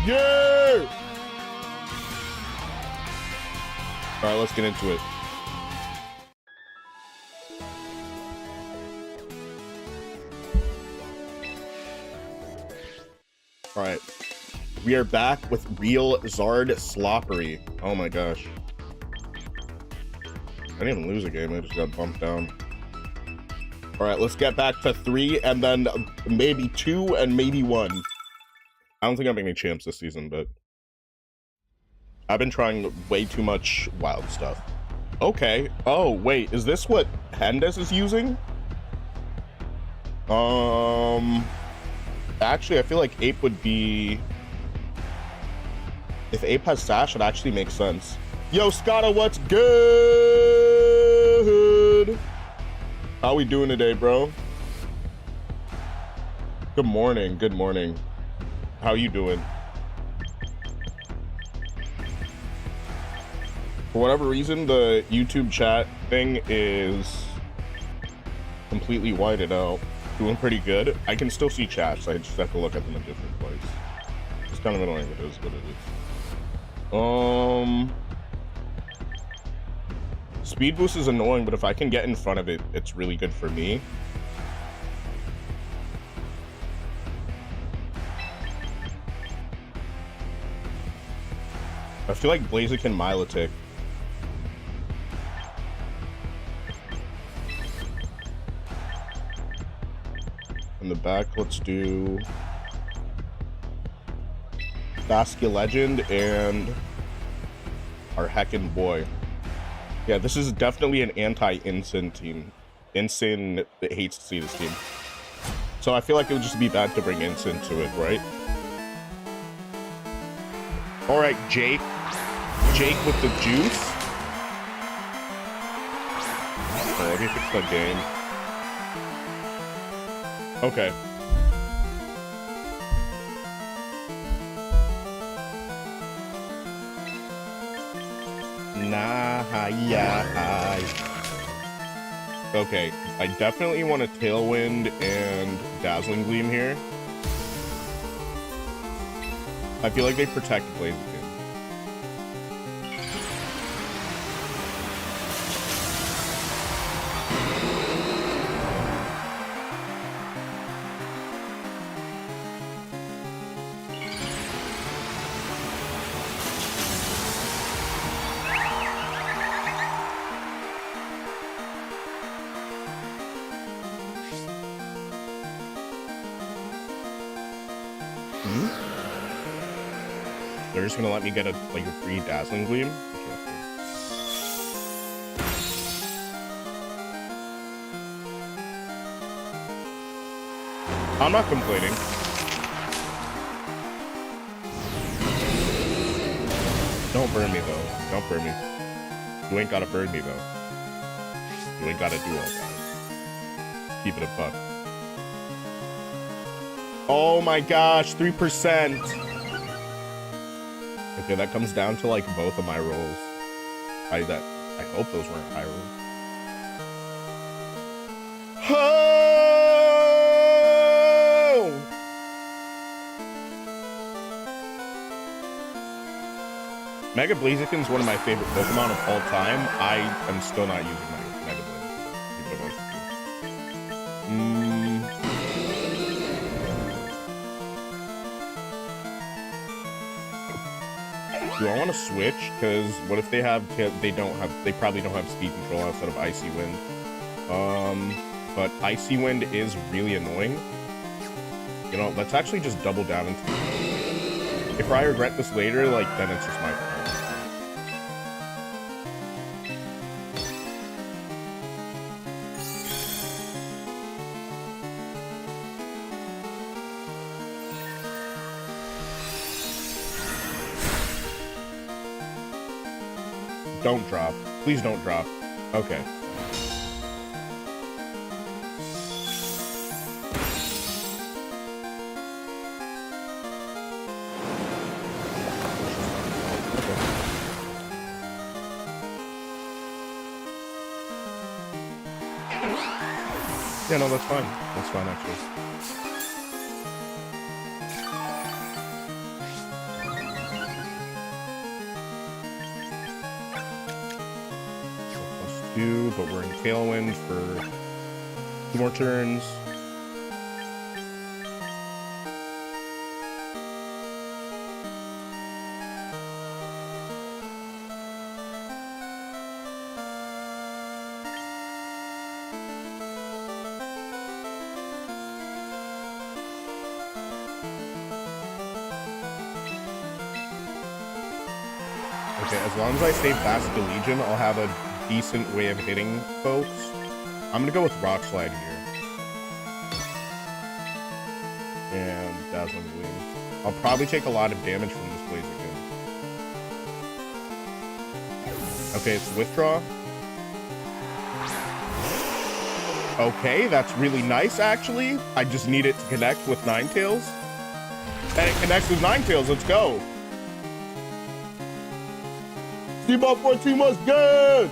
Yeah! Alright, let's get into it. Alright. We are back with real Zard sloppery. Oh my gosh. I didn't even lose a game, I just got bumped down. Alright, let's get back to 3 and then maybe 2 and maybe 1. I don't think I'm any champs this season, but I've been trying way too much wild stuff. Okay. Oh, wait. Is this what PANDAS is using? Actually, I feel like Ape would be... If Ape has Sash, it actually makes sense. Yo, Scotta, what's good? How we doing today, bro? Good morning. Good morning. How you doing? For whatever reason, the YouTube chat thing is completely whited out. Doing pretty good. I can still see chats. I just have to look at them in a different place. It's kind of annoying, but it is what it is. Speed boost is annoying, but if I can get in front of it, it's really good for me. I feel like Blaziken Milotic. In the back, let's do Basque Legend and our heckin' boy. Yeah, this is definitely an anti-Ensign team. Ensign hates to see this team. So I feel like it would just be bad to bring Ensign to it, right? Alright, Jake. Jake with the juice. Oh, let me fix that game. Okay. Okay, I definitely want a Tailwind and Dazzling Gleam here. I feel like they protect Blaziken. They're just gonna let me get a free Dazzling Gleam. I'm not complaining. Don't burn me though. Don't burn me. You ain't gotta burn me though. You ain't gotta do all that. Keep it a buck. Oh my gosh, 3%. Okay, that comes down to like both of my rolls. I hope those weren't high rolls. Oh! Mega Blaziken's one of my favorite Pokemon of all time. I am still not using Mega Blaziken. Do I want to switch? Because what if they probably don't have speed control outside of Icy Wind. But Icy Wind is really annoying. You know, let's actually just double down into it. If I regret this later, like, then it's just my fault. Don't drop. Please don't drop. Okay. Yeah, no, that's fine. That's fine, actually. +2, but we're in Tailwind for 2 more turns. Okay, as long as I stay fast to Legion, I'll have a decent way of hitting folks. I'm gonna go with Rock Slide here. And Dazzling Gleam. I'll probably take a lot of damage from this Blaziken. Okay, it's Withdraw. Okay, that's really nice, actually. I just need it to connect with Ninetales. And it connects with Ninetales, let's go. T-Ball 14 was good!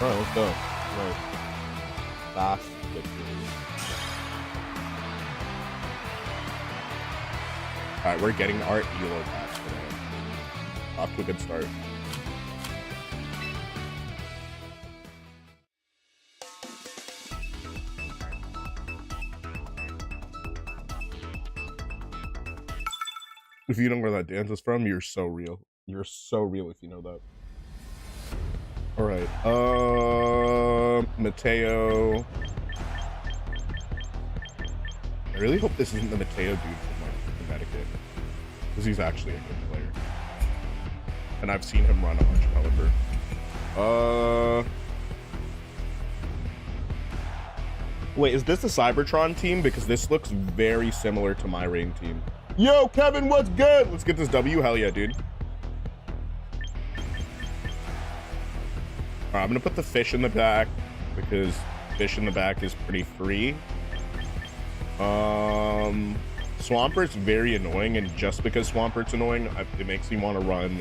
Alright, let's go. Right. Fast victory. Alright, we're getting our ELO packs today. Off to a good start. If you know where that dance is from, you're so real. You're so real if you know that. Alright, Mateo. I really hope this isn't the Mateo dude from like Connecticut, because he's actually a good player. And I've seen him run a bunch of caliber. Wait, is this the Cybertron team? Because this looks very similar to my Rain team. Yo, Kevin, what's good? Let's get this W. Hell yeah, dude. Alright, I'm gonna put the fish in the back because fish in the back is pretty free. Swampert's very annoying, and just because Swampert's annoying, it makes me want to run.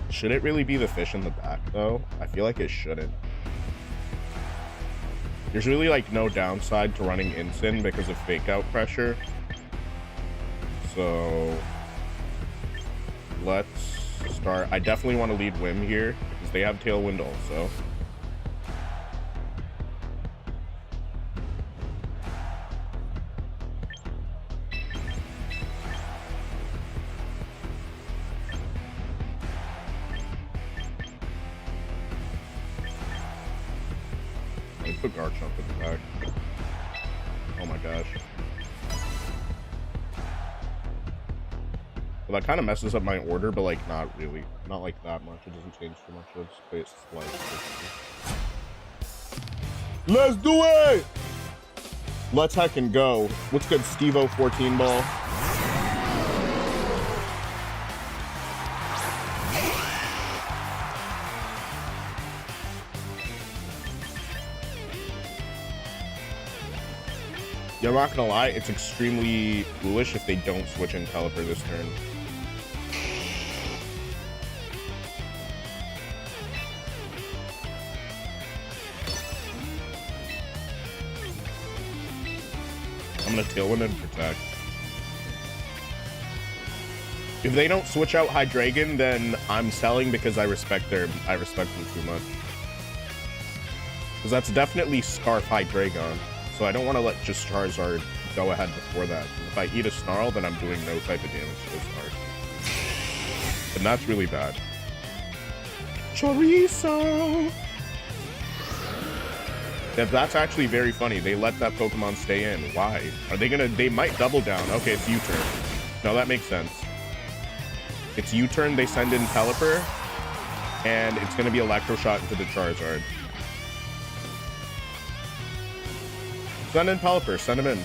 Should it really be the fish in the back though? I feel like it shouldn't. There's really like no downside to running Incin because of fake out pressure. So let's start. I definitely want to lead Whim here because they have Tailwind also. They put Garchomp in the back. Oh my gosh. Well, that kind of messes up my order, but like not really. Not like that much. It doesn't change too much. Let's play it slight. Let's do it! Let's heckin' go. What's good, Steve-O 14 ball? Yeah, I'm not gonna lie, it's extremely foolish if they don't switch in Pelipper this turn. I'm gonna Tailwind and Protect. If they don't switch out Hydreigon, then I'm selling because I respect them too much. Because that's definitely Scarf Hydreigon. So I don't want to let just Charizard go ahead before that. If I eat a Snarl, then I'm doing no type of damage to this card. And that's really bad. Chorizo! Yeah, that's actually very funny. They let that Pokemon stay in. Why? Are they gonna... They might double down. Okay, it's U-turn. No, that makes sense. It's U-turn, they send in Pelipper, and it's gonna be Electroshock into the Charizard. Send in Pelipper, send him in.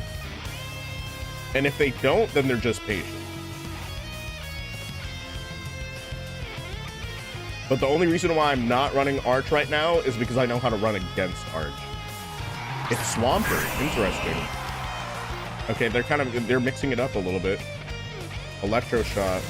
And if they don't, then they're just patient. But the only reason why I'm not running Arch right now is because I know how to run against Arch. It's Swampert. Interesting. Okay, they're mixing it up a little bit. Electroshot.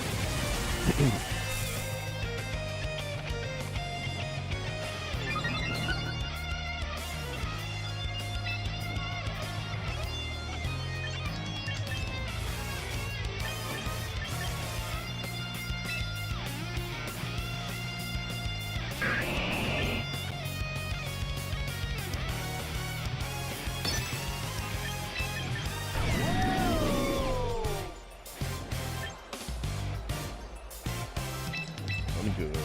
Do this.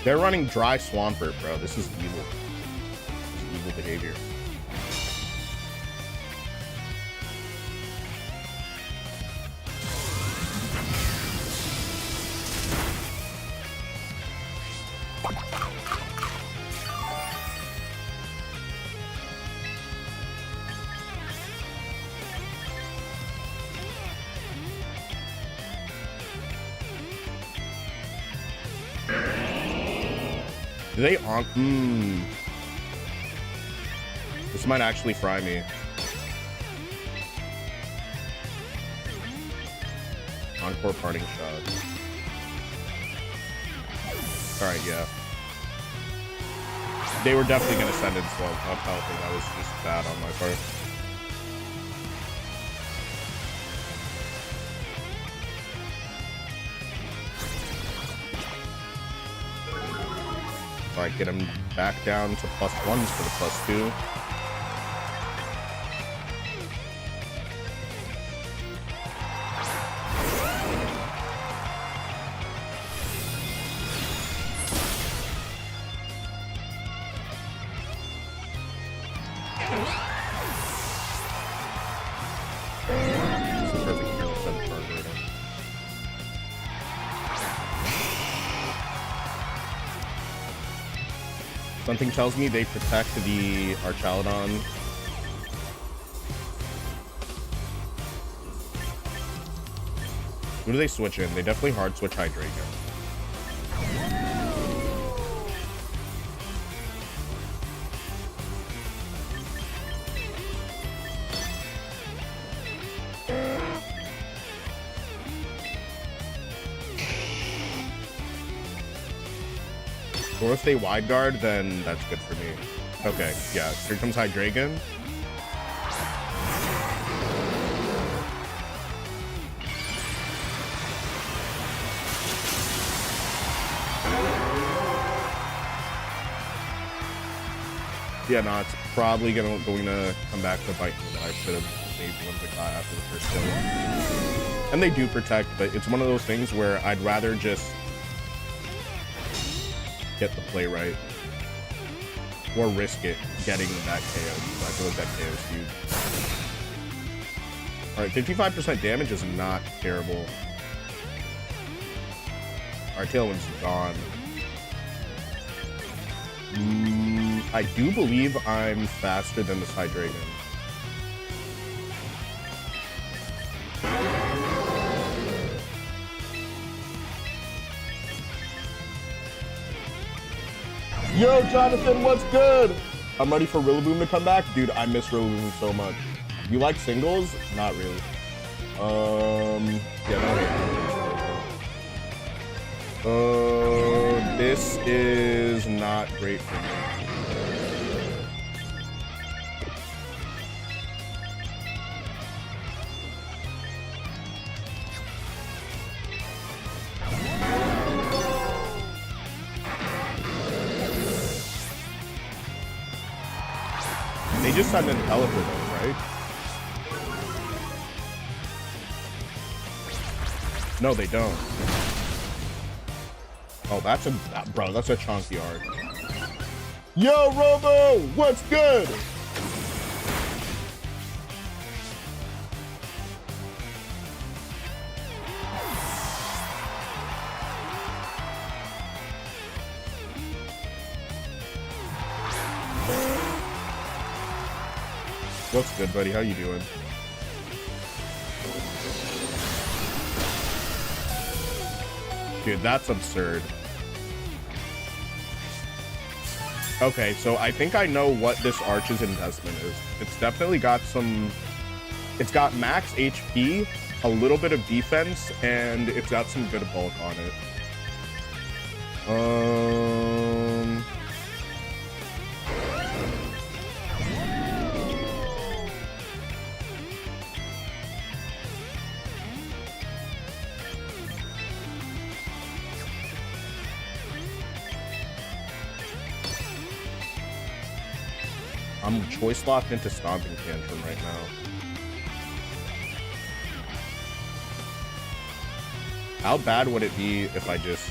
They're running Dry Swampert, bro. This is evil. This is evil behavior. Do they on? This might actually fry me. Encore parting shot. Alright, yeah. They were definitely gonna send in Slop. I'm helping. That was just bad on my part. Alright, get him back down to +1s for the +2. Something tells me they protect the Archaludon. Who do they switch in? They definitely hard switch Hydreigon. Or if they wide guard, then that's good for me. Okay, yeah, here comes Hydreigon. Yeah, no, it's probably going to come back to bite me that I should have saved Whimsicott after the first kill. And they do protect, but it's one of those things where I'd rather just get the play right or risk it getting that KO. I feel like that KO is huge. Alright, 55% damage is not terrible. Alright, Tailwind's gone. I do believe I'm faster than this Hydreigon. Yo, Jonathan, what's good? I'm ready for Rillaboom to come back. Dude, I miss Rillaboom so much. You like singles? Not really. Yeah, no. This is not great for me. They just sent in Pelipper though, right? No, they don't. Oh, that's a bro. That's a chunky arc. Yo, Robo, what's good? What's good, buddy? How you doing? Dude, that's absurd. Okay, so I think I know what this Arch's investment is. It's definitely got some... It's got max HP, a little bit of defense, and it's got some good bulk on it. I'm choice locked into Stomping Tantrum right now. How bad would it be if I just...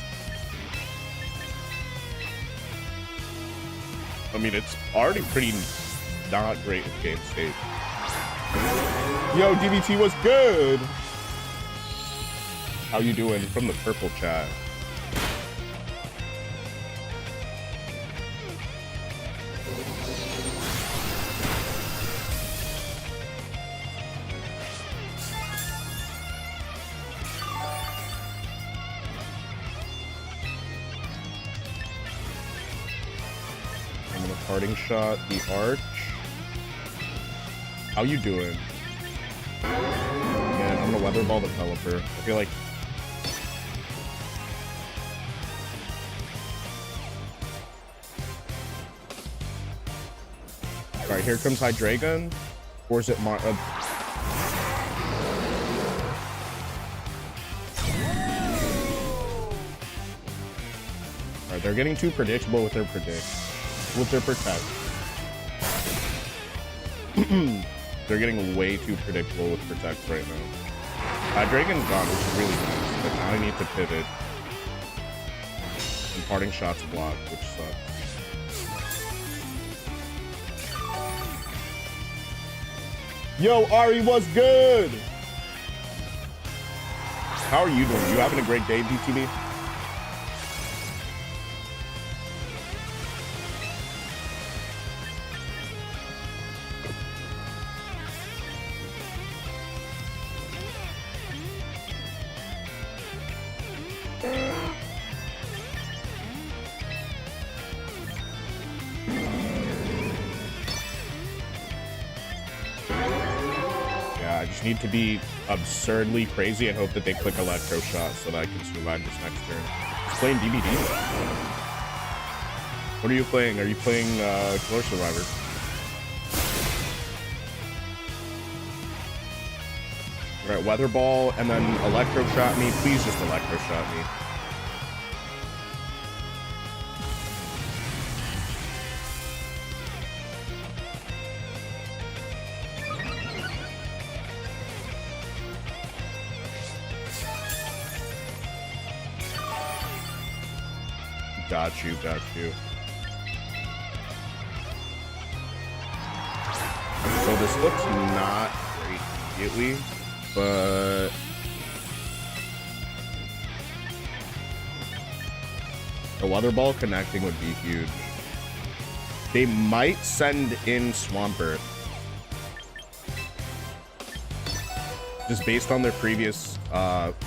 I mean, it's already pretty not great with game state. Yo, DBT, what's good? How you doing? From the purple chat. Parting shot, the Arch. How you doing? Man, I'm gonna weather ball the Pelipper. I feel like... Alright, here comes Hydreigon. Or is it Alright, they're getting too predictable with their with their protect. They're getting way too predictable with protect right now. Dragon's gone, which is really nice, but now I need to pivot. And parting shots blocked, which sucks. Yo, Ari, what's good? How are you doing? You having a great day, BTB? Need to be absurdly crazy and hope that they click Electro Shot so that I can survive this next turn. Just playing DBD. What are you playing? Are you playing Killer Survivor? Alright, Weather Ball and then Electro Shot me. Please just Electro Shot me. Got you, got you. So this looks not great immediately, but a weather ball connecting would be huge. They might send in Swampert. Just based on their previous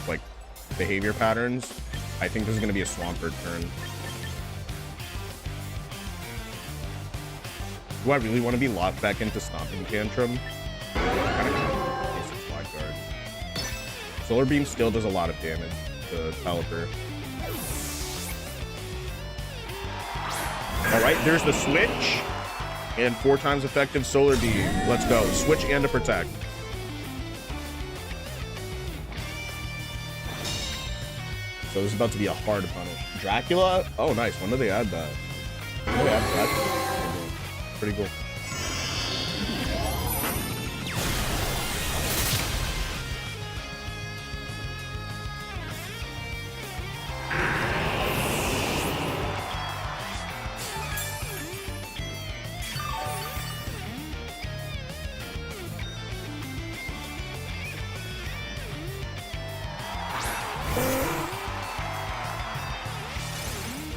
like behavior patterns, I think this is gonna be a Swampert turn. Do I really want to be locked back into Stomping Tantrum? Solar Beam still does a lot of damage to Pelipper. Alright, there's the switch. And 4 times effective Solar Beam. Let's go. Switch and a protect. So this is about to be a hard punish. Dracula? Oh, nice. When did they add that? When did they add Dracula? Pretty cool.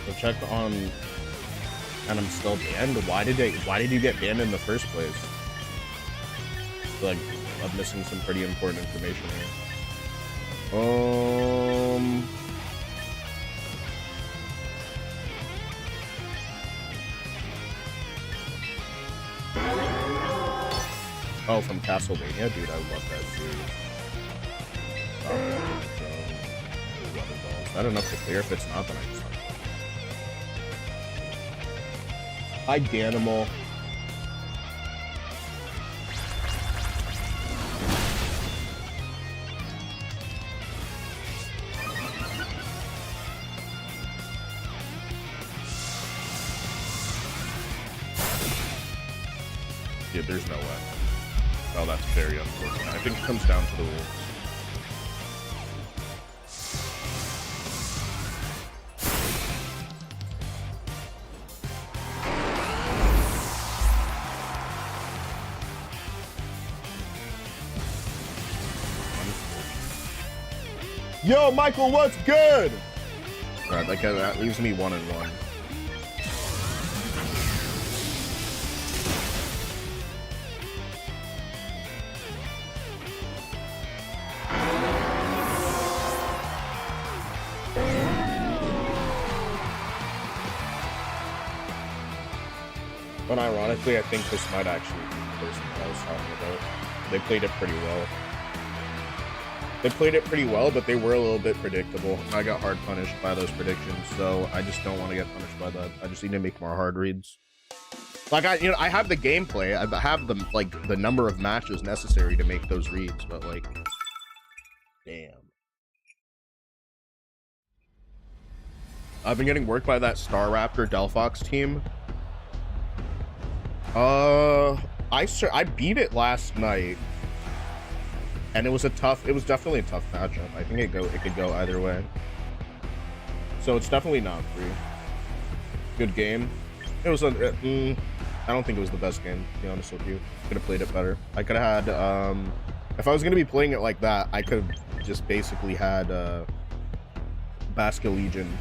So check on. And I'm still banned. Why did you get banned in the first place? Like, I'm missing some pretty important information here. Oh, from Castlevania, dude, I love that series. Is that enough to clear? If it's not, then I just. Hi, Danimal. Yeah, there's no way. Oh, that's very unfortunate. I think it comes down to the rules. Yo, Michael, what's good? All right, that leaves me 1-1. But ironically, I think this might actually be the person that I was talking about. They played it pretty well. But they were a little bit predictable. I got hard punished by those predictions, so I just don't want to get punished by that. I just need to make more hard reads. Like I have the gameplay. I have the number of matches necessary to make those reads, but like, damn. I've been getting worked by that Star Raptor Delphox team. I beat it last night. And it was definitely a tough matchup. I think it could go either way. So it's definitely not free. Good game. It was I don't think it was the best game, to be honest with you. Could have played it better. I could have had if I was gonna be playing it like that, I could have just basically had Basket Legion.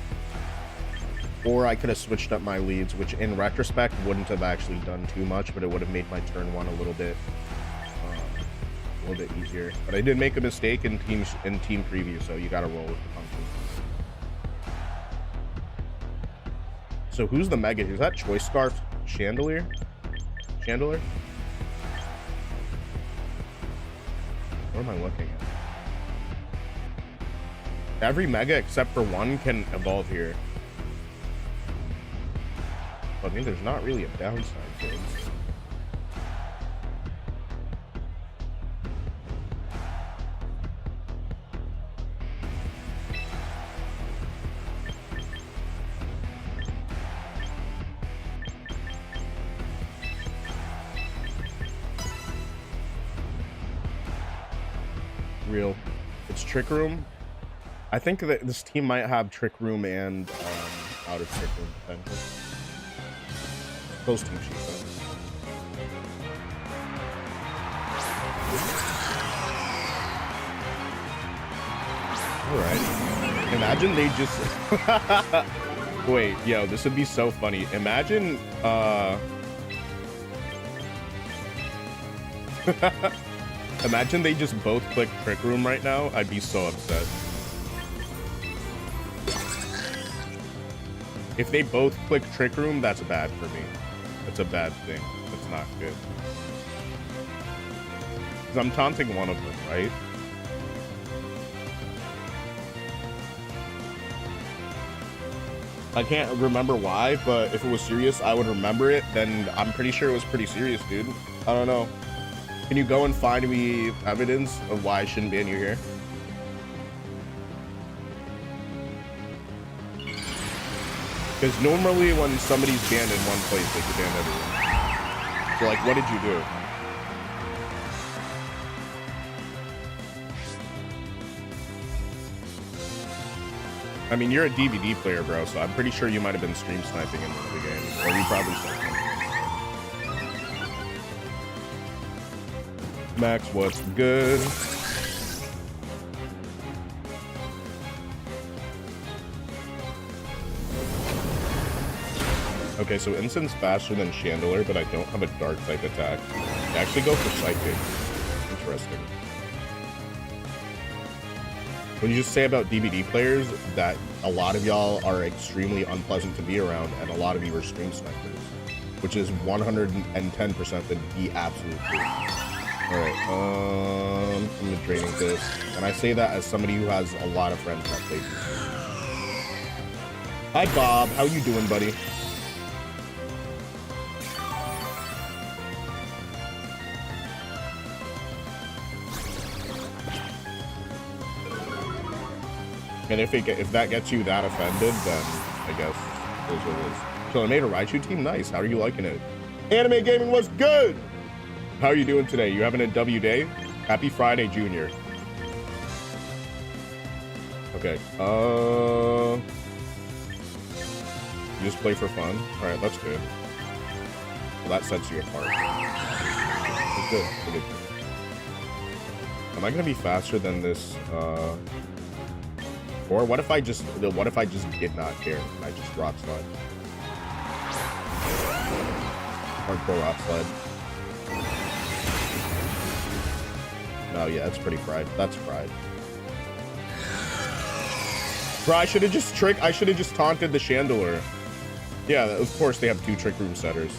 Or I could have switched up my leads, which in retrospect wouldn't have actually done too much, but it would have made my turn 1 a little bit easier. But I did make a mistake in team preview, so you gotta roll with the punches. So who's the mega? Is that Choice Scarf Chandelier? What am I looking at? Every mega except for 1 can evolve here. I mean, there's not really a downside to it. Real. It's Trick Room. I think that this team might have Trick Room and out of trick room potential. Close team sheet though. Alright. Imagine they just wait, yo, this would be so funny. Imagine imagine they just both click trick room right now. I'd be so upset. If they both click trick room, that's bad for me. That's a bad thing. That's not good. Because I'm taunting one of them, right? I can't remember why, but if it was serious, I would remember it. Then I'm pretty sure it was pretty serious, dude. I don't know. Can you go and find me evidence of why I shouldn't ban you here? Because normally when somebody's banned in one place, they can ban everyone. So like, what did you do? I mean, you're a DVD player, bro, so I'm pretty sure you might have been stream sniping in the game. Or you probably sniped. Max, what's good? Okay, so Incense faster than Chandelier, but I don't have a dark type attack. I actually go for Psychic. Interesting. When you just say about DVD players that a lot of y'all are extremely unpleasant to be around, and a lot of you are stream snipers, which is 110% the absolute truth. Alright, I'm gonna draining this. And I say that as somebody who has a lot of friends that play this. Hi Bob, how you doing, buddy? And if that gets you that offended, then I guess it is what it is. So I made a Raichu team? Nice. How are you liking it? Anime gaming was good! How are you doing today? You having a W day? Happy Friday, Junior. Okay. You just play for fun? Alright, that's good. Well, that sets you apart. That's good. That's good. Am I gonna be faster than this, or what if I just did not care and I just rock slide? Hardcore rock slide. No, yeah, that's pretty fried. That's fried. Bro, I should have just taunted the Chandelier. Yeah, of course they have 2 trick room setters.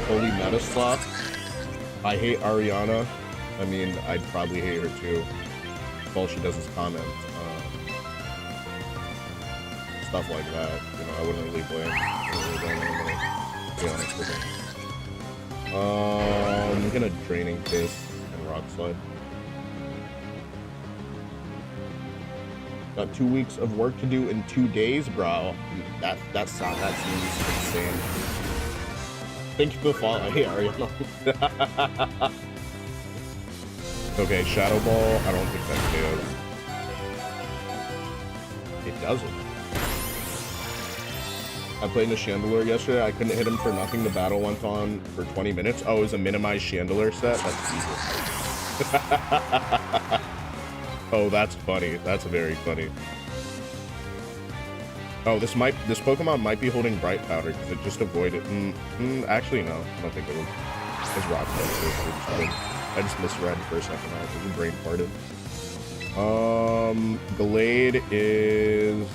Holy meta Slop. I hate Ariana. I mean, I'd probably hate her too. All she does is comment. Stuff like that. You know, I wouldn't really blame. To be honest with you. I'm gonna draining kiss and rock slide. Got 2 weeks of work to do in 2 days, bro. That seems insane. Thank you for the follow. Hey, Ariana. Okay, Shadow Ball. I don't think that KOs. It doesn't. I played in the Chandelier yesterday. I couldn't hit him for nothing. The battle went on for 20 minutes. Oh, it was a minimized Chandelier set? That's evil. Oh, that's funny. That's very funny. Oh, this Pokemon might be holding Bright Powder because it just avoided. Actually, no. I don't think it would. It's Rock Powder. I just misread for a second. I was brain farted. Glade is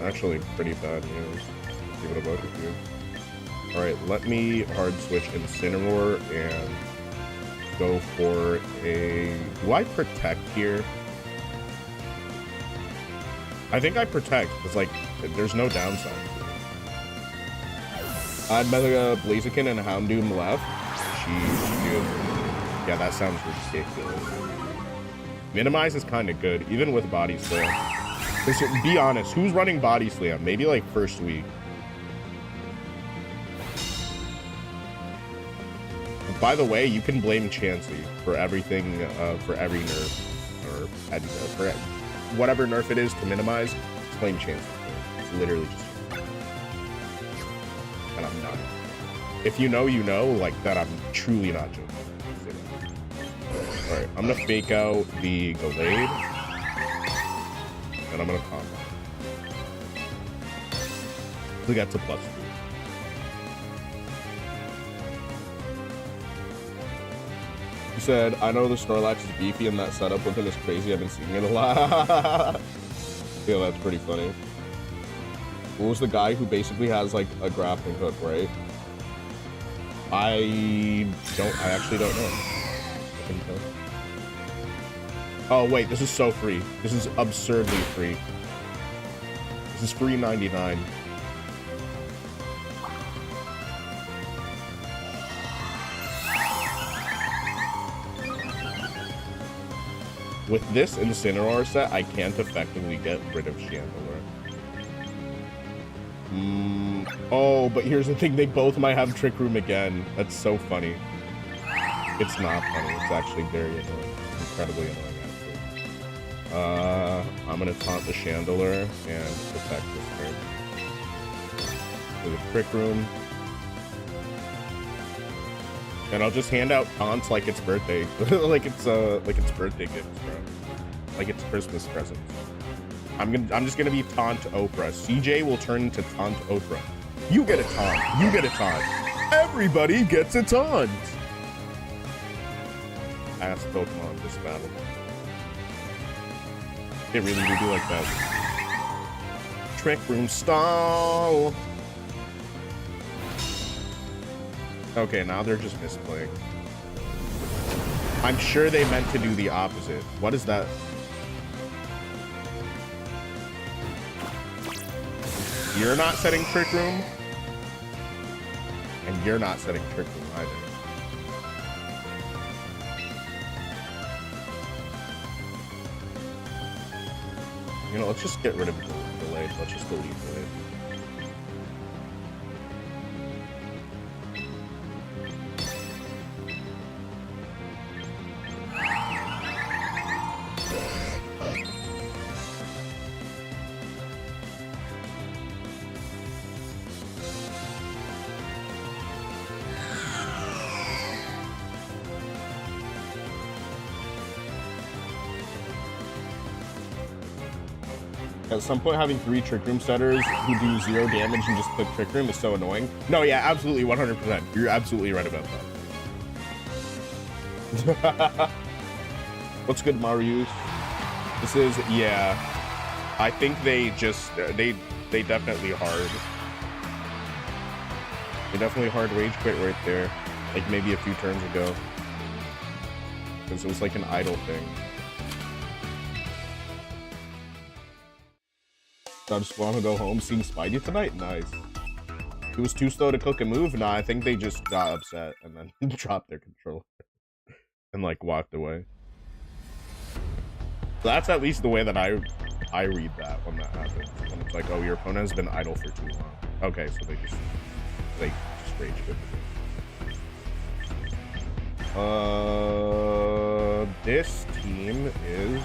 actually pretty bad news. Let's give it a look at you. Alright, let me hard switch Incineroar and go for a... Do I protect here? I think I protect, because, like, there's no downside. I'd Mega Blaziken and Houndoom left. Jeez, yeah, that sounds ridiculous. Minimize is kind of good, even with Body Slam. Be honest, who's running Body Slam? Maybe, like, first week. By the way, you can blame Chansey for everything, for every nerf, or for whatever nerf it is to minimize. Just blame Chansey. It's literally just, and I'm not. If you know, you know. Like that, I'm truly not joking. All right, I'm gonna fake out the Gallade, and I'm gonna combo. We got to +2. He said, I know the Snorlax is beefy and that setup with him is crazy. I've been seeing it a lot. Yeah, that's pretty funny. What was the guy who basically has like a grappling hook, right? I actually don't know. I couldn't tell. Oh wait, this is so free. This is absurdly free. This is free 99. With this Incineroar set, I can't effectively get rid of Chandelure. Oh, but here's the thing, they both might have Trick Room again. That's so funny. It's not funny, it's actually very annoying. Incredibly annoying, actually. I'm gonna taunt the Chandelure and protect this turn. For the Trick Room. And I'll just hand out taunts like it's birthday, like it's birthday gifts, bro. Like it's Christmas presents. I'm just gonna be taunt Oprah. CJ will turn into taunt Oprah. You get a taunt. You get a taunt. Everybody gets a taunt. Ask Pokemon this battle. They really do like that. Trick Room stall. Okay, now they're just misplaying. I'm sure they meant to do the opposite. What is that? You're not setting Trick Room. And you're not setting Trick Room either. You know, let's just get rid of the delay. Let's just delete delay. At some point, having 3 Trick Room setters who do 0 damage and just click Trick Room is so annoying. No, yeah, absolutely, 100%. You're absolutely right about that. What's good, Marius? This is, yeah. I think they just, they definitely hard. They definitely hard rage quit right there. Like maybe a few turns ago. Because it was like an idle thing. So I just want to go home seeing Spidey tonight? Nice. He was too slow to cook a move? Nah, I think they just got upset and then dropped their controller. And like walked away. So that's at least the way that I read that when that happens. When it's like, oh, your opponent has been idle for too long. Okay, so they just rage quit. This team is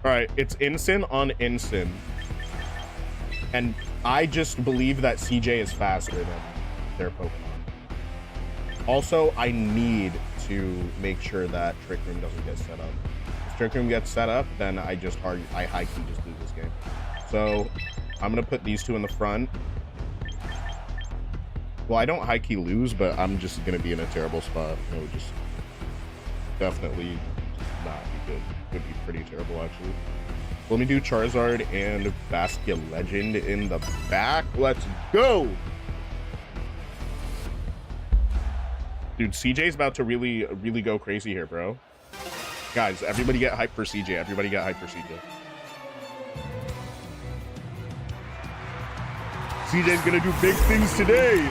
Alright, it's Incin on Incin. And I just believe that CJ is faster than their Pokemon. Also, I need to make sure that Trick Room doesn't get set up. If Trick Room gets set up, then I high key just lose this game. So, I'm gonna put these two in the front. Well, I don't high key lose, but I'm just gonna be in a terrible spot. It would just definitely not be good. Could be pretty terrible, actually. Let me do Charizard and Bastion Legend in the back. Let's go! Dude, CJ's about to really go crazy here, bro. Guys, everybody get hyped for CJ. Everybody get hyped for CJ. CJ's gonna do big things today!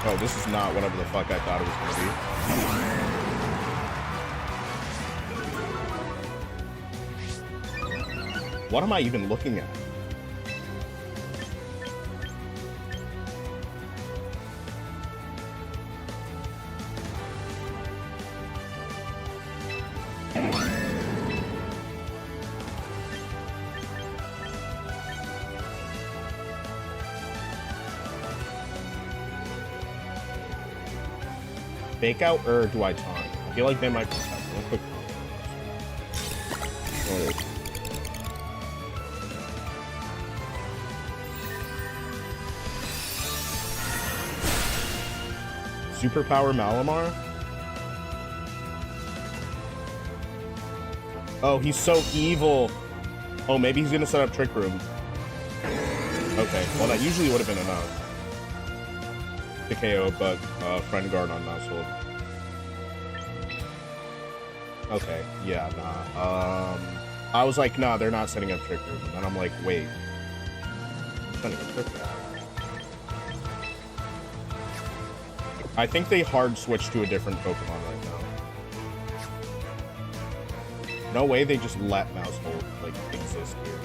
Oh, this is not whatever the fuck I thought it was gonna be. What am I even looking at? Fake out or do I taunt? I feel like they might protect. Real quick taunt. Superpower Malamar? Oh, he's so evil. Oh, maybe he's gonna set up Trick Room. Okay, well that usually would have been enough to KO, but Friend Guard on Nuzzle. Okay, yeah, nah. I was like, nah, they're not setting up Trick Room. And then I'm like, wait. Setting up Trick Room. I think they hard switched to a different Pokemon right now. No way they just let Mousehold, like, exist here.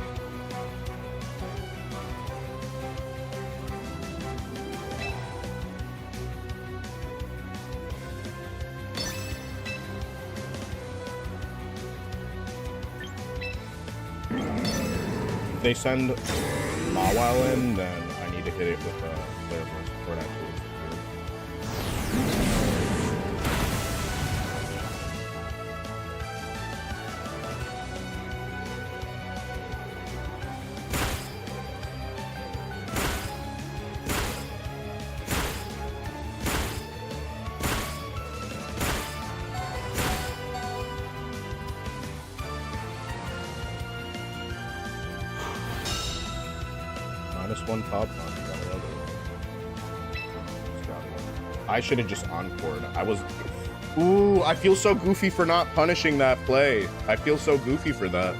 If they send Mawile in, then I need to hit it with a player force support actually. One top on. I should have just encored. I was. Ooh, I feel so goofy for not punishing that play. I feel so goofy for that.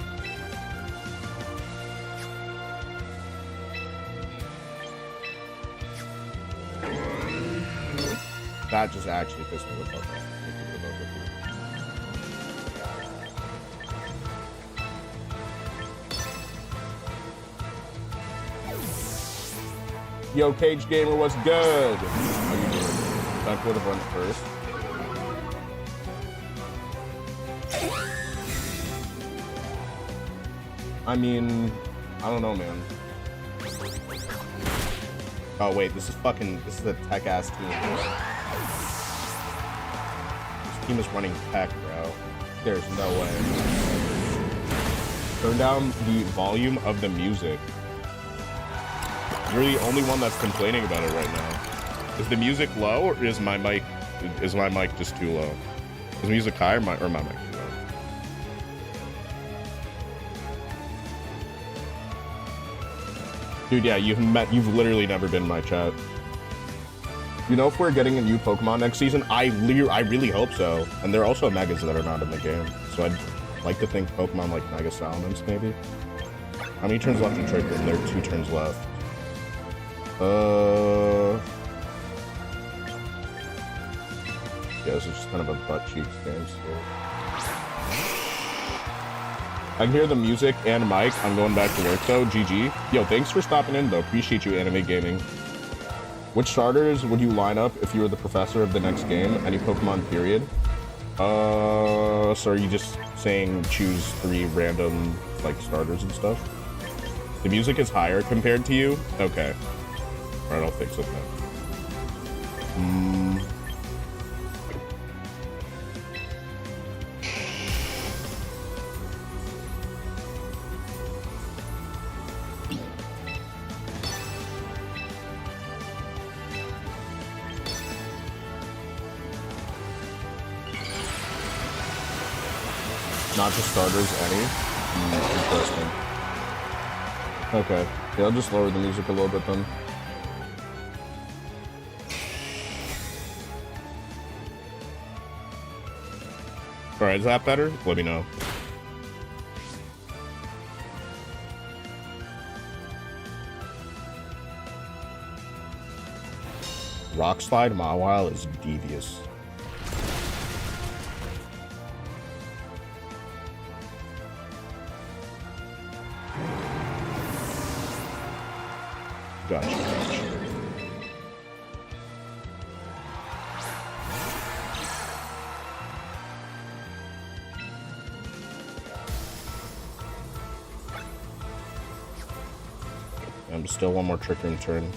That just actually pissed me the fuck off. Yo, Cage Gamer, what's good? How you doing? That would have run first. I mean, I don't know, man. Oh wait, this is a tech ass team. This team is running tech, bro. There's no way. Turn down the volume of the music. You're the only one that's complaining about it right now. Is the music low, or is my mic just too low? Is the music high, or my mic too low? Dude, yeah, you've literally never been in my chat. You know, if we're getting a new Pokemon next season, I really hope so. And there are also Megas that are not in the game, so I'd like to think Pokemon like Mega Salamence, maybe. How many turns left in Trick Room? There are 2 turns left. Yeah, this is just kind of a butt cheeks game still. I can hear the music and mic. I'm going back to work though. GG. Yo, thanks for stopping in though. Appreciate you, Anime Gaming. Which starters would you line up if you were the professor of the next game? Any Pokemon, period? So are you just saying choose 3 random, like, starters and stuff? The music is higher compared to you? Okay. Alright, I'll fix it then. Not just starters, any? Interesting. Okay. Yeah, I'll just lower the music a little bit then. Alright, is that better? Let me know. Rock Slide Mawile is devious. Gotcha. I'm still one more Trick Room turn.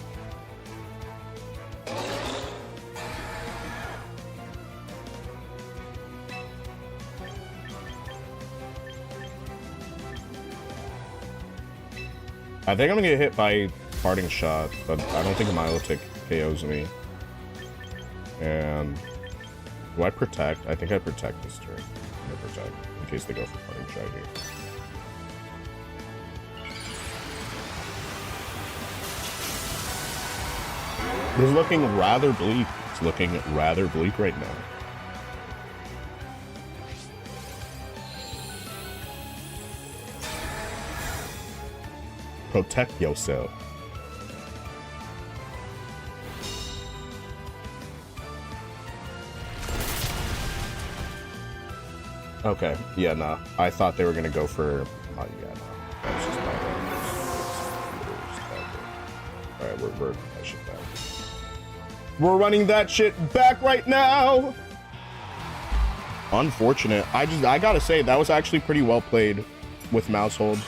I think I'm gonna get hit by Parting Shot, but I don't think a Milotic KOs me. And do I protect? I think I protect this turn. I protect in case they go for Parting Shot here. This is looking rather bleak. It's looking rather bleak right now. Protect yourself. Okay, yeah, nah. I thought they were gonna go for... Oh, yeah, no. That's just my bad. Alright, we're that shit back. We're running that shit back right now! Unfortunate. I gotta say, that was actually pretty well played with Mousehold.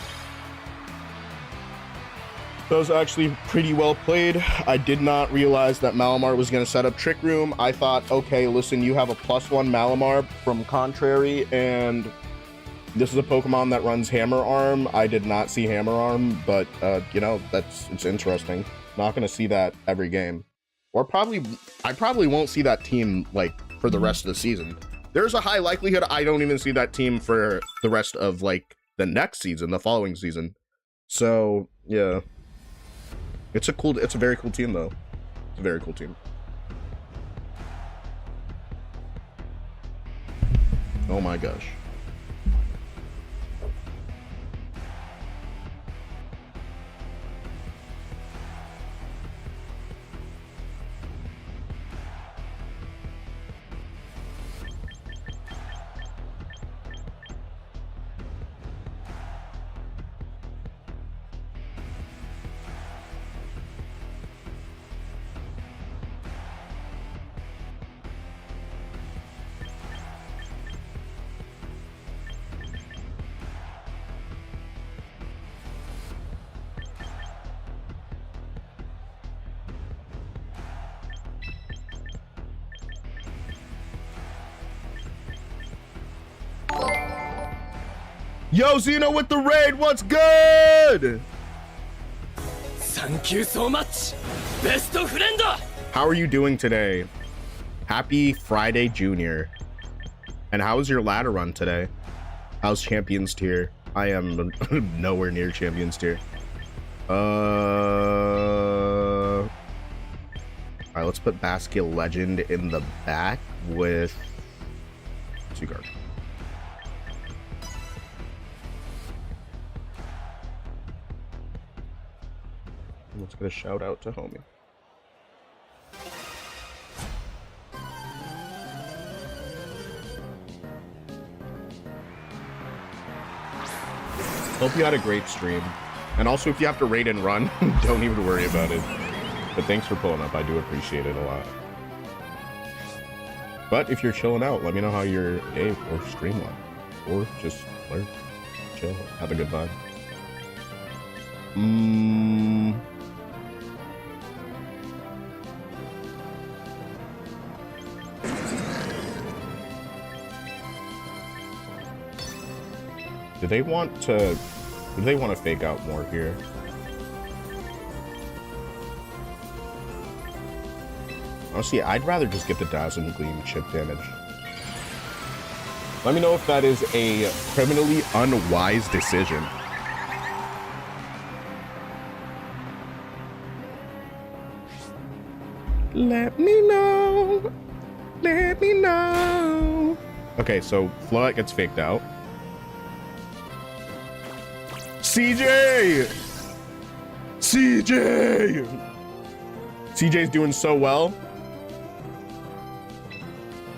That was actually pretty well played. I did not realize that Malamar was going to set up Trick Room. I thought, okay, listen, you have a +1 Malamar from Contrary, and this is a Pokemon that runs Hammer Arm. I did not see Hammer Arm, but, you know, it's interesting. Not going to see that every game. Or I probably won't see that team, like, for the rest of the season. There's a high likelihood I don't even see that team for the rest of, like, the next season, the following season. So, yeah. It's a very cool team, though. It's a very cool team. Oh my gosh. Yo, Xeno with the raid, what's good? Thank you so much, best friend. How are you doing today? Happy Friday, Junior. And how's your ladder run today? How's Champions Tier? I am nowhere near Champions Tier. Alright, let's put Basket Legend in the back with Seaguard. Let's get a shout out to homie. Hope you had a great stream. And also, if you have to raid and run, don't even worry about it. But thanks for pulling up. I do appreciate it a lot. But if you're chilling out, let me know how your day or stream went. Or just learn, chill, have a good vibe. Do they want to fake out more here? Honestly, I'd rather just get the Dazzling Gleam chip damage. Let me know if that is a criminally unwise decision. Let me know. Let me know. Okay, so Floette gets faked out. CJ! CJ! CJ's doing so well.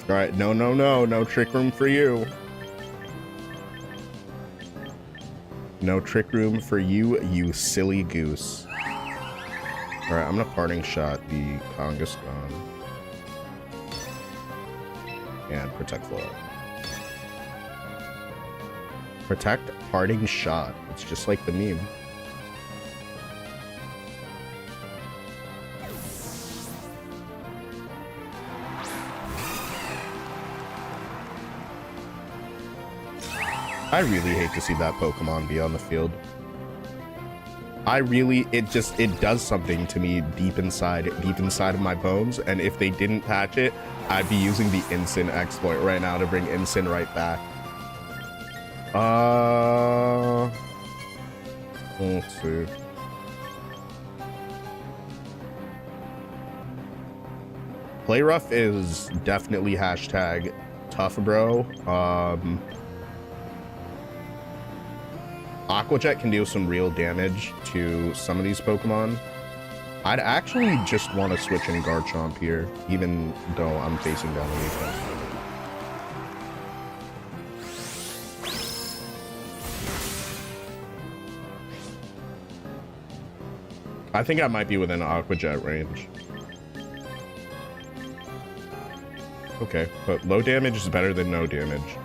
All right, no Trick Room for you. No Trick Room for you, you silly goose. Alright, I'm gonna parting shot the Kangaskhan. And protect Flora. Protect parting shot. It's just like the meme. I really hate to see that Pokemon be on the field. It does something to me deep inside of my bones, and if they didn't patch it, I'd be using the Instant exploit right now to bring Instant right back. Let's see. Play rough is definitely hashtag tough, bro. Aqua Jet can deal some real damage to some of these Pokemon. I'd actually just want to switch in Garchomp here, even though I'm facing down the defense. I think I might be within Aqua Jet range. Okay, but low damage is better than no damage.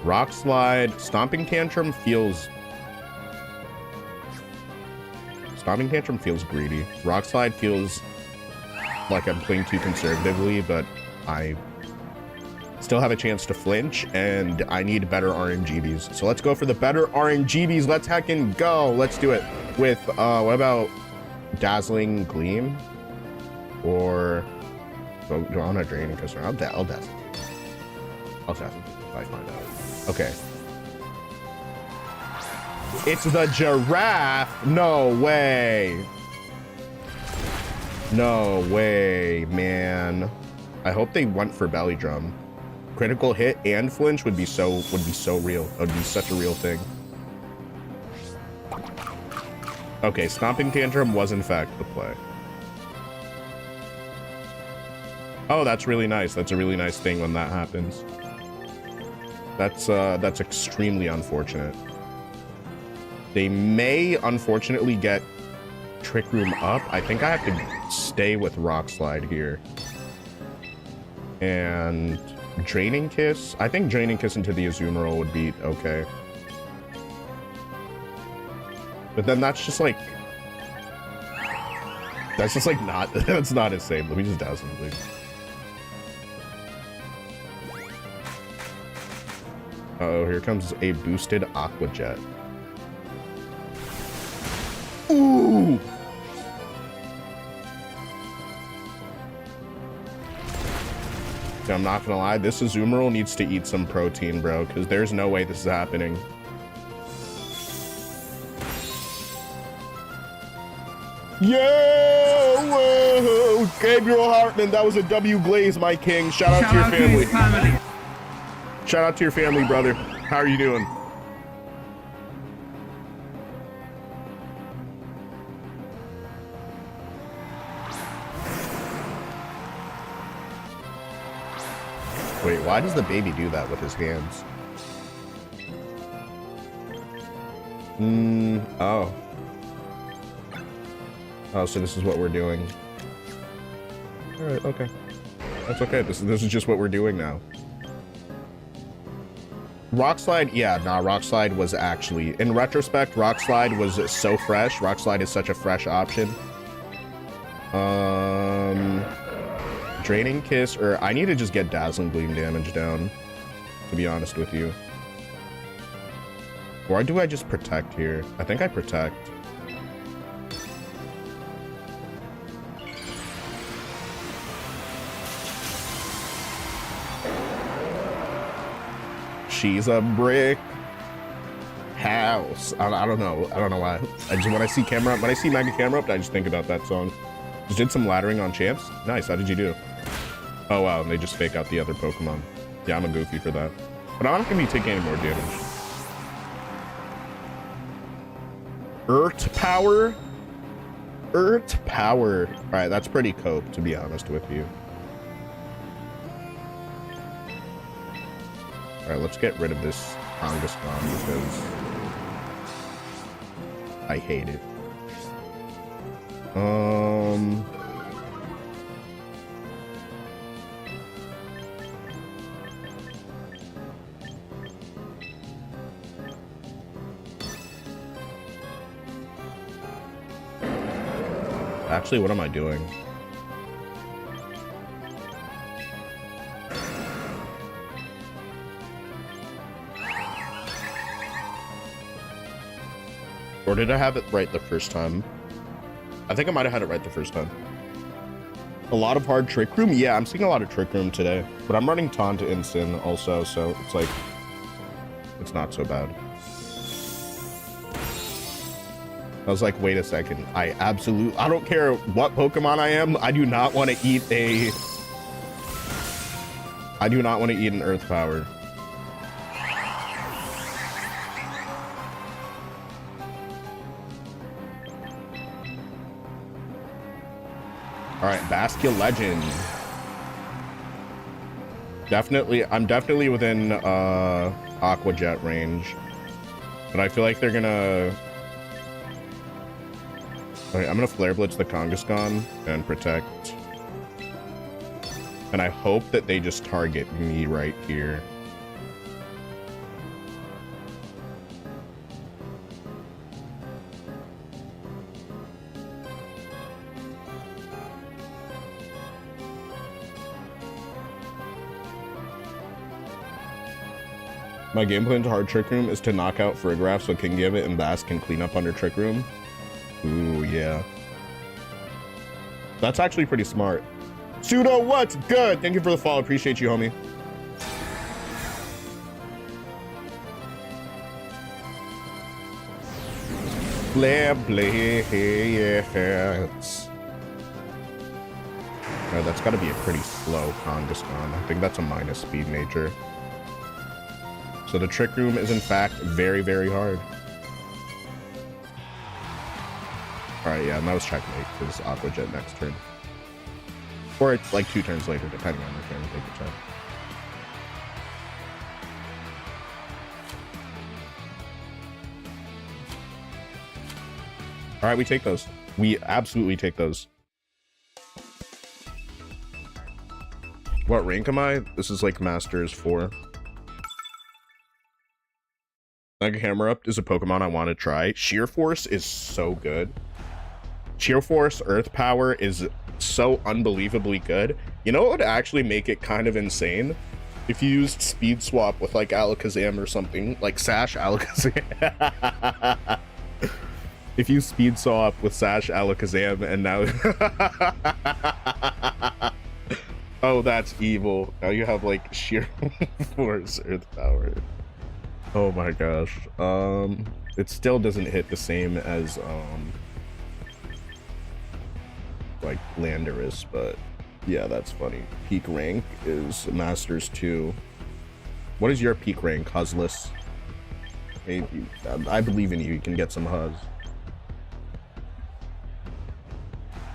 Rock Slide, Stomping Tantrum feels greedy. Rock Slide feels like I'm playing too conservatively, but I still have a chance to flinch, and I need better RNGBs. So let's go for the better RNGBs. Let's heckin' go. Let's do it with, what about Dazzling Gleam? Or, do I want to Draining Kiss? I'll Dazzle. I'll Dazzle if I find out. Okay. It's the giraffe. No way. No way, man. I hope they went for Belly Drum. Critical hit and flinch would be so real. It would be such a real thing. Okay, Stomping Tantrum was in fact the play. Oh, that's really nice. That's a really nice thing when that happens. That's extremely unfortunate. They may, unfortunately, get Trick Room up. I think I have to stay with Rock Slide here. And Draining Kiss. I think Draining Kiss into the Azumarill would be okay. But then that's just like not, that's not as safe. Let me just Dazzle, please. Uh-oh, here comes a boosted Aqua Jet. Ooh! I'm not gonna lie, this Azumarill needs to eat some protein, bro, because there's no way this is happening. Yo! Whoa! Gabriel Hartman, that was a W Glaze, my king. Shout out to your family. Shout out to your family, brother. How are you doing? Wait, why does the baby do that with his hands? Oh. Oh, so this is what we're doing. Alright, okay. That's okay. This is just what we're doing now. Rock Slide, yeah, nah, Rock Slide was actually, in retrospect, Rock Slide was so fresh. Rock Slide is such a fresh option. Draining Kiss, or I need to just get Dazzling Gleam damage down, to be honest with you. Or do I just Protect here? I think I Protect. She's a brick house. I don't know. I don't know why. I just, when I see Mega Camera Up, I just think about that song. Just did some laddering on champs. Nice. How did you do? Oh wow, and they just fake out the other Pokemon. Yeah, I'm a goofy for that. But I'm not gonna be taking any more damage. Earth Power? Earth Power. Alright, that's pretty cope, to be honest with you. Alright, let's get rid of this Kangaskhan because I hate it. Actually, what am I doing? Or did I have it right the first time? I think I might have had it right the first time. A lot of hard Trick Room? Yeah, I'm seeing a lot of Trick Room today. But I'm running Taunt to Instant also, so it's like... it's not so bad. I was like, wait a second. I don't care what Pokemon I am. I do not want to eat a... I do not want to eat an Earth Power. Alright, Bastion Legend. Definitely, I'm definitely within Aqua Jet range. But I feel like they're gonna... Okay, I'm gonna Flare Blitz the Kangaskhan and Protect. And I hope that they just target me right here. My game plan to hard Trick Room is to knock out Farigiraf so Kingambit and Bass can clean up under Trick Room. Ooh, yeah. That's actually pretty smart. Pseudo, what's good? Thank you for the follow. Appreciate you, homie. Flare Blitz. Oh, that's got to be a pretty slow Kangaskhan. I think that's a minus speed nature. So the Trick Room is in fact very, very hard. Alright, yeah, and that was checkmate because Aqua Jet next turn. Or it's like 2 turns later, depending on the turn they could check. Alright, we take those. We absolutely take those. What rank am I? This is like Masters 4. Mega Hammer Up is a Pokemon I want to try. Sheer Force is so good. Sheer Force Earth Power is so unbelievably good. You know what would actually make it kind of insane? If you used Speed Swap with like Alakazam or something, like Sash Alakazam. If you Speed Swap with Sash Alakazam and now... Oh, that's evil. Now you have like Sheer Force Earth Power. Oh my gosh. It still doesn't hit the same as like Landorus, but yeah, that's funny. Peak rank is Masters 2. What is your peak rank, Huzless? Hey, I believe in you. You can get some Huz.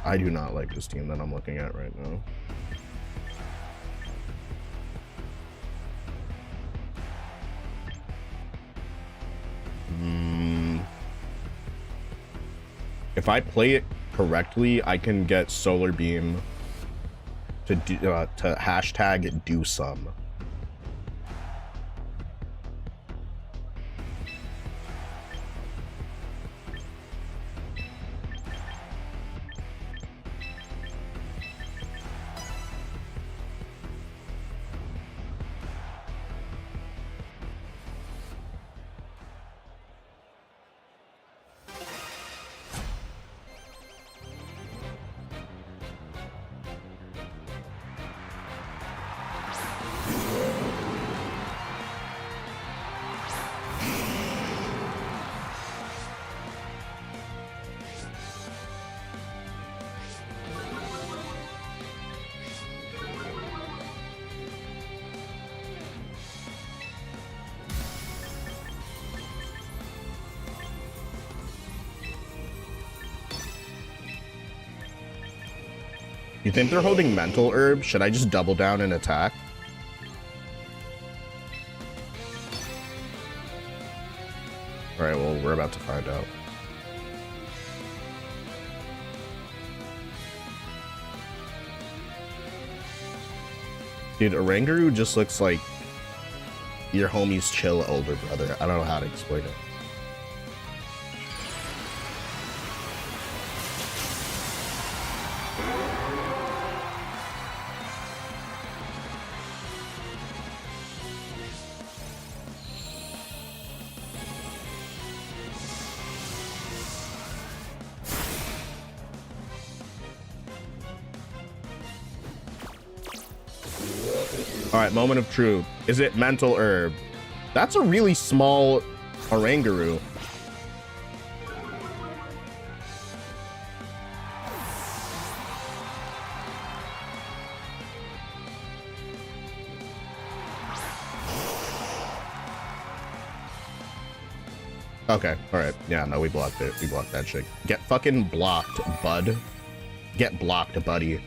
I do not like this team that I'm looking at right now. If I play it correctly, I can get Solar Beam to hashtag do some. You think they're holding Mental Herb? Should I just double down and attack? Alright, well, we're about to find out. Dude, Oranguru just looks like your homie's chill older brother. I don't know how to explain it. All right, moment of truth. Is it mental herb? That's a really small Oranguru. Okay, all right. Yeah, no, we blocked it. We blocked that shit. Get fucking blocked, bud. Get blocked, buddy.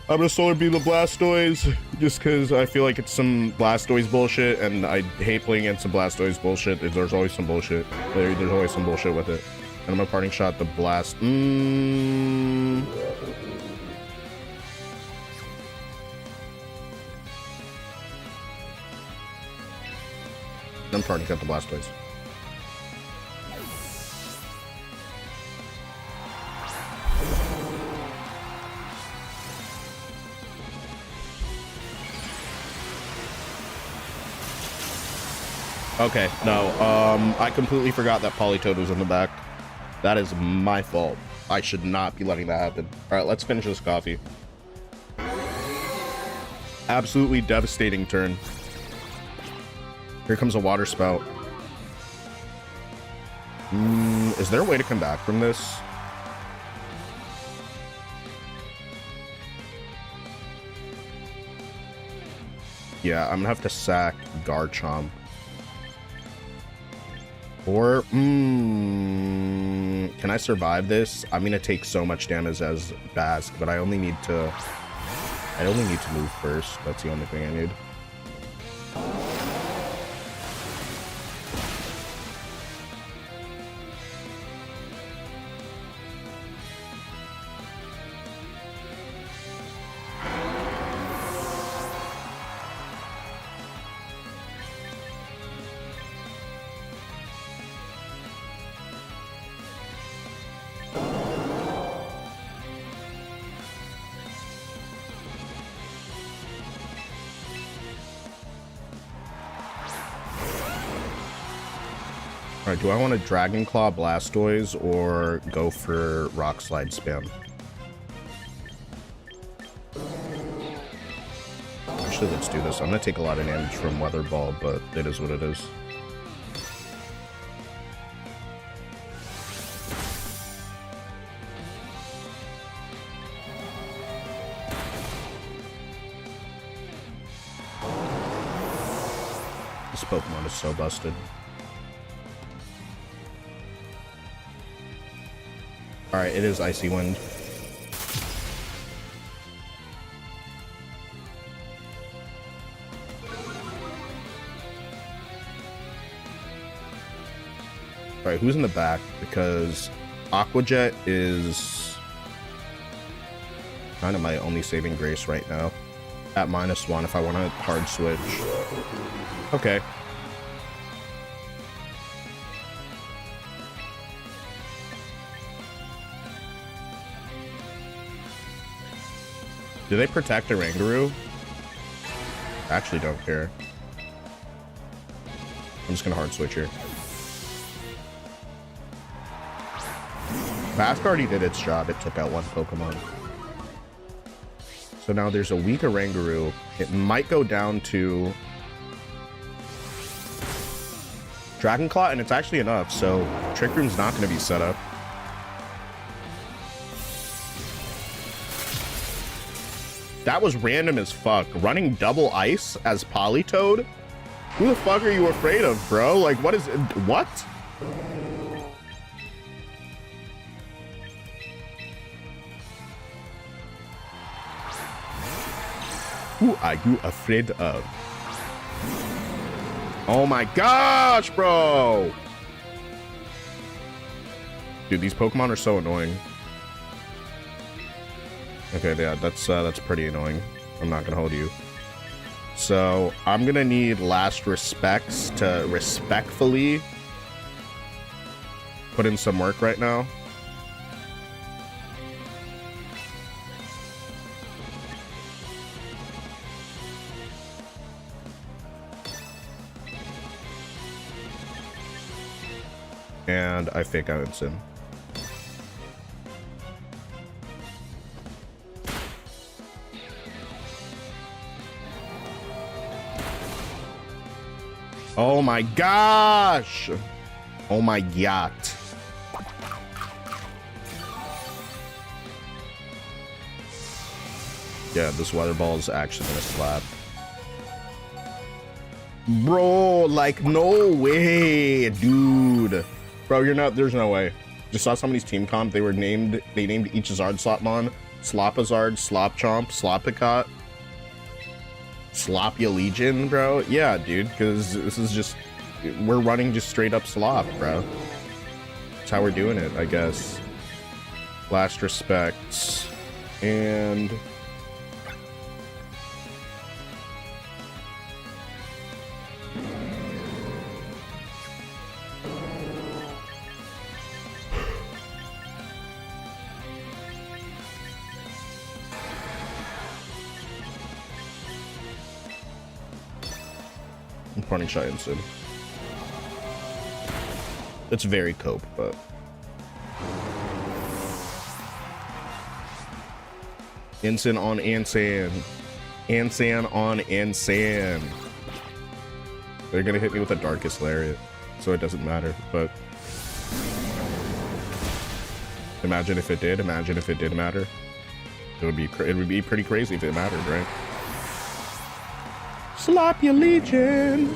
I'm gonna Solar Beam the Blastoise just because I feel like it's some Blastoise bullshit, and I hate playing against some Blastoise bullshit. There's always some bullshit. There's always some bullshit with it. And I'm gonna Parting Shot the Blast. I'm Parting Shot the Blastoise. Okay, no, I completely forgot that Politoed was in the back. That is my fault. I should not be letting that happen. All right, let's finish this coffee. Absolutely devastating turn. Here comes a water spout. Is there a way to come back from this? Yeah, I'm gonna have to sack Garchomp. Or, can I survive this? I'm gonna take so much damage as Bask, but I only need to move first. That's the only thing I need. Alright, do I want to Dragon Claw Blastoise or go for Rock Slide spam? Actually, let's do this. I'm going to take a lot of damage from Weather Ball, but it is what it is. This Pokemon is so busted. Alright, it is Icy Wind. Alright, who's in the back? Because Aqua Jet is kind of my only saving grace right now. At -1 if I want to hard switch. Okay. Do they protect Oranguru? I actually don't care. I'm just gonna hard switch here. Bask already did its job. It took out one Pokemon. So now there's a weak Oranguru. It might go down to Dragon Claw, and it's actually enough, so Trick Room's not gonna be set up. That was random as fuck. Running double ice as Politoed? Who the fuck are you afraid of, bro? Like, what is it? What? Who are you afraid of? Oh my gosh, bro! Dude, these Pokemon are so annoying. Okay, yeah, that's pretty annoying. I'm not gonna hold you. So I'm gonna need last respects to respectfully put in some work right now. And I fake out Ensign. Oh my gosh! Oh my yacht. Yeah, this weather ball is actually gonna slap. Bro, like, no way, dude. Bro, you're not, there's no way. Just saw somebody's team comp. They named each Zard Slopmon. Slopazard, Slop Chomp, Slopicot, Sloppy Legion, bro. Yeah, dude, because this is just, we're running just straight up slop, bro. That's how we're doing it, I guess. Last respects. And Parting shot Ensign. It's very cope, but Ensign on Ansan. Ansan on Ansan. They're gonna hit me with a Darkest Lariat, so it doesn't matter, but imagine if it did. Imagine if it did matter. It would be pretty crazy if it mattered, right? Slop your Legion.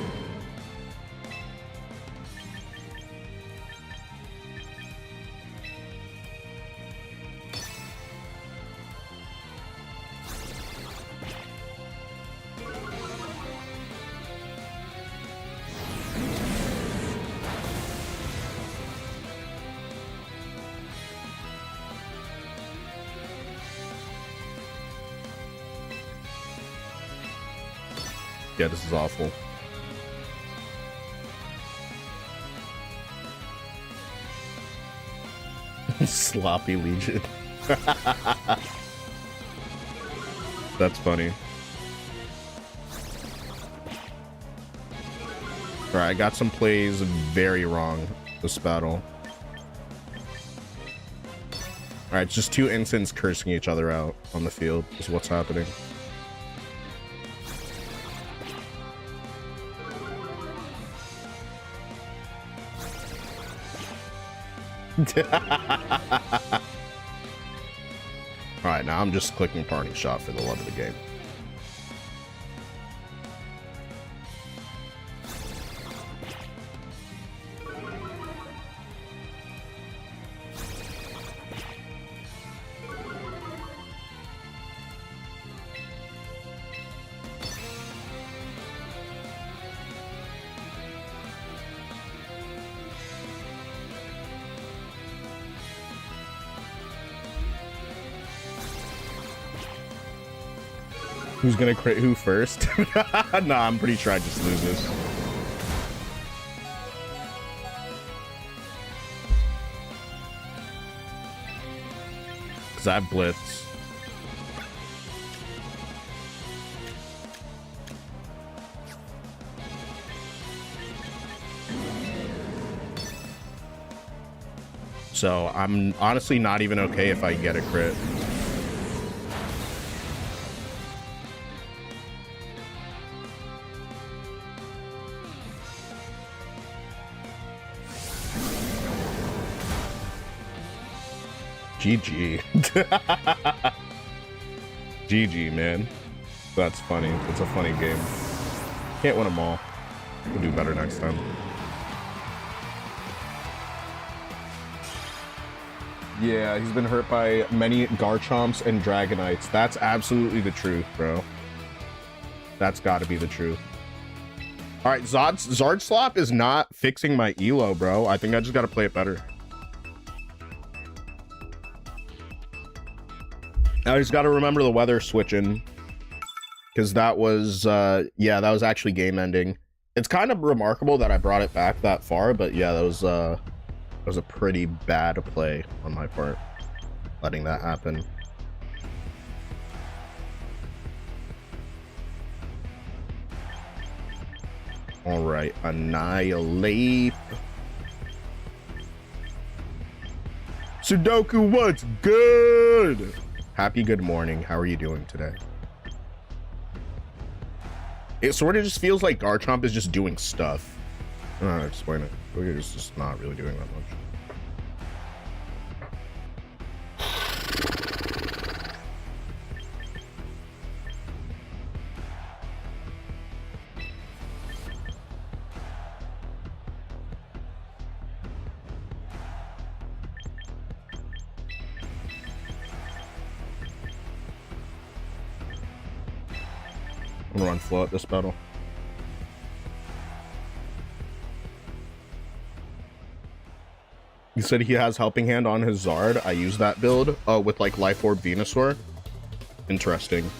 Yeah, this is awful. Sloppy Legion. That's funny. Alright, I got some plays very wrong this battle. Alright, it's just two Ensigns cursing each other out on the field is what's happening. Alright, now I'm just clicking parting shot for the love of the game. Who's gonna crit who first? Nah, I'm pretty sure I just lose this. Cause I have Blitz. So I'm honestly not even okay if I get a crit. GG. GG, man. That's funny. It's a funny game. Can't win them all. We'll do better next time. Yeah, he's been hurt by many Garchomps and Dragonites. That's absolutely the truth, bro. That's got to be the truth. All right, Zard Slop is not fixing my ELO, bro. I think I just got to play it better. I just got to remember the weather switching. because that was yeah, that was actually game ending. It's kind of remarkable that I brought it back that far, but yeah, that was a pretty bad play on my part, letting that happen. All right, annihilate. Sudoku, what's good? Happy good morning. How are you doing today? It sort of just feels like Garchomp is just doing stuff. I don't know how to explain it. It's just not really doing that much. I'm gonna run flow at this battle. He said he has Helping Hand on his Zard. I use that build with like Life Orb Venusaur. Interesting.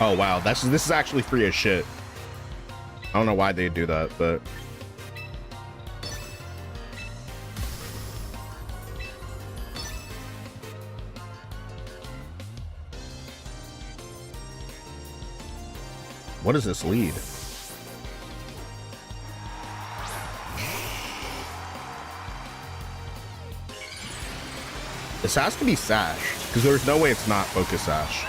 Oh wow, this is actually free as shit. I don't know why they do that, but what is this lead? This has to be Sash, because there's no way it's not Focus Sash.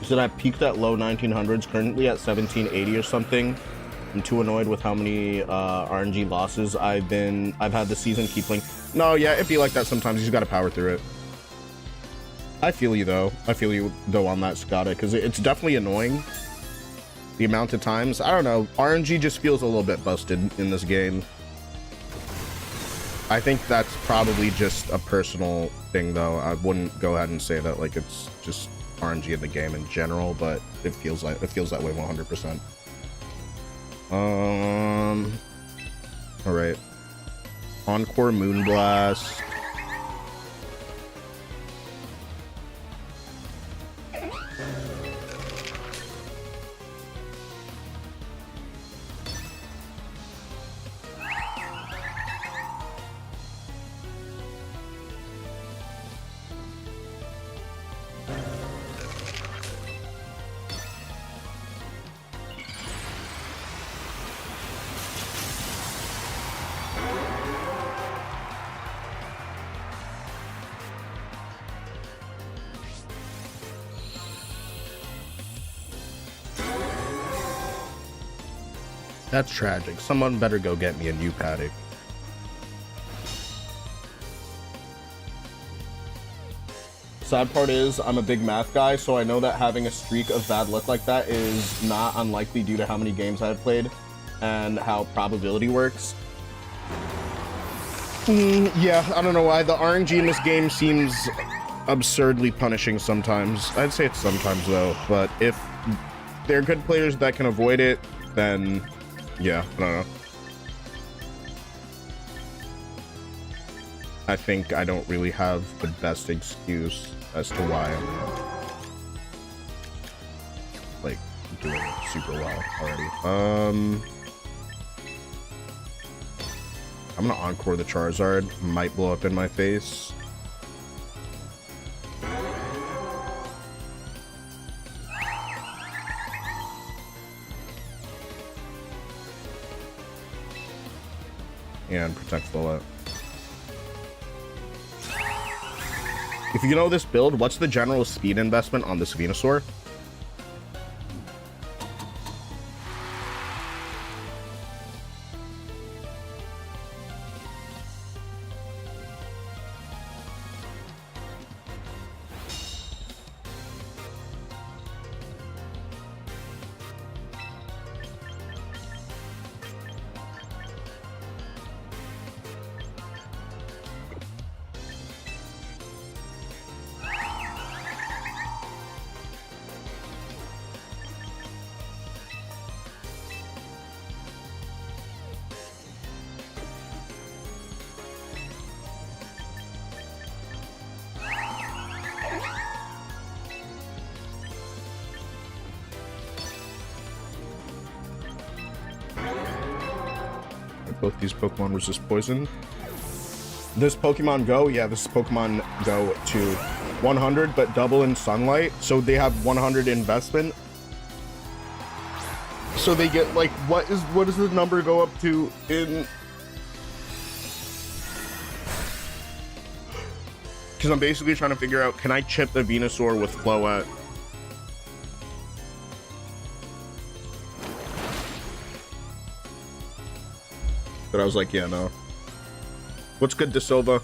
You said I peaked at low 1900s, currently at 1780 or something. I'm too annoyed with how many RNG losses I've had this season. Keep playing. No, yeah, it'd be like that sometimes. You just gotta power through it. I feel you though. I feel you though on that, Skada, because it's definitely annoying. The amount of times, I don't know, RNG just feels a little bit busted in this game. I think that's probably just a personal thing though. I wouldn't go ahead and say that like it's just RNG in the game in general, but it feels that way 100%. All right. Encore Moonblast. That's tragic. Someone better go get me a new paddock. Sad part is, I'm a big math guy, so I know that having a streak of bad luck like that is not unlikely due to how many games I've played and how probability works. Yeah, I don't know why. The RNG in this game seems absurdly punishing sometimes. I'd say it's sometimes though, but if they're good players that can avoid it, then yeah, I don't know. I think I don't really have the best excuse as to why I'm like doing super well already. I'm gonna Encore the Charizard. Might blow up in my face. And protect Full. If you know this build, what's the general speed investment on this Venusaur? Both these Pokemon resist poison. This Pokemon Go, yeah, this is Pokemon Go to 100, but double in sunlight. So they have 100 investment. So they get like, what does the number go up to in? Because I'm basically trying to figure out, can I chip the Venusaur with Floette? But I was like, yeah, no. What's good, De Silva?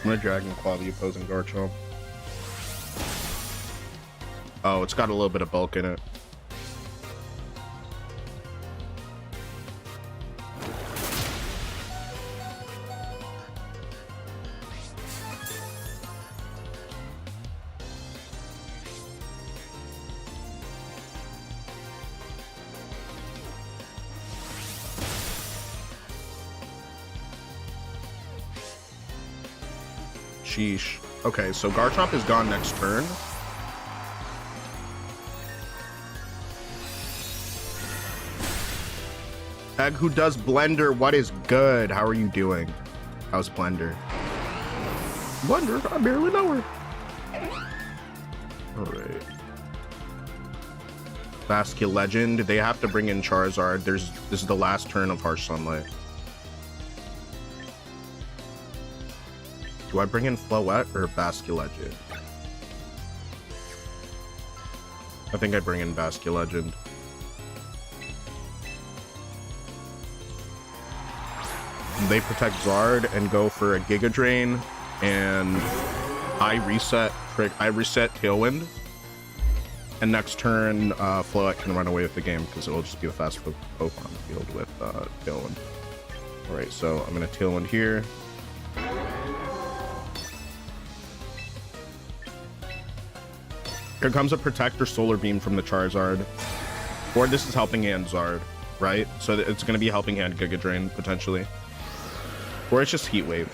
I'm gonna Dragon Claw the opposing Garchomp. Oh, it's got a little bit of bulk in it. Sheesh. Okay, so Garchomp is gone next turn. Egg, who does Blender? What is good? How are you doing? How's Blender? Blender? I barely know her. Alright. Basculin Legend. They have to bring in Charizard. This is the last turn of Harsh Sunlight. Do I bring in Floette or Basculin Legend? I think I bring in Basculin Legend. They protect Zard and go for a Giga Drain, and I reset Tailwind. And next turn, Floette can run away with the game because it will just be the fastest Pokemon on the field with Tailwind. Alright, so I'm going to Tailwind here. Here comes a Protector Solar Beam from the Charizard. Or this is Helping Hand Zard, right? So it's going to be Helping Hand Giga Drain, potentially. Or it's just Heat Wave.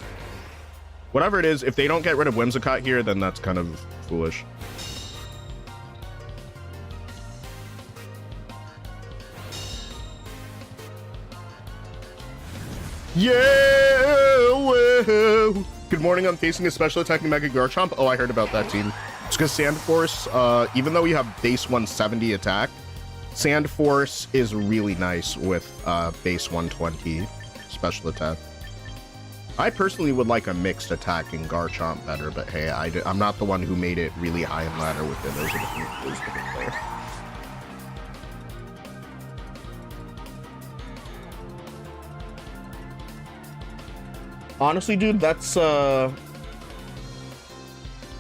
Whatever it is, if they don't get rid of Whimsicott here, then that's kind of foolish. Yeah! Whoa. Good morning, I'm facing a special attacking Mega Garchomp. Oh, I heard about that team. It's because Sand Force, even though you have base 170 attack, Sand Force is really nice with base 120 special attack. I personally would like a mixed attacking Garchomp better, but hey, I'm not the one who made it really high in ladder with it. Those are different players. Honestly, dude, that's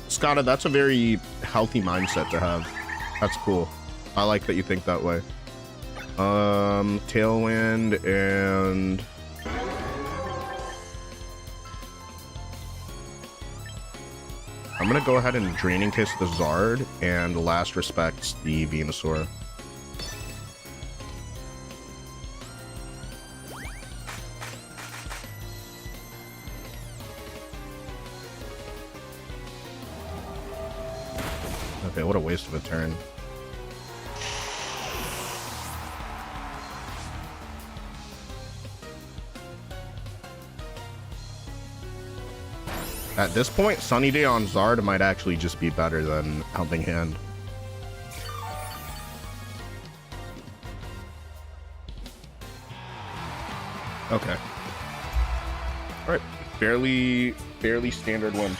Scotta, that's a very healthy mindset to have. That's cool. I like that you think that way. Tailwind and I'm gonna go ahead and Draining Kiss the Zard and Last Respects the Venusaur. Okay, what a waste of a turn. At this point, Sunny Day on Zard might actually just be better than Helping Hand. Okay. Alright. Fairly standard win.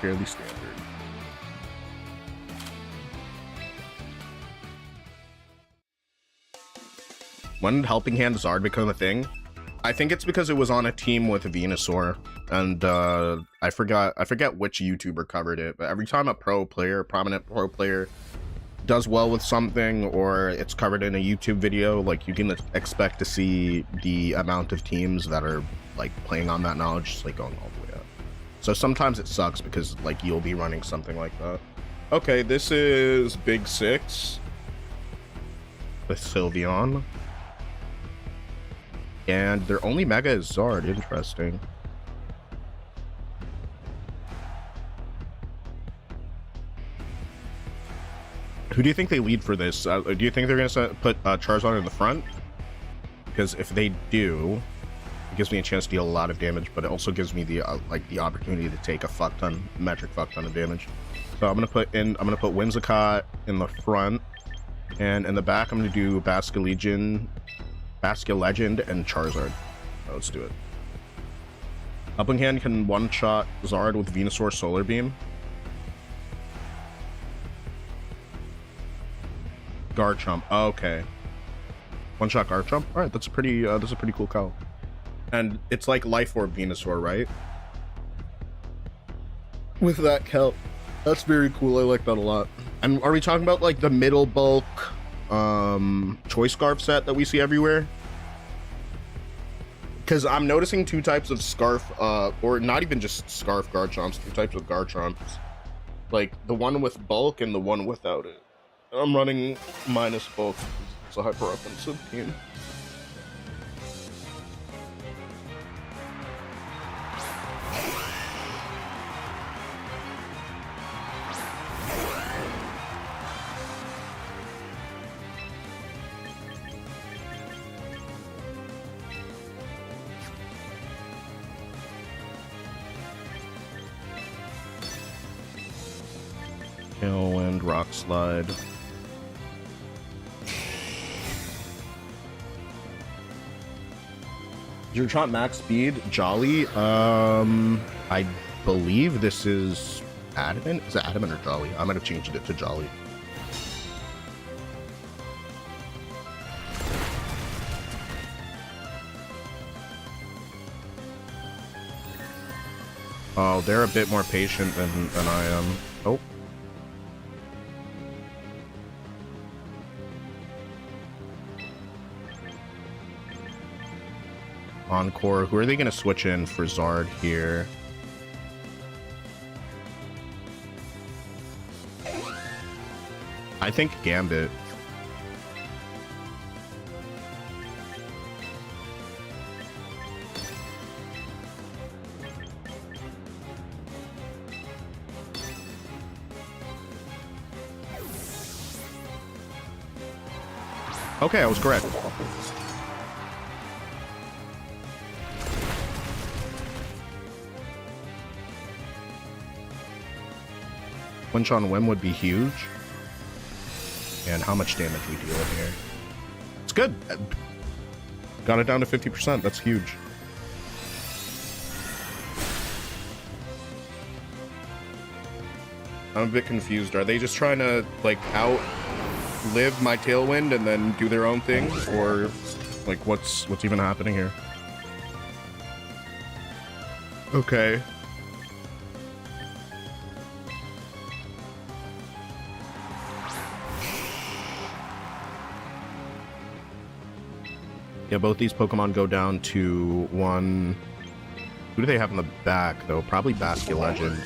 Fairly standard. When did Helping Hand Zard become a thing? I think it's because it was on a team with Venusaur, and I forget which YouTuber covered it, but every time a prominent pro player does well with something, or it's covered in a YouTube video, like you can expect to see the amount of teams that are like playing on that knowledge just like going all the way up. So sometimes it sucks because like you'll be running something like that. Okay, this is Big 6 with Sylveon. And their only mega is Zard. Interesting. Who do you think they lead for this? Do you think they're going to put Charizard in the front? Because if they do, it gives me a chance to deal a lot of damage, but it also gives me the like the opportunity to take a metric fuck ton of damage. So I'm gonna put Whimsicott in the front, and in the back I'm gonna do Basculegend, and Charizard. Let's do it. Helping Hand can one-shot Zard with Venusaur Solar Beam. Garchomp. Oh, okay. One-shot Garchomp. All right, that's a pretty cool call. And it's like Life Orb Venusaur, right? With that count. That's very cool. I like that a lot. And are we talking about like the middle bulk choice scarf set that we see everywhere? Because I'm noticing two types of scarf, or not even just scarf Garchomps, two types of Garchomps. Like the one with bulk and the one without it. I'm running minus bulk. It's a hyper offensive team. Tailwind, Rock Slide. Your Chomp max speed, Jolly. I believe this is Adamant. Is it Adamant or Jolly? I might have changed it to Jolly. Oh, they're a bit more patient than I am. Oh. Encore. Who are they going to switch in for Zard here? I think Gambit. Okay, I was correct. Flinch on Whim would be huge. And how much damage we deal in here. It's good. Got it down to 50%. That's huge. I'm a bit confused. Are they just trying to, like, outlive my Tailwind and then do their own thing? Or, like, what's even happening here? Okay. Yeah, both these Pokemon go down to 1. Who do they have in the back, though? Probably Basculegend.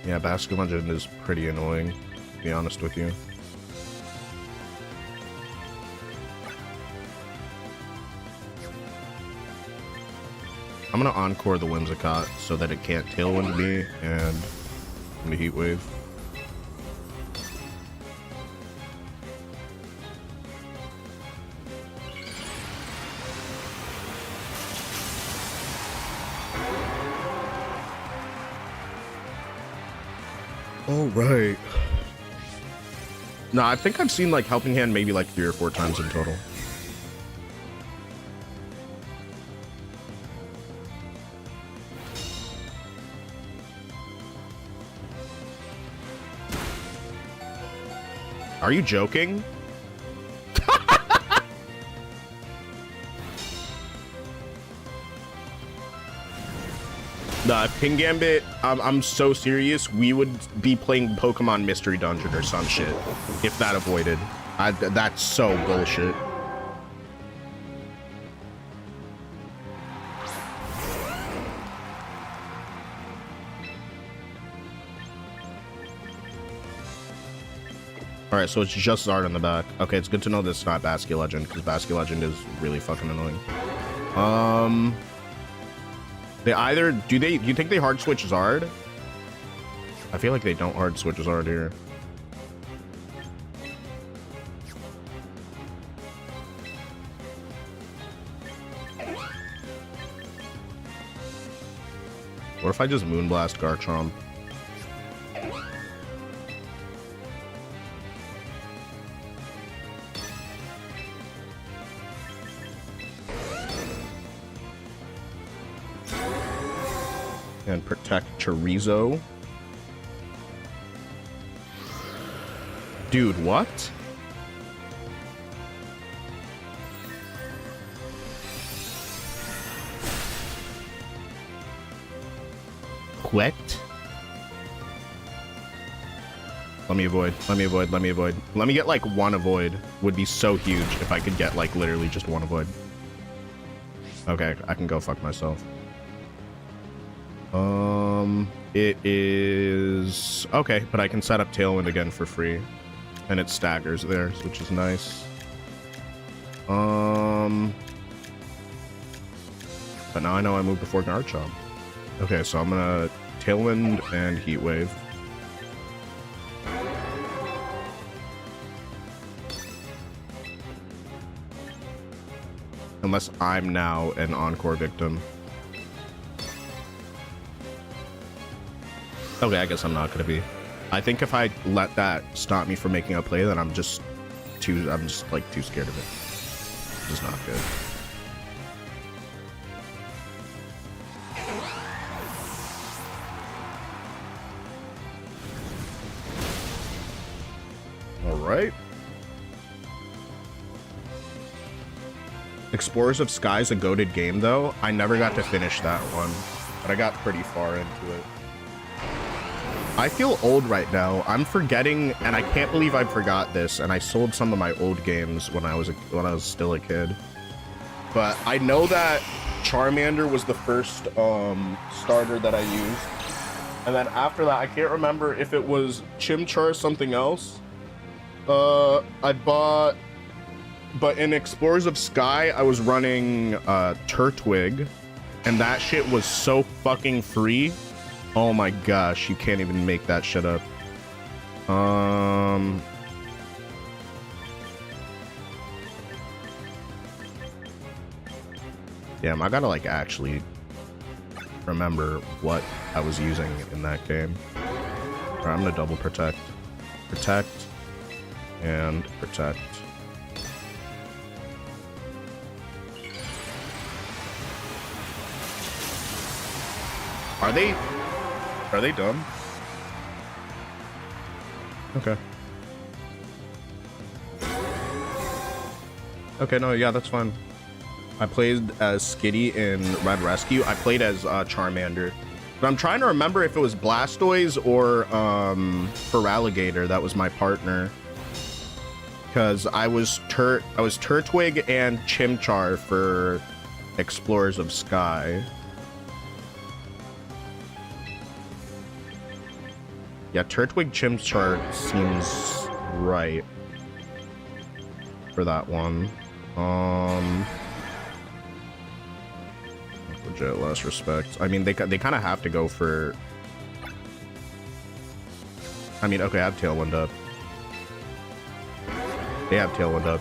Yeah, Basculegend is pretty annoying, to be honest with you. I'm gonna Encore the Whimsicott so that it can't Tailwind me, and I'm gonna Heat Wave. All right. No, I think I've seen like Helping Hand maybe like 3 or 4 times in total. Are you joking? Nah, Ping Gambit, I'm so serious. We would be playing Pokemon Mystery Dungeon or some shit if that avoided. That's so bullshit. Alright, so it's just Zard on the back. Okay, it's good to know this is not Basket Legend, because Basket Legend is really fucking annoying. They either... Do you think they hard switch Zard? I feel like they don't hard switch Zard here. What if I just Moonblast Garchomp? And protect Chorizo. Dude, what? Quit? Let me avoid. Let me avoid. Let me avoid. Let me get like one avoid. Would be so huge if I could get like literally just one avoid. Okay, I can go fuck myself. It is okay, but I can set up Tailwind again for free, and it staggers there, which is nice. But now I know I moved before Garchomp. Okay, so I'm gonna Tailwind and Heat Wave. Unless I'm now an Encore victim. Okay, I guess I'm not gonna be. I think if I let that stop me from making a play, then I'm just like too scared of it. Which is not good. All right. Explorers of Sky is a goated game, though. I never got to finish that one, but I got pretty far into it. I feel old right now. I'm forgetting, and I can't believe I forgot this, and I sold some of my old games when I was still a kid. But I know that Charmander was the first starter that I used. And then after that, I can't remember if it was Chimchar or something else. I bought... But in Explorers of Sky, I was running Turtwig, and that shit was so fucking free. Oh my gosh, you can't even make that shit up. Damn, I gotta like actually remember what I was using in that game. Alright, I'm gonna double protect. Protect. And protect. Are they dumb? Okay. Okay, no, yeah, that's fine. I played as Skitty in Red Rescue. I played as Charmander. But I'm trying to remember if it was Blastoise or Feraligatr that was my partner. Because I was Turtwig and Chimchar for Explorers of Sky. Yeah, Turtwig Chimchar seems right for that one. Legit, less respect. I mean, they kind of have to go for... I mean, okay, I have Tailwind up. They have Tailwind up.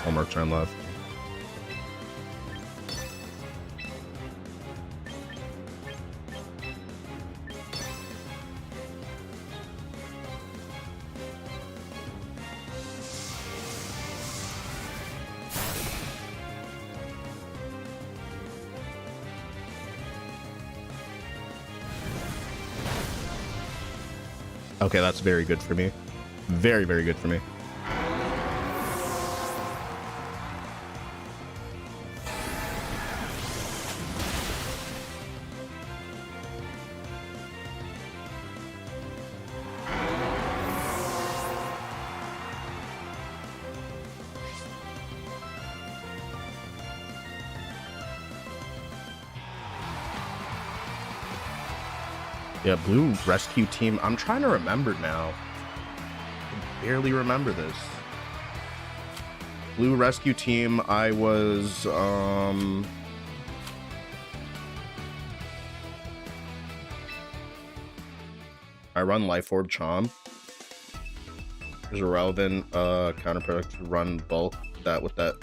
One more turn left. Okay, that's very good for me. Very, very good for me. Yeah, blue rescue team. I'm trying to remember now. barely remember this. Blue rescue team, I was I run Life Orb Chomp. There's a relevant counterproductive to run bulk that with that.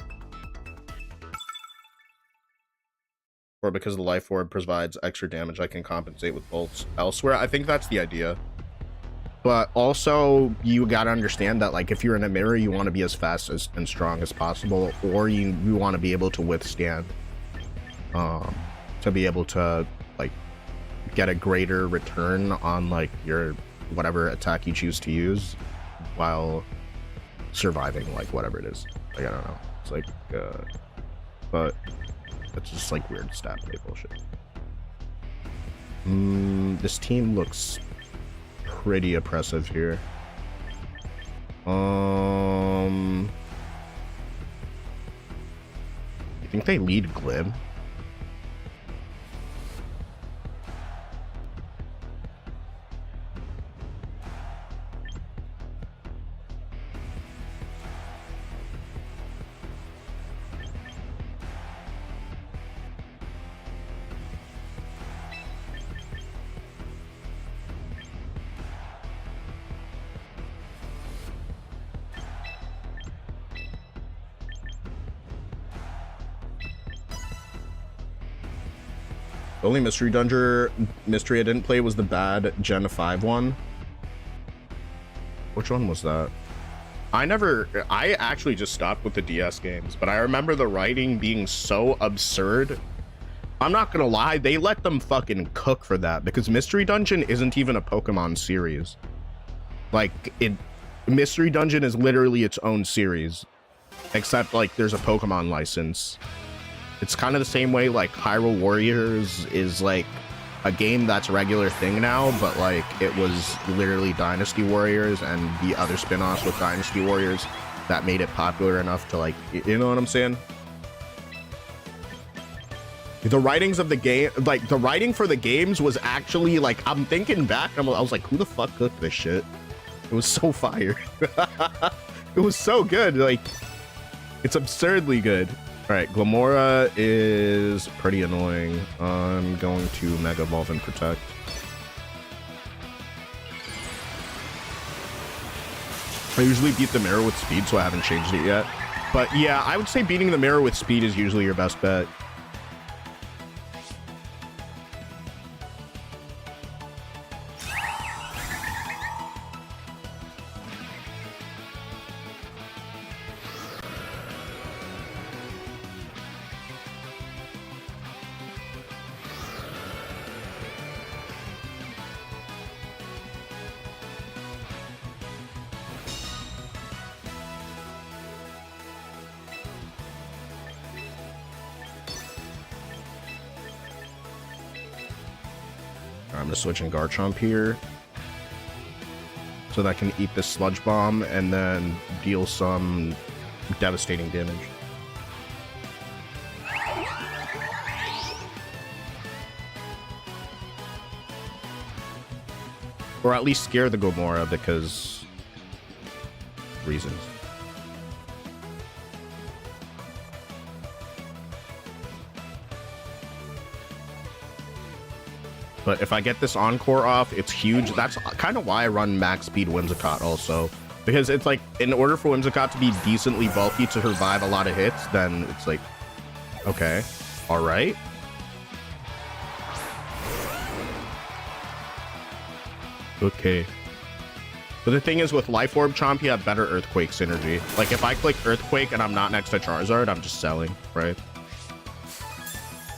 Or because the Life Orb provides extra damage, I can compensate with bolts elsewhere. I think that's the idea. But also, you gotta understand that, like, if you're in a mirror, you want to be as fast and strong as possible, or you want to be able to withstand, to be able to, like, get a greater return on, like, your whatever attack you choose to use while surviving, like, whatever it is. Like, I don't know. It's like, but it's just, like, weird stat play bullshit. This team looks pretty oppressive here. You think they lead Glim? The only mystery I didn't play was the bad Gen 5 one. Which one was that? I actually just stopped with the DS games, but I remember the writing being so absurd. I'm not gonna lie, they let them fucking cook for that, because Mystery Dungeon isn't even a Pokemon series. Like, Mystery Dungeon is literally its own series, except, like, there's a Pokemon license. It's kind of the same way, like, Hyrule Warriors is, like, a game that's a regular thing now, but, like, it was literally Dynasty Warriors and the other spin-offs with Dynasty Warriors that made it popular enough to, like, you know what I'm saying? The writings of the game, like, the writing for the games was actually, like, I'm thinking back, I was like, who the fuck cooked this shit? It was so fire. It was so good, like, it's absurdly good. All right, Glamora is pretty annoying. I'm going to Mega Evolve and Protect. I usually beat the mirror with speed, so I haven't changed it yet. But yeah, I would say beating the mirror with speed is usually your best bet. I'm gonna switch in Garchomp here so that I can eat this Sludge Bomb and then deal some devastating damage. Or at least scare the Gomora because reasons. But if I get this Encore off, it's huge. That's kind of why I run max speed Whimsicott also. Because it's like, in order for Whimsicott to be decently bulky to survive a lot of hits, then it's like, okay, all right. Okay. But the thing is, with Life Orb Chomp, you have better Earthquake synergy. Like, if I click Earthquake and I'm not next to Charizard, I'm just selling, right?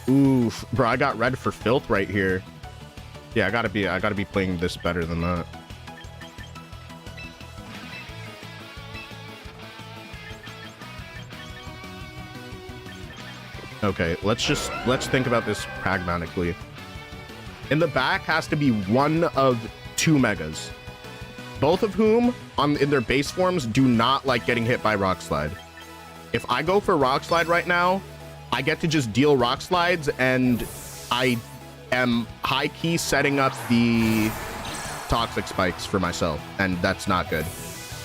Oof, bro, I got red for filth right here. Yeah, I gotta be playing this better than that. Okay, let's think about this pragmatically. In the back has to be one of two megas, both of whom in their base forms do not like getting hit by Rock Slide. If I go for Rock Slide right now, I get to just deal Rock Slides, and I am high-key setting up the Toxic Spikes for myself, and that's not good.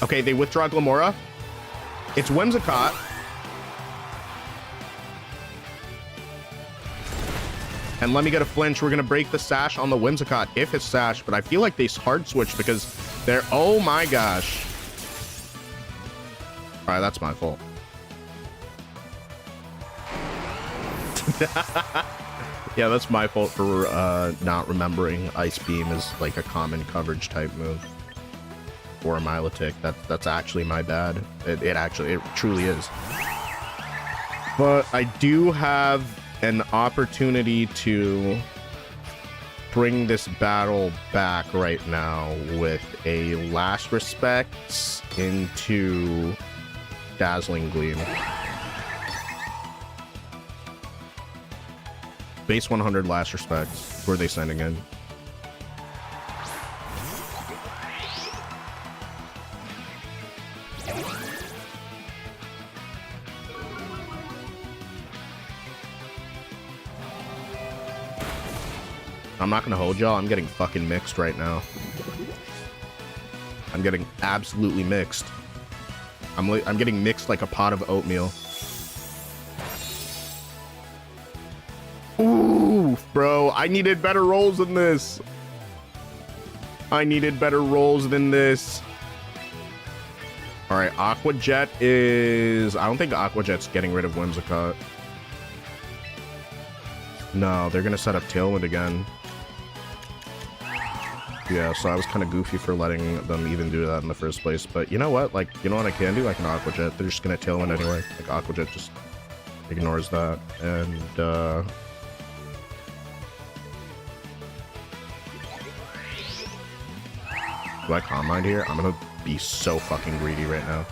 Okay, they withdraw Glamora. It's Whimsicott. And let me get a flinch. We're going to break the sash on the Whimsicott if it's sash, but I feel like they hard switch because they're... Oh my gosh. All right, that's my fault. Yeah, that's my fault for not remembering Ice Beam is like a common coverage type move. Or a Milotic. That's actually my bad. It truly is. But I do have an opportunity to bring this battle back right now with a Last Respects into Dazzling Gleam. Base 100 Last Respects. Who are they sending in? I'm not gonna hold y'all. I'm getting fucking mixed right now. I'm getting absolutely mixed. I'm getting mixed like a pot of oatmeal. Ooh, bro, I needed better rolls than this. I needed better rolls than this. All right, Aqua Jet is... I don't think Aqua Jet's getting rid of Whimsicott. No, they're gonna set up Tailwind again. Yeah, so I was kind of goofy for letting them even do that in the first place. But you know what? Like, you know what I can do? I can Aqua Jet. They're just gonna Tailwind anyway. Like, Aqua Jet just ignores that. And, do I Calm Mind here? I'm gonna be so fucking greedy right now.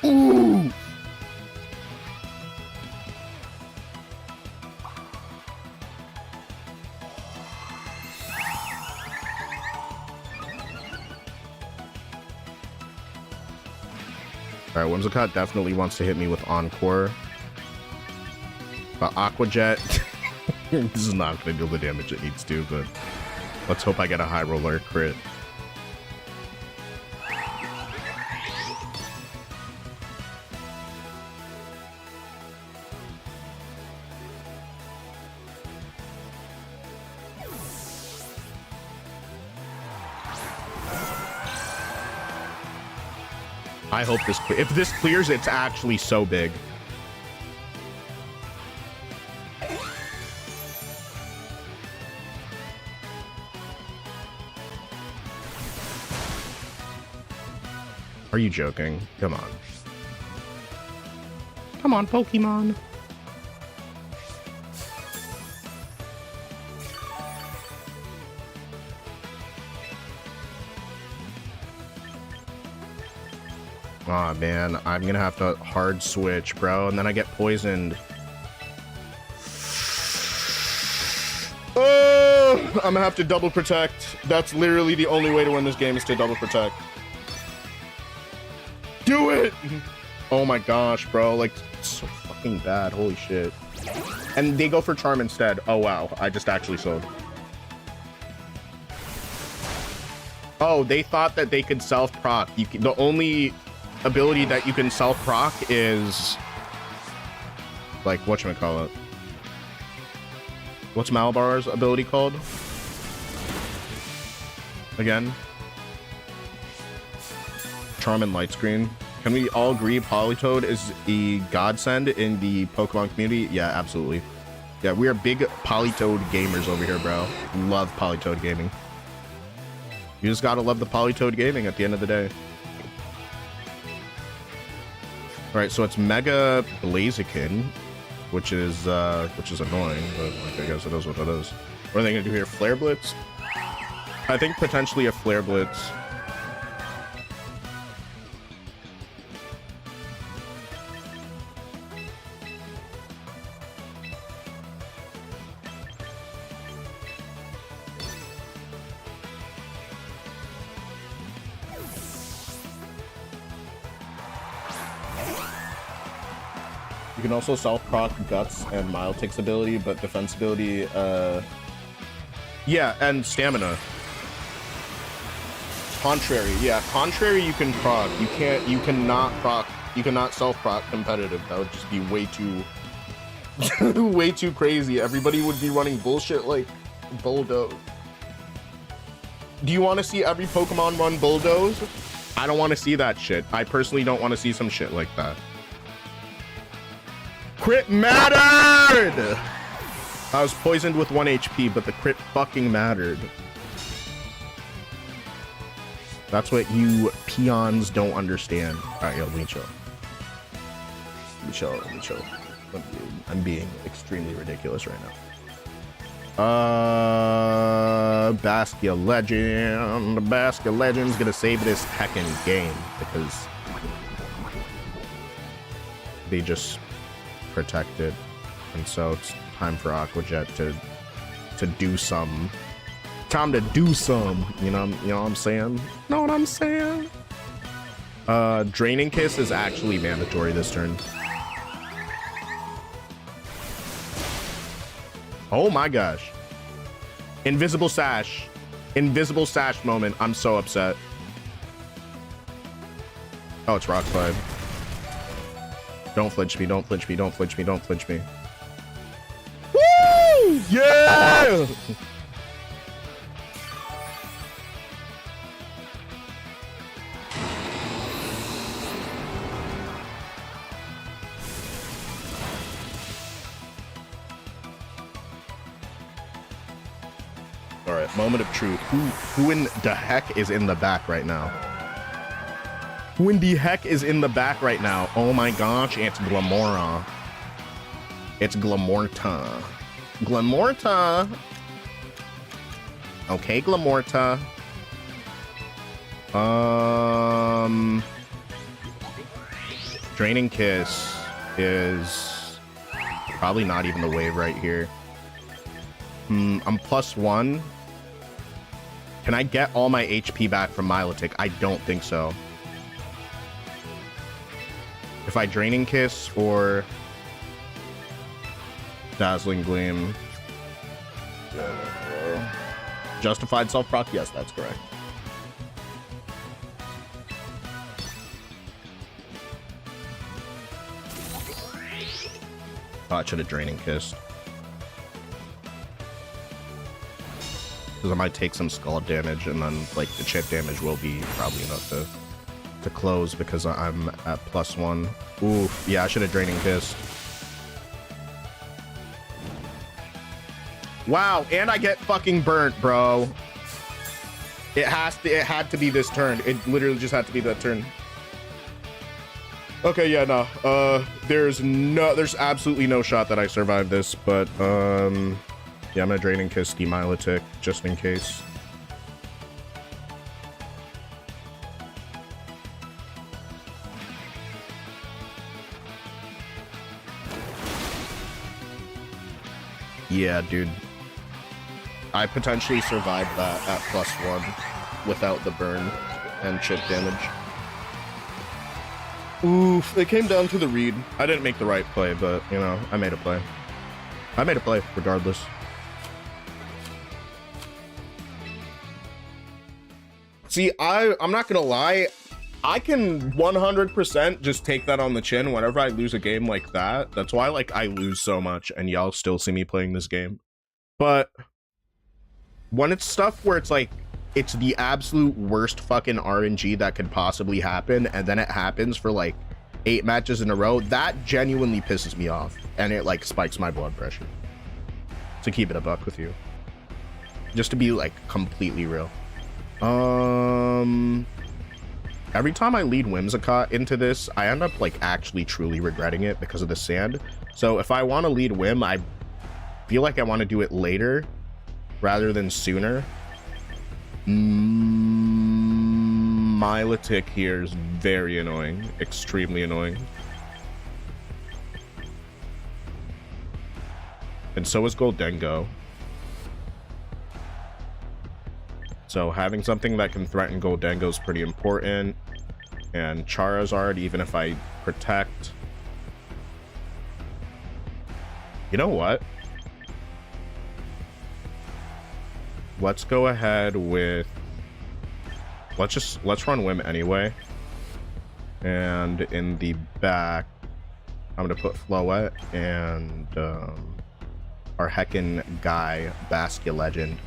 Ooh! Alright, Whimsicott definitely wants to hit me with Encore. But Aqua Jet... this is not going to deal the damage it needs to, but... let's hope I get a high roller crit. I hope this... if this clears, it's actually so big. Are you joking? Come on. Come on, Pokemon. Aw, man, I'm gonna have to hard switch, bro, and then I get poisoned. Oh, I'm gonna have to double protect. That's literally the only way to win this game is to double protect. Do it! Oh my gosh, bro, like, it's so fucking bad, holy shit. And they go for Charm instead. Oh wow, I just actually sold. Oh, they thought that they could self-proc. The only ability that you can self-proc is like, whatchamacallit? What's Malabar's ability called? Again? Charm and Light Screen. Can we all agree Politoed is the godsend in the Pokemon community? Yeah, absolutely. Yeah, we are big Politoed gamers over here, bro. Love Politoed gaming. You just gotta love the Politoed gaming at the end of the day. Alright, so it's Mega Blaziken, which is annoying, but like, I guess it is what it is. What are they gonna do here? Flare Blitz? I think potentially a Flare Blitz. You can also self-proc Guts and Miletic's ability, but defense ability, yeah, and stamina. Contrary, yeah, contrary you can proc. You cannot self-proc competitive. That would just be way too, way too crazy. Everybody would be running bullshit like Bulldoze. Do you want to see every Pokemon run Bulldoze? I don't want to see that shit. I personally don't want to see some shit like that. Crit mattered! I was poisoned with 1 HP, but the crit fucking mattered. That's what you peons don't understand. Alright, yo, let me chill. Let me chill. I'm being extremely ridiculous right now. Baskia Legend. Baskia Legend's gonna save this heckin' game because they just protected, and so it's time for Aquajet to do some. Time to do some. You know what I'm saying? Know what I'm saying? Draining Kiss is actually mandatory this turn. Oh my gosh. Invisible Sash. Invisible Sash moment. I'm so upset. Oh, it's Rock Slide. Don't flinch me, don't flinch me, don't flinch me, don't flinch me. Woo! Yeah! All right, moment of truth. Who in the heck is in the back right now? Who in the heck is in the back right now? Oh my gosh, it's Glamora. It's Glamorta. Glamorta. Okay, Glamorta. Draining Kiss is probably not even the wave right here. I'm +1. Can I get all my HP back from Miletic? I don't think so. If I Draining Kiss or Dazzling Gleam. Justified self-proc? Yes, that's correct. Oh, I should have Draining Kissed. Because I might take some skull damage, and then like the chip damage will be probably enough to close because I'm at +1. Oof, yeah, I should have Draining Kiss. Wow, and I get fucking burnt, bro. It had to be this turn. It literally just had to be that turn. Okay, yeah, no. There's absolutely no shot that I survive this, but yeah, I'm gonna Draining Kiss the Miletic just in case. Yeah, dude. I potentially survived that at +1 without the burn and chip damage. Oof, it came down to the read. I didn't make the right play, but, you know, I made a play. I made a play, regardless. See, I'm not gonna lie. I can 100% just take that on the chin whenever I lose a game like that. That's why, like, I lose so much, and y'all still see me playing this game. But when it's stuff where it's like, it's the absolute worst fucking RNG that could possibly happen, and then it happens for like 8 matches in a row, that genuinely pisses me off, and it like spikes my blood pressure. To keep it a buck with you. Just to be like completely real. Every time I lead Whimsicott into this, I end up like actually truly regretting it because of the sand. So if I want to lead Whim, I feel like I want to do it later rather than sooner. Miletic here is very annoying, extremely annoying. And so is Goldengo. So having something that can threaten Goldengo is pretty important. And Charizard, even if I protect, You know what? Let's go ahead with... Let's run Whim anyway. And in the back, I'm gonna put Floette and our heckin' guy, Basket Legend.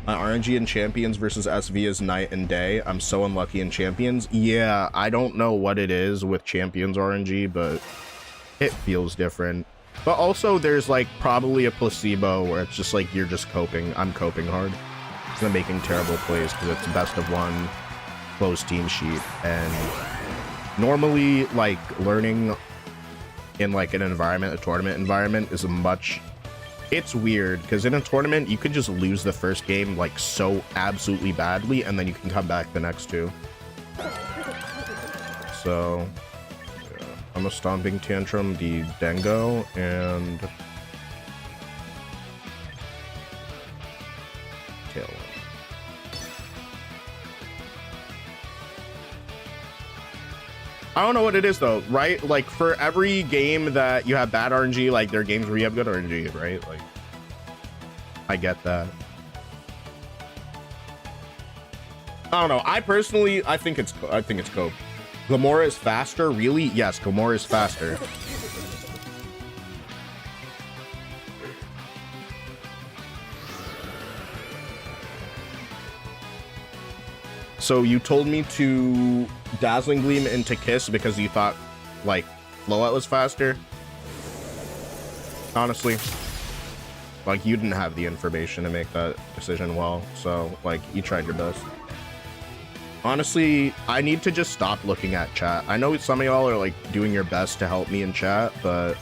My RNG in Champions versus SV is night and day. I'm so unlucky in Champions. Yeah, I don't know what it is with Champions RNG, but it feels different. But also there's like probably a placebo where it's just like you're just coping. I'm coping hard. I'm making terrible plays because it's best of one closed team sheet. And normally like learning in like an environment, a tournament environment is a much... It's weird because in a tournament you could just lose the first game like so absolutely badly and then you can come back the next two. So yeah, I'm a Stomping Tantrum the Dengo and Tailwind. I don't know what it is though, right? Like for every game that you have bad RNG, like there are games where you have good RNG, right? Like I get that. I don't know. I personally, I think it's Cope. Gamora is faster, really? Yes, Gamora is faster. So you told me to Dazzling Gleam into Kiss because you thought, like, Floette was faster? Honestly. Like, you didn't have the information to make that decision well, so, like, you tried your best. Honestly, I need to just stop looking at chat. I know some of y'all are, like, doing your best to help me in chat, but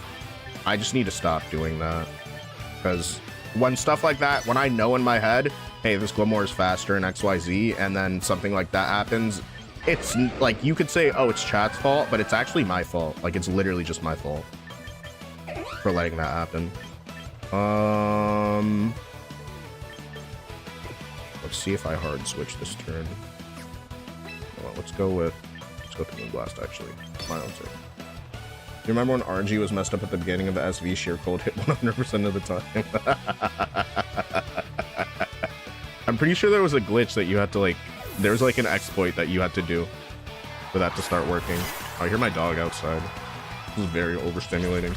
I just need to stop doing that. Because when stuff like that, when I know in my head, hey, this Glamour is faster in XYZ, and then something like that happens, it's like, you could say, oh, it's chat's fault, but it's actually my fault. Like, it's literally just my fault for letting that happen. Let's see if I hard switch this turn. Well, let's go Moon Blast, actually. My own turn. Do you remember when RNG was messed up at the beginning of the SV? Sheer cold hit 100% of the time. I'm pretty sure there was a glitch that you had to like, there was like an exploit that you had to do for that to start working. Oh, I hear my dog outside. This is very overstimulating.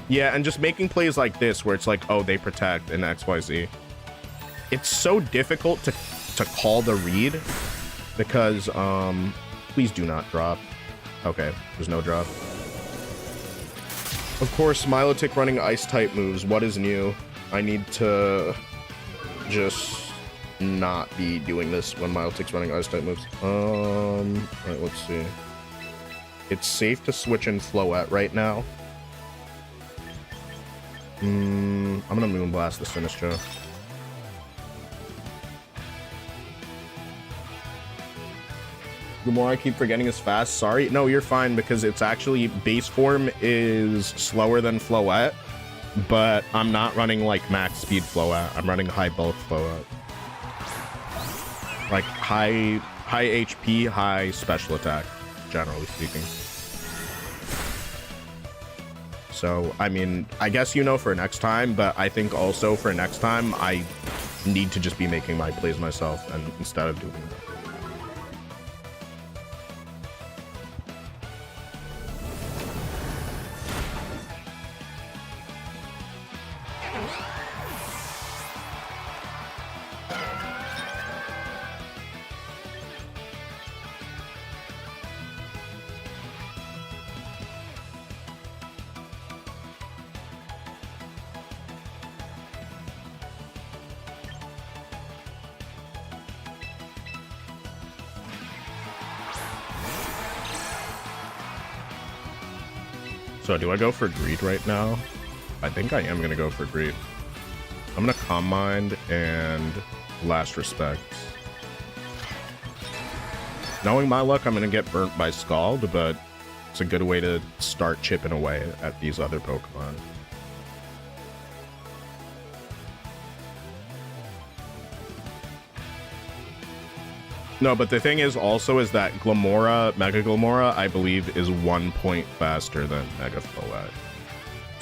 Yeah, and just making plays like this where it's like, oh, they protect in XYZ. It's so difficult to call the read because, please do not drop. Okay, there's no drop. Of course, Milotic running ice type moves. What is new? I need to just not be doing this when Milotic's running ice type moves. Alright, let's see. It's safe to switch in Floette right now. I'm gonna Moonblast the Sinistcha. The more I keep forgetting is fast. Sorry. No, you're fine because it's actually base form is slower than Floette, but I'm not running like max speed Floette. I'm running high bulk Floette. Like high HP, high special attack, generally speaking. So, I mean, I guess you know for next time, but I think also for next time, I need to just be making my plays myself and instead of doing that. So do I go for Greed right now? I think I am going to go for Greed. I'm going to Calm Mind and Last Respect. Knowing my luck, I'm going to get burnt by Scald, but it's a good way to start chipping away at these other Pokemon. No, but the thing is also is that Glamora, Mega Glamora, I believe is 1 point faster than Mega Foat.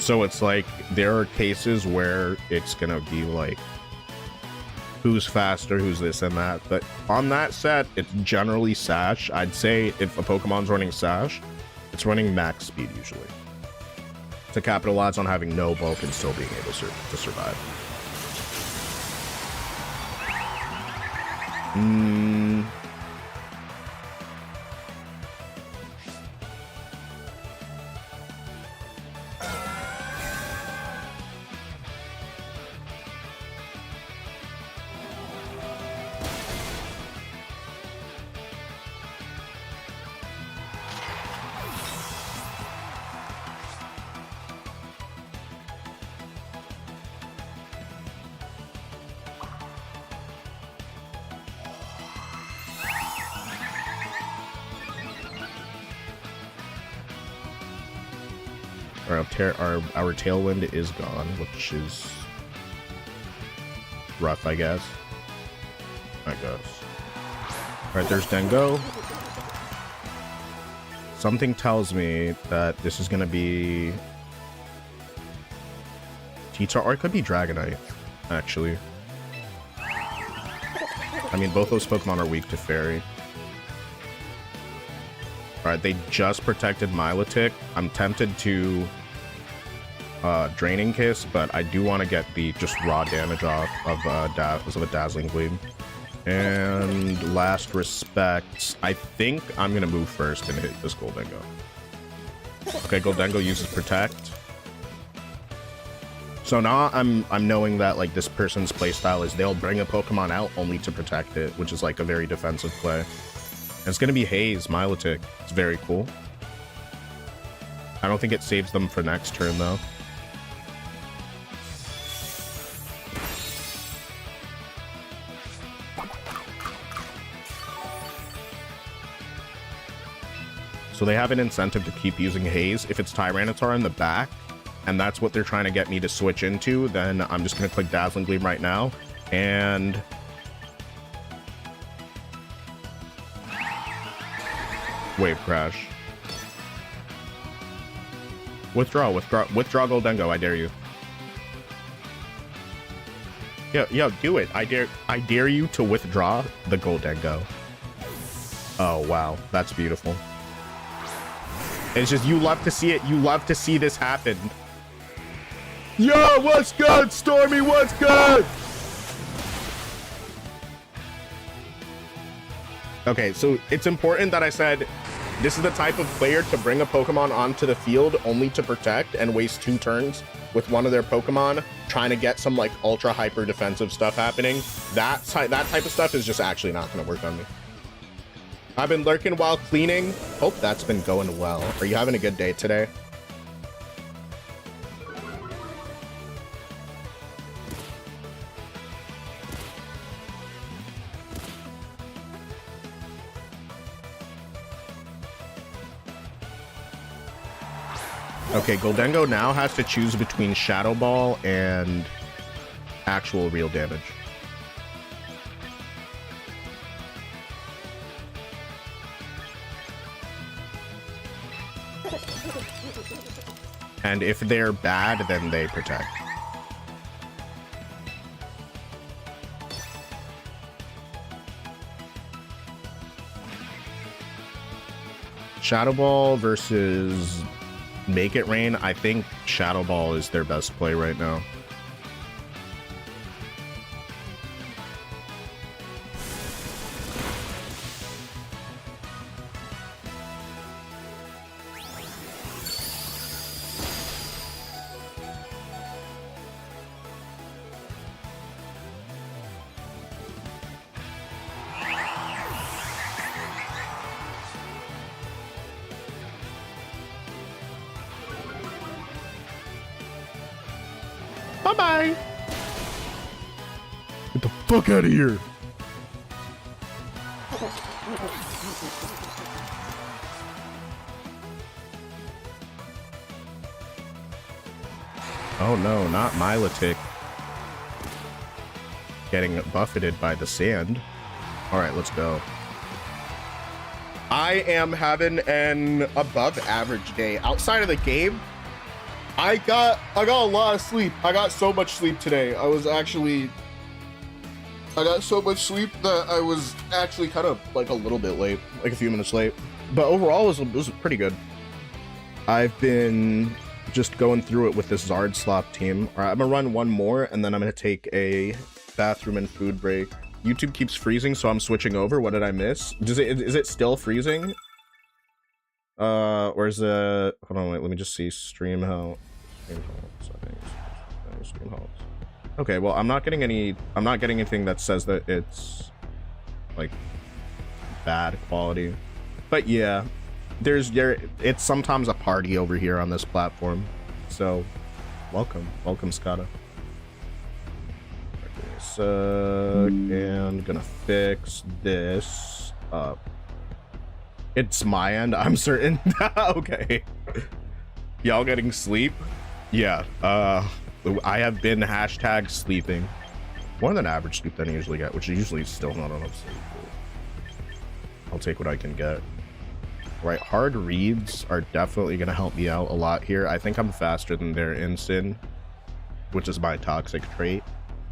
So it's like, there are cases where it's gonna be like, who's faster, who's this and that. But on that set, it's generally Sash. I'd say if a Pokemon's running Sash, it's running max speed usually, to capitalize on having no bulk and still being able to survive. Our Tailwind is gone, which is rough, I guess. Alright, there's Dengo. Something tells me that this is gonna be T-Tar, or it could be Dragonite, actually. I mean, both those Pokemon are weak to Fairy. Alright, they just protected Milotic. I'm tempted to Draining Kiss, but I do want to get the just raw damage off of a Dazzling Gleam. And last respect, I think I'm gonna move first and hit this Goldengo. Okay, Goldengo uses Protect. So now I'm knowing that like this person's playstyle is they'll bring a Pokemon out only to protect it, which is like a very defensive play. And it's gonna be Haze, Milotic. It's very cool. I don't think it saves them for next turn though. So they have an incentive to keep using Haze. If it's Tyranitar in the back, and that's what they're trying to get me to switch into, then I'm just going to click Dazzling Gleam right now. And Wave Crash. Withdraw Goldengo, I dare you. Yo, do it. I dare you to withdraw the Goldengo. Oh, wow. That's beautiful. It's just, you love to see it. You love to see this happen. Yo, what's good, Stormy? What's good? Okay, so it's important that I said this is the type of player to bring a Pokemon onto the field only to protect and waste 2 turns with one of their Pokemon trying to get some like ultra hyper defensive stuff happening. That type of stuff is just actually not going to work on me. I've been lurking while cleaning. Hope that's been going well. Are you having a good day today? Okay, Goldengo now has to choose between Shadow Ball and actual real damage. And if they're bad, then they protect. Shadow Ball versus Make It Rain. I think Shadow Ball is their best play right now. Bye-bye. Get the fuck out of here. Oh no, not Milotic. Getting buffeted by the sand. Alright, let's go. I am having an above average day. Outside of the game, I got a lot of sleep. I got so much sleep today. I got so much sleep that I was actually kind of like a little bit late, like a few minutes late. But overall, it was pretty good. I've been just going through it with this Zard Slop team. All right, I'm gonna run one more, and then I'm gonna take a bathroom and food break. YouTube keeps freezing, so I'm switching over. What did I miss? Is it still freezing? Or is it? Hold on, wait. Let me just see. Stream health settings. Stream health. Okay, well, I'm not getting anything that says that it's like bad quality. But yeah, it's sometimes a party over here on this platform. So, welcome, Scotta. And gonna fix this up. It's my end, I'm certain. Okay. Y'all getting sleep? Yeah. I have been hashtag sleeping. More than average sleep than I usually get, which is usually still not enough sleep. I'll take what I can get. Right, hard reads are definitely gonna help me out a lot here. I think I'm faster than their ensign, which is my toxic trait.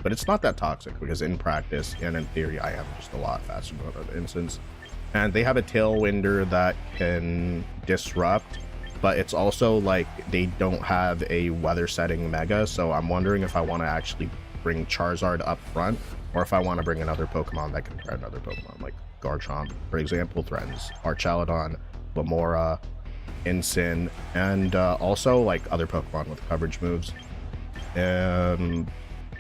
But it's not that toxic because in practice and in theory, I am just a lot faster than other ensigns. And they have a tailwinder that can disrupt, but it's also like they don't have a weather setting mega. So I'm wondering if I want to actually bring Charizard up front, or if I want to bring another Pokemon that can threaten other Pokemon, like Garchomp, for example, threatens Archaludon, Lamora, Ensign, and also like other Pokemon with coverage moves.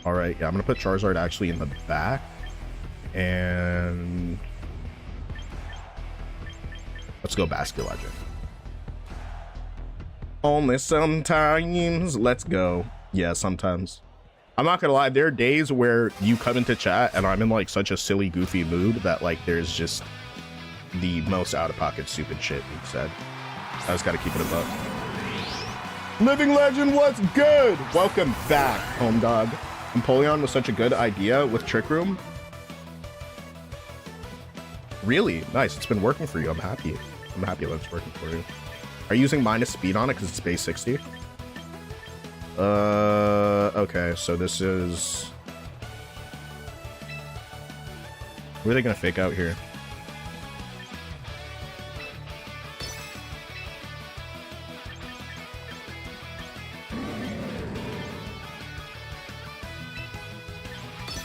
All right, yeah, I'm gonna put Charizard actually in the back, and let's go Basket Legend. Only sometimes. Let's go. Yeah, sometimes. I'm not gonna lie, there are days where you come into chat and I'm in like such a silly, goofy mood that like there's just the most out-of-pocket stupid shit being said. I just gotta keep it above. Living Legend, what's good? Welcome back, home dog. Empoleon was such a good idea with Trick Room. Really? Nice. It's been working for you. I'm happy. I'm happy that it's working for you. Are you using minus speed on it because it's base 60? Okay. So this is... What are they going to fake out here?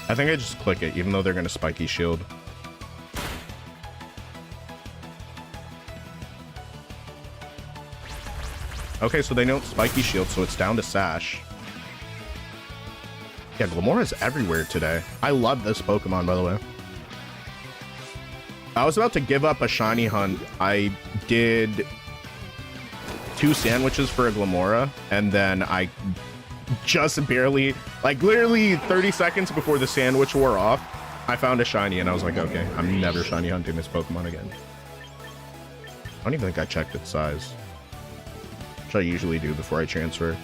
I think I just click it, even though they're going to spiky shield. Okay, so they don't spiky shield, so it's down to Sash. Yeah, Glamora's everywhere today. I love this Pokemon, by the way. I was about to give up a shiny hunt. I did 2 sandwiches for a Glamora, and then I just barely, like literally 30 seconds before the sandwich wore off, I found a shiny, and I was like, okay, I'm never shiny hunting this Pokemon again. I don't even think I checked its size, which I usually do before I transfer.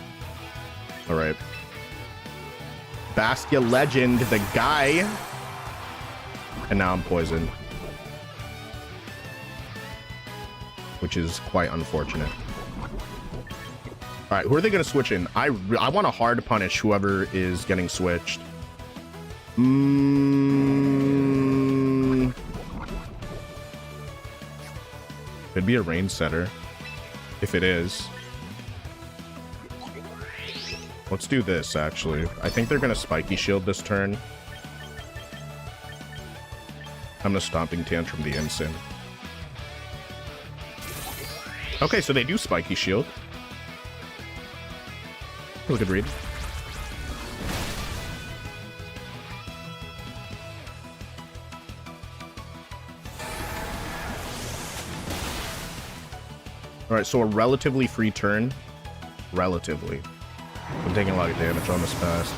All right. Basket Legend, the guy. And now I'm poisoned, which is quite unfortunate. All right, who are they going to switch in? I want to hard punish whoever is getting switched. Could be a rain setter. If it is. Let's do this, actually. I think they're going to spiky shield this turn. I'm going to Stomping Tantrum the Ensign. Okay, so they do spiky shield. That was a good read. All right, so a relatively free turn. Relatively. I'm taking a lot of damage on this pass.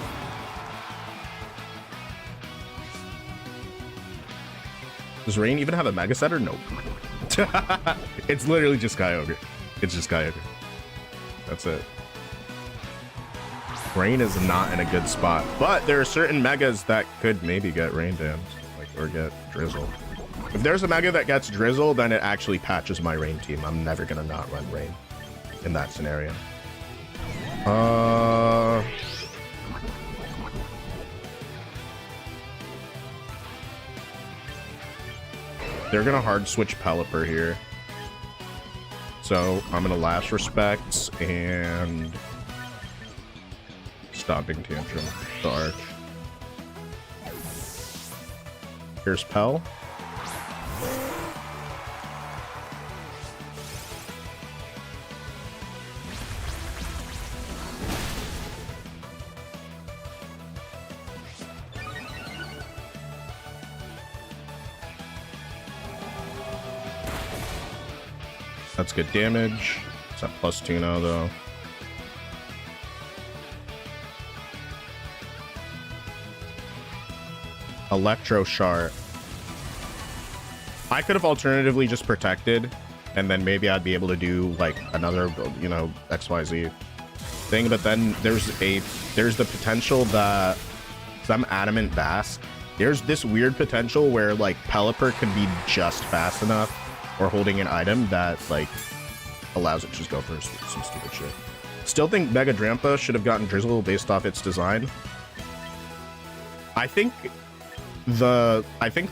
Does Rain even have a Mega Setter? Nope. It's literally just Kyogre. It's just Kyogre. That's it. Rain is not in a good spot, but there are certain Megas that could maybe get Rain Dance, like, or get Drizzle. If there's a Mega that gets Drizzle, then it actually patches my Rain team. I'm never gonna not run Rain in that scenario. They're gonna hard switch Pelipper here. So I'm gonna Last Respects and Stomping Tantrum the Arch. Here's Pel. That's good damage. It's at +2 now, though. Electro Shard. I could have alternatively just protected, and then maybe I'd be able to do like another, you know, XYZ thing. But then there's the potential that some Adamant Bass. There's this weird potential where like Pelipper could be just fast enough or holding an item that like allows it to just go for some stupid shit. Still think Mega Drampa should have gotten Drizzle based off its design. I think the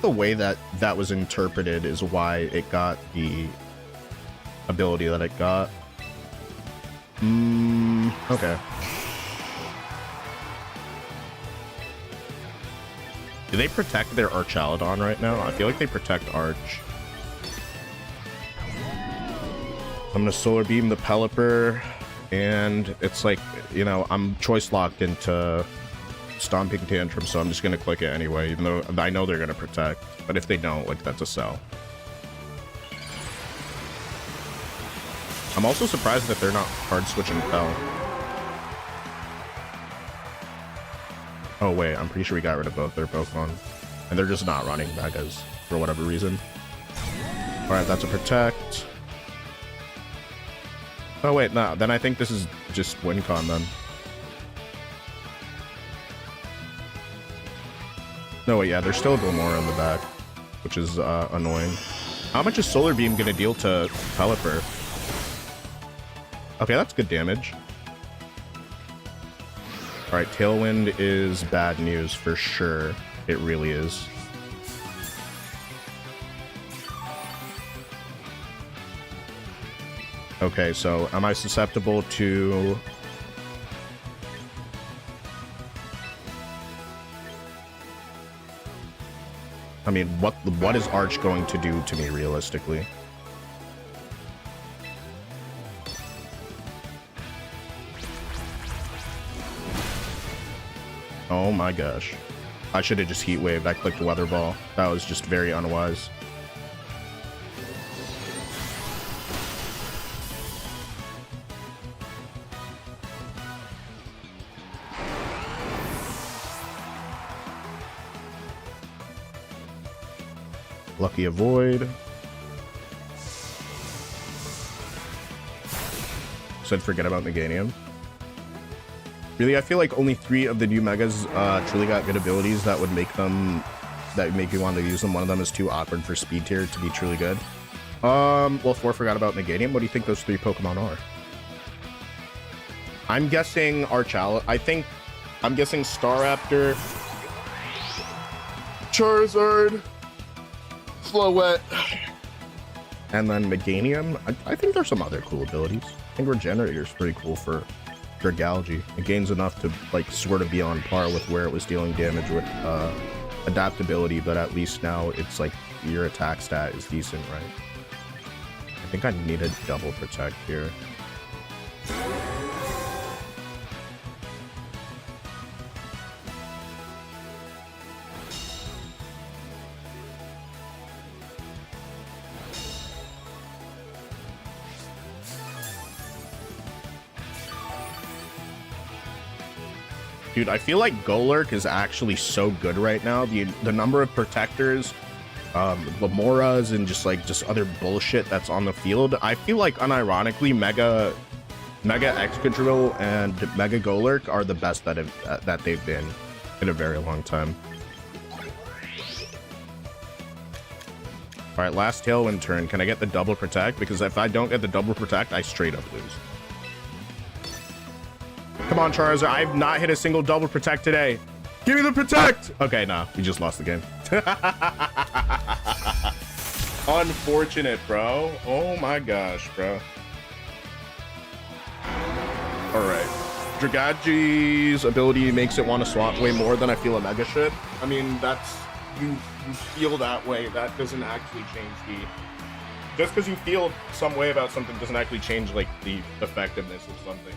way that was interpreted is why it got the ability that it got. Okay. Do they protect their Archaludon right now? I feel like they protect Arch. I'm gonna Solar Beam the Pelipper, and it's like, you know, I'm choice locked into Stomping Tantrum, so I'm just gonna click it anyway, even though I know they're gonna protect. But if they don't, like, that's a sell. I'm also surprised that they're not hard switching Pel. Oh wait, I'm pretty sure we got rid of both their Pokemon, and they're just not running Megas for whatever reason. All right, that's a protect. Oh wait, no, then I think this is just WinCon then. No, wait, yeah, there's still a Gilmora in the back, which is annoying. How much is Solar Beam gonna deal to Pelipper? Okay, that's good damage. All right, Tailwind is bad news for sure. It really is. Okay, so am I susceptible to... I mean, what is Arch going to do to me realistically? Oh my gosh. I should have just Heat Waved. I clicked Weather Ball. That was just very unwise. Lucky Avoid. Said forget about Meganium. Really, I feel like only 3 of the new Megas truly got good abilities that would make them, that make you want to use them. One of them is too awkward for speed tier to be truly good. Well, 4 forgot about Meganium. What do you think those 3 Pokemon are? I'm guessing Archaludon. I'm guessing Staraptor, Charizard, Slowet, and then Meganium. I think there's some other cool abilities. I think Regenerator is pretty cool for Dragalge. It gains enough to like sort of be on par with where it was dealing damage with adaptability, but at least now it's like your attack stat is decent, right? I think I need a double protect here. Dude, I feel like Golurk is actually so good right now. The number of protectors, Lamoras, and just other bullshit that's on the field. I feel like unironically, Mega Excadrill and Mega Golurk are the best that they've been in a very long time. All right, last Tailwind turn. Can I get the double protect? Because if I don't get the double protect, I straight up lose. Come on, Charizard. I've not hit a single double protect today. Give me the protect. Okay, nah, we just lost the game. Unfortunate, bro. Oh my gosh, bro. All right. Dragagi's ability makes it want to swap way more than I feel a Mega should. I mean, that's... You feel that way. That doesn't actually change the... Just because you feel some way about something doesn't actually change, like, the effectiveness of something.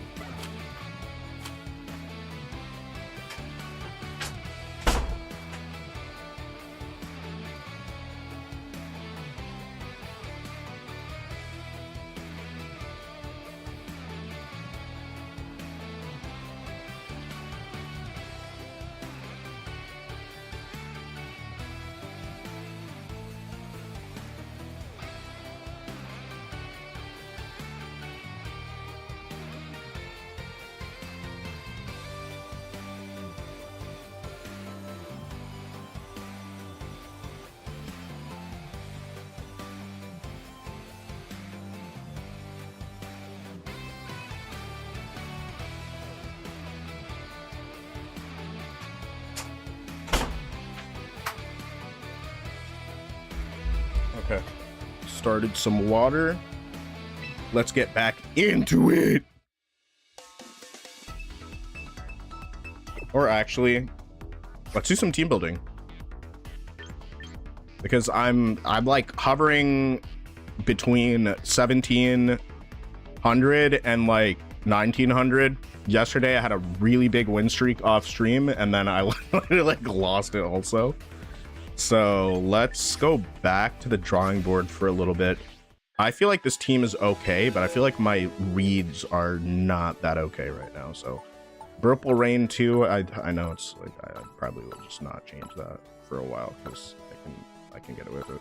Okay. Started some water. Let's get back into it. Or actually, let's do some team building. Because I'm like hovering between 1700 and like 1900. Yesterday I had a really big win streak off stream and then I like lost it also. So let's go back to the drawing board for a little bit. I feel like this team is okay, but I feel like my reads are not that okay right now. So Purple Rain 2, I know it's like I probably will just not change that for a while because I can get away with it.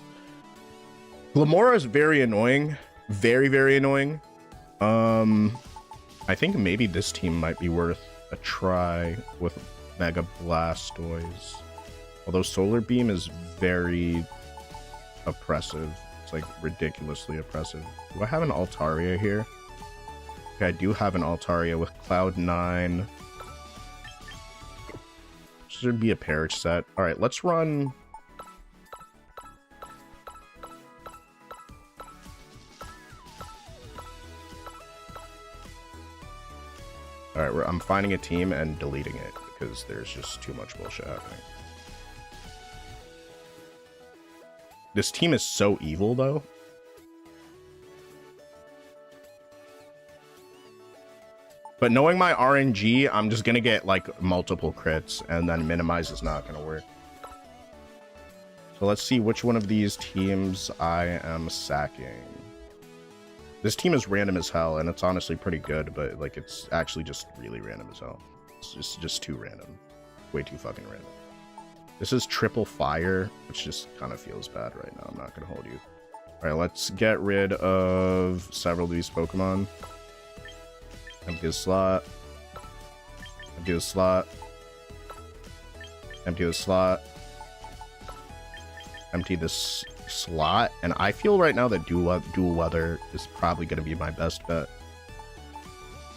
Glamora is very annoying, very annoying. I think maybe this team might be worth a try with Mega Blastoise. Although Solar Beam is very oppressive. It's like ridiculously oppressive. Do I have an Altaria here? Okay, I do have an Altaria with Cloud9. Should be a Parrish set. Alright, let's run... Alright, I'm finding a team and deleting it because there's just too much bullshit happening. This team is so evil, though. But knowing my RNG, I'm just gonna get, like, multiple crits, and then minimize is not gonna work. So let's see which one of these teams I am sacking. This team is random as hell, and it's honestly pretty good, but, like, it's actually just really random as hell. It's just too random. Way too fucking random. This is triple fire, which just kind of feels bad right now. I'm not going to hold you. All right, let's get rid of several of these Pokemon. Empty the slot. Empty the slot. Empty the slot. Empty this slot. And I feel right now that dual weather is probably going to be my best bet.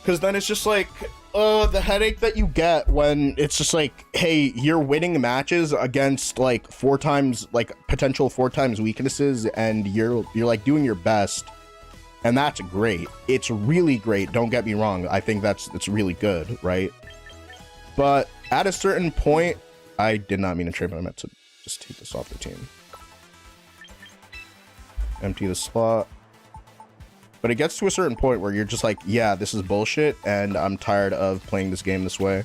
Because then it's just like... the headache that you get when it's just like, hey, you're winning matches against like 4 times, like potential 4 times weaknesses, and you're like doing your best, and that's great. It's really great. Don't get me wrong. I think it's really good, right? But at a certain point, I did not mean to trade, but I meant to just take this off the team. Empty the slot. But it gets to a certain point where you're just like, yeah, this is bullshit, and I'm tired of playing this game this way.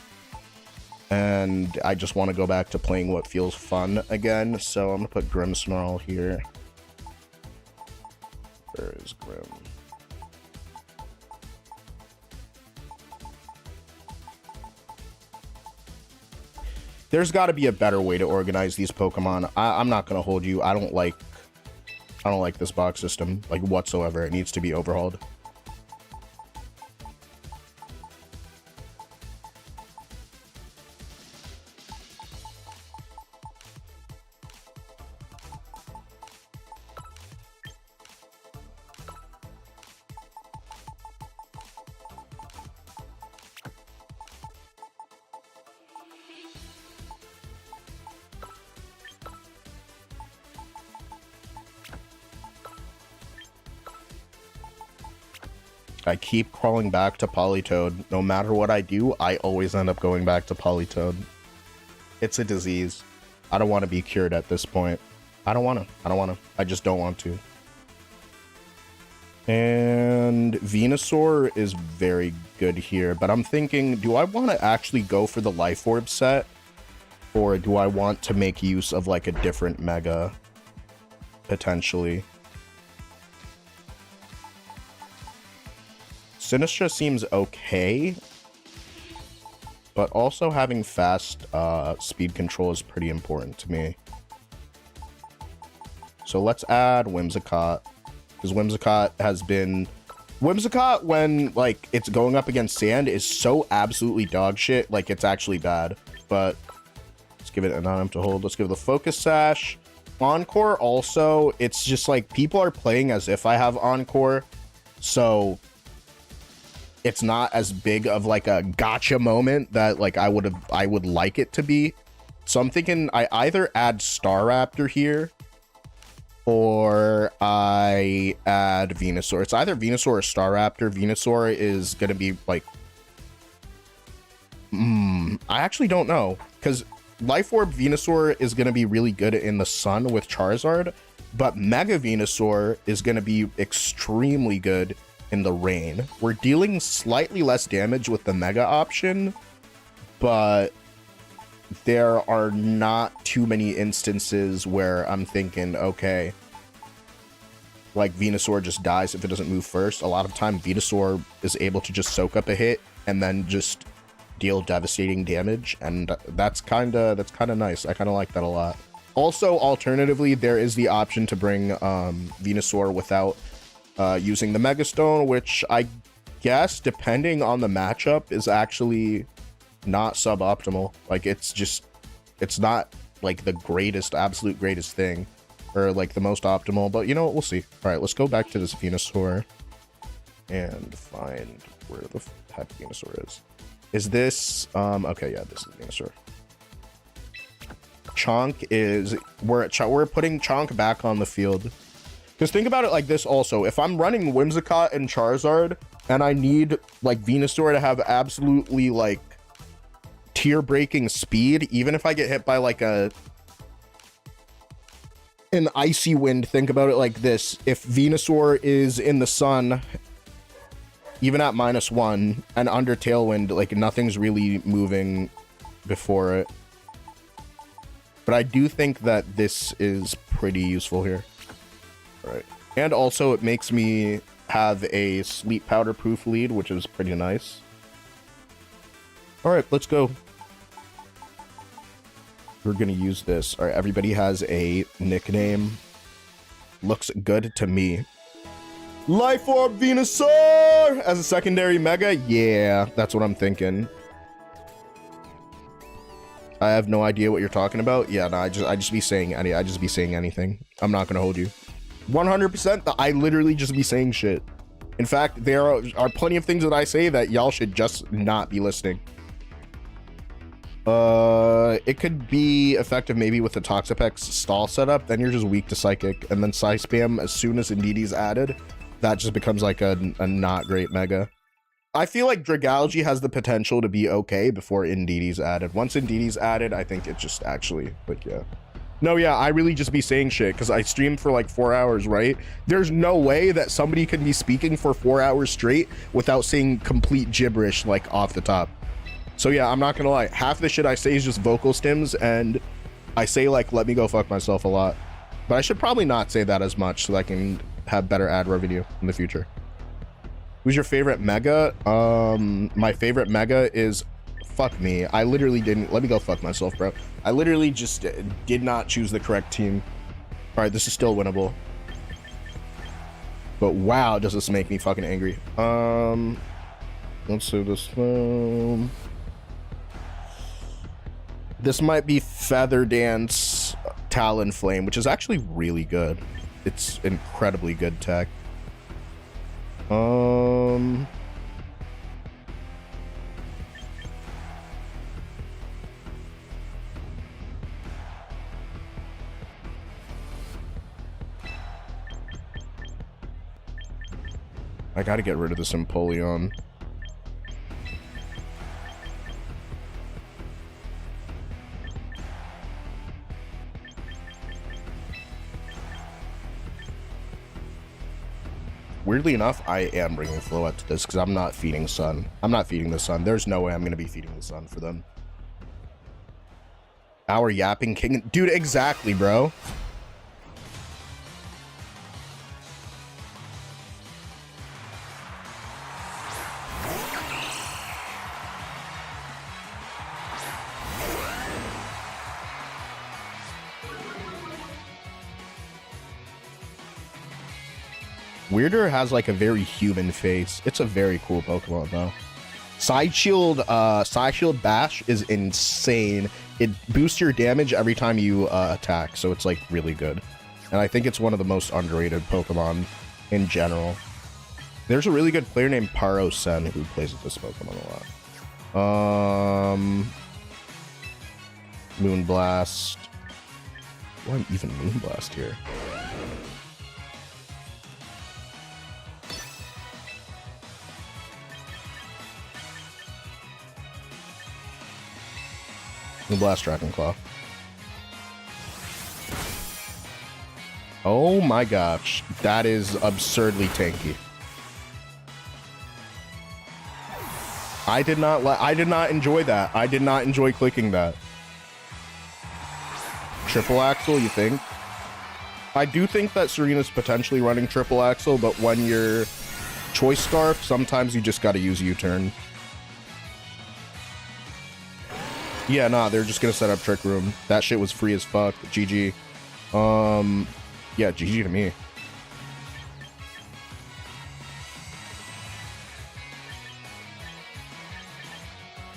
And I just want to go back to playing what feels fun again. So I'm going to put Grimmsnarl here. Where is Grim? There's got to be a better way to organize these Pokemon. I'm not going to hold you. I don't like this box system, like, whatsoever. It needs to be overhauled. I keep crawling back to Politoed. No matter what I do, I always end up going back to Politoed. It's a disease. I don't want to be cured at this point. I don't want to. I just don't want to. And Venusaur is very good here, but I'm thinking, do I want to actually go for the Life Orb set? Or do I want to make use of like a different Mega? Potentially. Sinistra seems okay. But also having fast speed control is pretty important to me. So let's add Whimsicott. Because Whimsicott has been... Whimsicott, when like it's going up against Sand, is so absolutely dog shit. Like, it's actually bad. But let's give it an item to hold. Let's give it the Focus Sash. Encore also, it's just like people are playing as if I have Encore. So it's not as big of like a gotcha moment that like I would like it to be. So I'm thinking I either add Staraptor here or I add Venusaur. It's either Venusaur or Staraptor. Venusaur is gonna be like I actually don't know, because Life Orb Venusaur is gonna be really good in the sun with Charizard, but Mega Venusaur is gonna be extremely good in the rain. We're dealing slightly less damage with the Mega option, but there are not too many instances where I'm thinking, okay, like Venusaur just dies if it doesn't move first. A lot of time Venusaur is able to just soak up a hit and then just deal devastating damage, and that's kind of nice. I kind of like that a lot. Also, alternatively, there is the option to bring Venusaur without using the Mega Stone, which I guess, depending on the matchup, is actually not suboptimal. Like, it's not like the greatest, absolute greatest thing, or like the most optimal, but you know what, we'll see. All right, let's go back to this Venusaur and find where the heck Venusaur is. Is this okay, yeah, this is Venusaur. Chonk is, we're putting Chonk back on the field. Because think about it like this also. If I'm running Whimsicott and Charizard, and I need, like, Venusaur to have absolutely, like, tier-breaking speed, even if I get hit by, like, an Icy Wind, think about it like this. If Venusaur is in the sun, even at -1, and under Tailwind, like, nothing's really moving before it. But I do think that this is pretty useful here. Right. And also it makes me have a sleep powder proof lead, which is pretty nice. All right, let's go. We're going to use this. All right, everybody has a nickname. Looks good to me. Life Orb Venusaur as a secondary Mega? Yeah, that's what I'm thinking. I have no idea what you're talking about. Yeah, no, I just be saying anything. I'm not going to hold you. 100%, I literally just be saying shit. In fact, there are plenty of things that I say that y'all should just not be listening. It could be effective maybe with the Toxapex stall setup, then you're just weak to Psychic, and then Psy Spam, as soon as Indeedee's added, that just becomes like a not great Mega. I feel like Dragalge has the potential to be okay before Indeedee's added. Once Indeedee's added, I think it just actually, like, yeah. No, yeah, I really just be saying shit because I streamed for like 4 hours, right? There's no way that somebody can be speaking for 4 hours straight without saying complete gibberish, like, off the top. So yeah, I'm not gonna lie. Half the shit I say is just vocal stims, and I say, like, let me go fuck myself a lot. But I should probably not say that as much so that I can have better ad revenue in the future. Who's your favorite Mega? My favorite Mega is... Fuck me. I literally didn't... Let me go fuck myself, bro. I literally just did not choose the correct team. Alright, this is still winnable. But wow, does this make me fucking angry. Let's do this. This might be Feather Dance Talonflame, which is actually really good. It's incredibly good tech. I gotta get rid of this Empoleon. Weirdly enough, I am bringing Floette to this because I'm not feeding Sun. I'm not feeding the Sun. There's no way I'm going to be feeding the Sun for them. Our Yapping King. Dude, exactly, bro. Weirder has like a very human face. It's a very cool Pokemon though. Side Shield Bash is insane. It boosts your damage every time you attack, so it's like really good. And I think it's one of the most underrated Pokemon in general. There's a really good player named Paro Sen who plays with this Pokemon a lot. Moonblast. Why even Moonblast here? Blast Dragonclaw. Oh my gosh, that is absurdly tanky. I did not enjoy that. I did not enjoy clicking that. Triple Axle, you think? I do think that Serena's potentially running Triple Axle, but when you're Choice Scarf, sometimes you just gotta use U-turn. Yeah, nah, they're just gonna set up Trick Room. That shit was free as fuck. GG. Yeah, GG to me.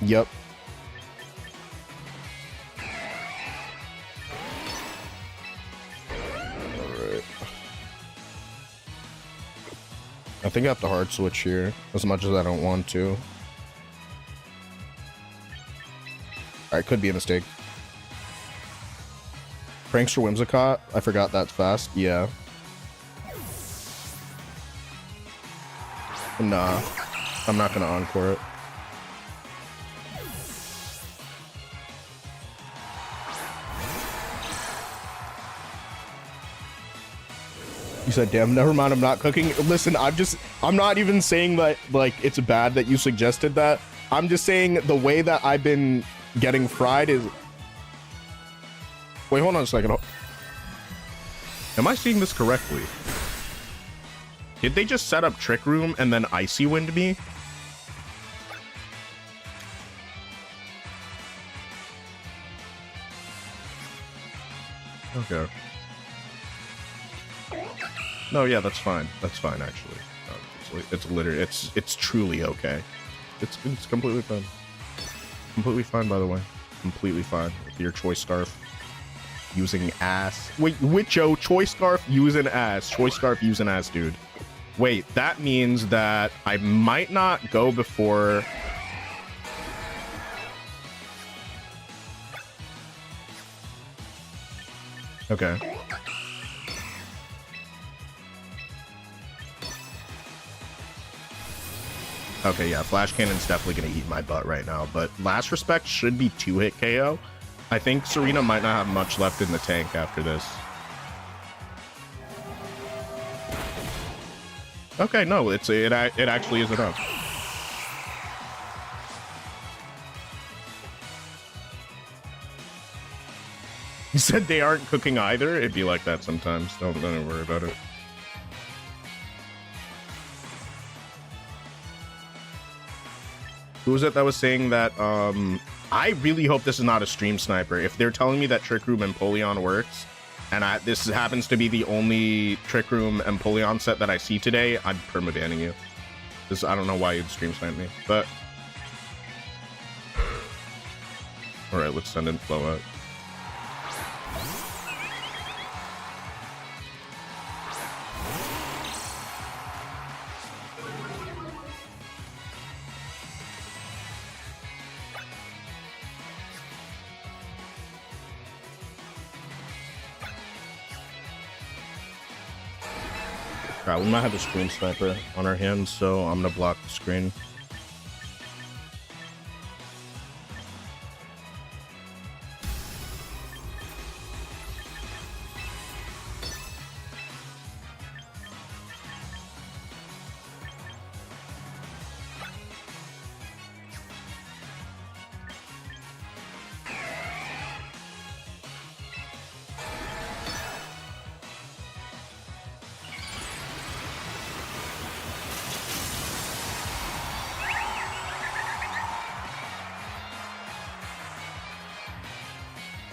Yep. Alright. I think I have to hard switch here, as much as I don't want to. Alright, could be a mistake. Prankster Whimsicott. I forgot that's fast. Yeah. Nah. I'm not gonna encore it. You said, damn, never mind, I'm not cooking. Listen, I'm not even saying that, like, it's bad that you suggested that. I'm just saying the way that I've been getting fried is... Wait, hold on a second. Am I seeing this correctly? Did they just set up Trick Room and then Icy Wind me? Okay. No, yeah, that's fine. That's fine, actually. It's literally, it's truly okay. It's completely fine. Completely fine, by the way. Completely fine with your Choice Scarf using ass. Wait, Witcho, Choice Scarf using ass. Choice Scarf using ass, dude. Wait, that means that I might not go before... Okay. Okay, yeah, Flash Cannon's definitely gonna eat my butt right now, but Last Respect should be 2-hit KO. I think Serena might not have much left in the tank after this. Okay, no, it actually is enough. You said they aren't cooking either? It'd be like that sometimes. Don't worry about it. Who was it that was saying that, I really hope this is not a stream sniper. If they're telling me that Trick Room Empoleon works, and this happens to be the only Trick Room Empoleon set that I see today, I'm permabanning you. Because I don't know why you'd stream snipe me, but... Alright, let's send in Floette. Alright, we might have a screen sniper on our hands, so I'm gonna block the screen.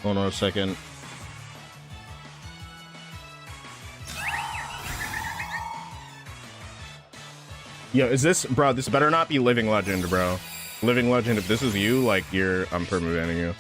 Hold on a second. Yo, is this, bro? This better not be Living Legend, bro. Living Legend, if this is you, like, I'm perma-banning you.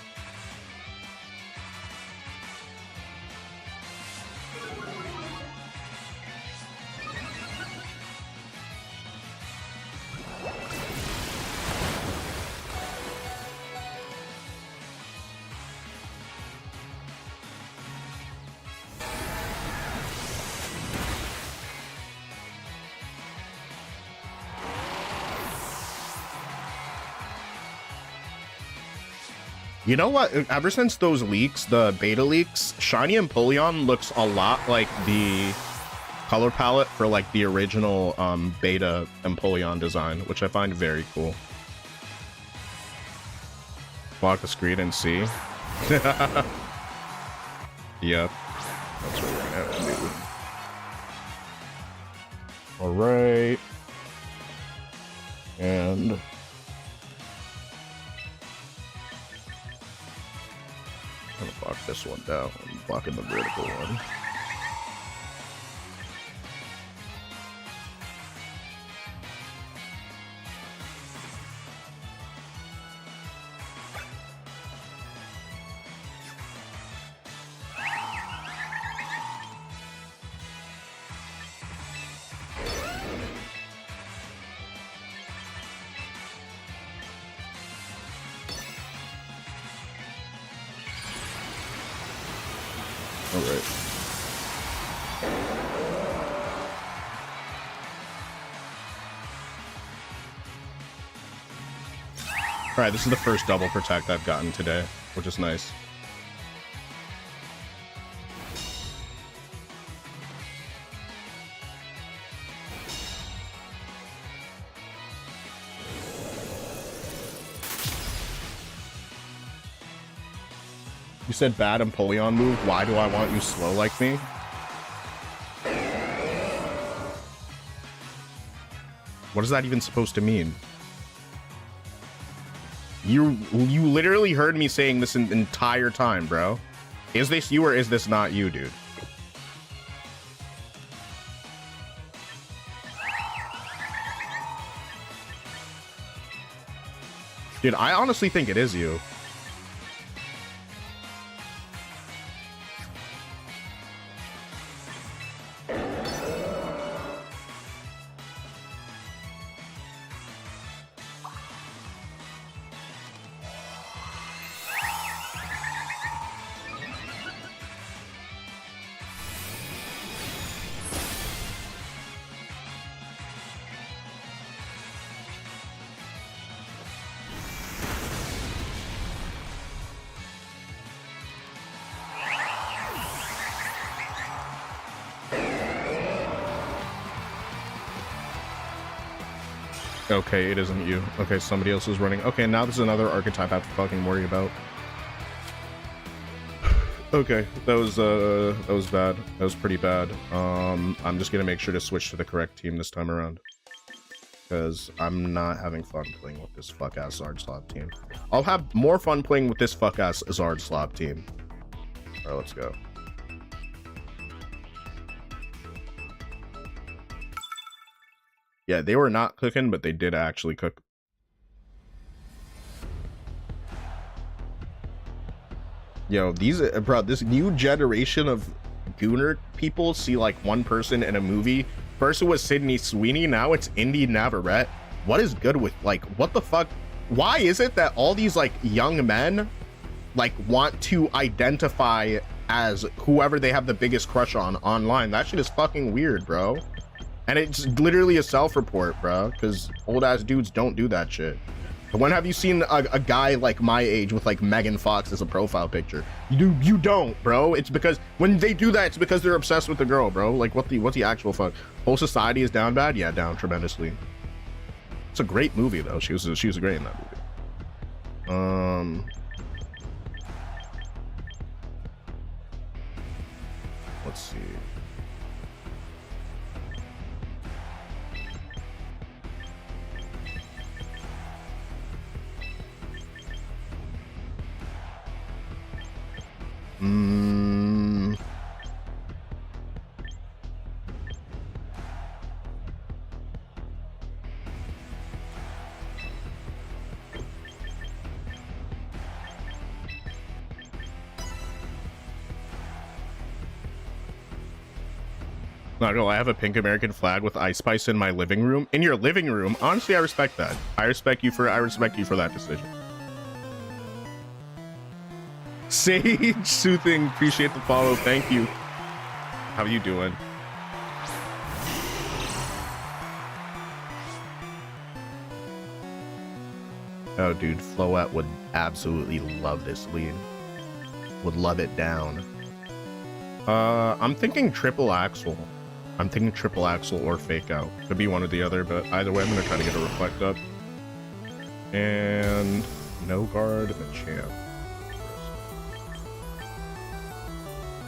You know what? Ever since those leaks, the beta leaks, Shiny Empoleon looks a lot like the color palette for like the original beta Empoleon design, which I find very cool. Block the screen and see. Yep. That's what we're gonna have to do. All right. And I'm gonna block this one down. I'm blocking the vertical one. Alright, this is the first double protect I've gotten today, which is nice. You said bad Empoleon move. Why do I want you slow like me? What is that even supposed to mean? You literally heard me saying this an entire time, bro. Is this you or is this not you, dude? Dude, I honestly think it is you. Okay, it isn't you. Okay, somebody else is running. Okay, now there's another archetype I have to fucking worry about. Okay, that was bad. That was pretty bad. I'm just gonna make sure to switch to the correct team this time around, because I'm not having fun playing with this fuck-ass Zard Slop team. I'll have more fun playing with this fuck-ass Zard Slop team. Alright, let's go. Yeah, they were not cooking, but they did actually cook. Yo, these, bro, this new generation of Gooner people see like one person in a movie. First it was Sydney Sweeney, now it's Indy Navarrete. What is good with, like, what the fuck? Why is it that all these like young men like want to identify as whoever they have the biggest crush on online? That shit is fucking weird, bro. And it's literally a self-report, bro, because old ass dudes don't do that shit. When have you seen a guy like my age with like Megan Fox as a profile picture? You don't, bro. It's because when they do that, it's because they're obsessed with the girl, bro. Like what's the actual fuck? Whole society is down bad? Yeah, down tremendously. It's a great movie though. She was great in that movie. Let's see. Not gonna lie, I have a pink American flag with Ice Spice in my living room. In your living room? Honestly, I respect that. I respect you for that decision. Sage Soothing, appreciate the follow. Thank you. How you doing? Oh, dude, Floette would absolutely love this lead. Would love it down. I'm thinking triple axle. I'm thinking triple axle or fake out. Could be one or the other, but either way, I'm gonna try to get a reflect up. And no guard Machamp.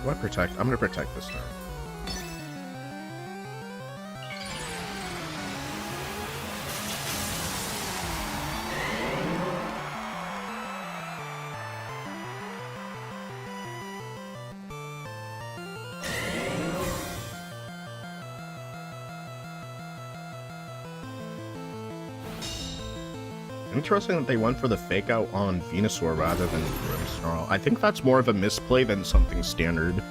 Do I protect? I'm gonna protect this turn. Interesting that they went for the fake out on Venusaur rather than Snarl. I think that's more of a misplay than something standard.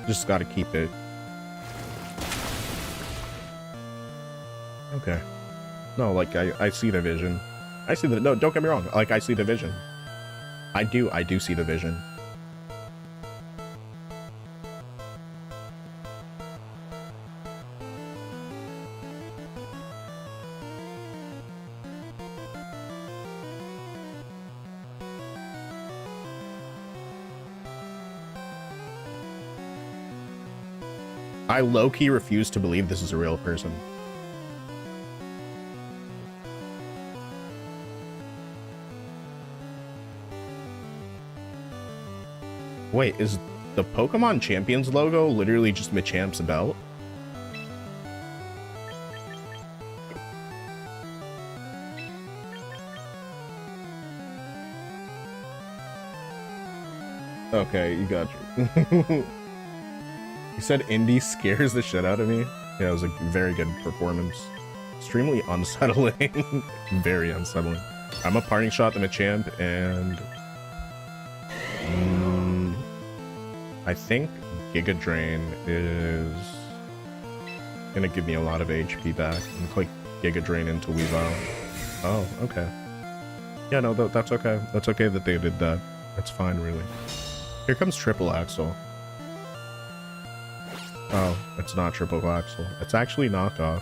Just gotta keep it. Okay. No, like I see the vision. I see the, no, don't get me wrong. Like I see the vision. I do see the vision. I low-key refuse to believe this is a real person. Wait, is the Pokemon Champions logo literally just Machamp's belt? Okay, you got you. You said Indy scares the shit out of me. Yeah, it was a very good performance. Extremely unsettling. Very unsettling. I'm a parting shot the Machamp, and I think Giga Drain is gonna give me a lot of HP back. And click Giga Drain into Weavile. Oh, okay. Yeah, no, that's okay. That's okay that they did that. That's fine, really. Here comes Triple Axle. Oh, it's not Triple Axle. It's actually knockoff.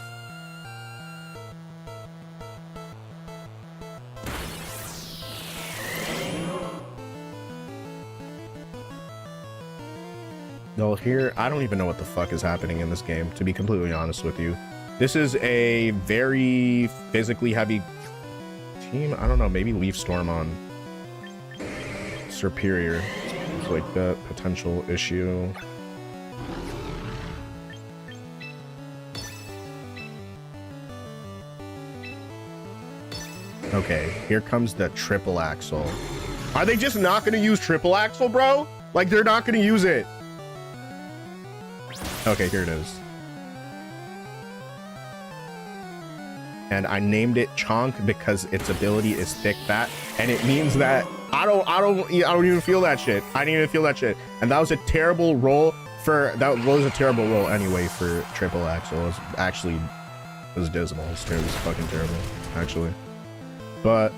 No, here, I don't even know what the fuck is happening in this game, to be completely honest with you. This is a very physically heavy team. I don't know, maybe Leaf Storm on Superior. It's like that potential issue. Okay, here comes the Triple Axle. Are they just not gonna use Triple Axle, bro? Like, they're not gonna use it. Okay, here it is. And I named it Chonk because its ability is Thick Fat, and it means that I don't even feel that shit. I didn't even feel that shit. And that was a terrible roll for, that was a terrible roll anyway for Triple Axle. It was actually, it was dismal. It was fucking terrible, actually. But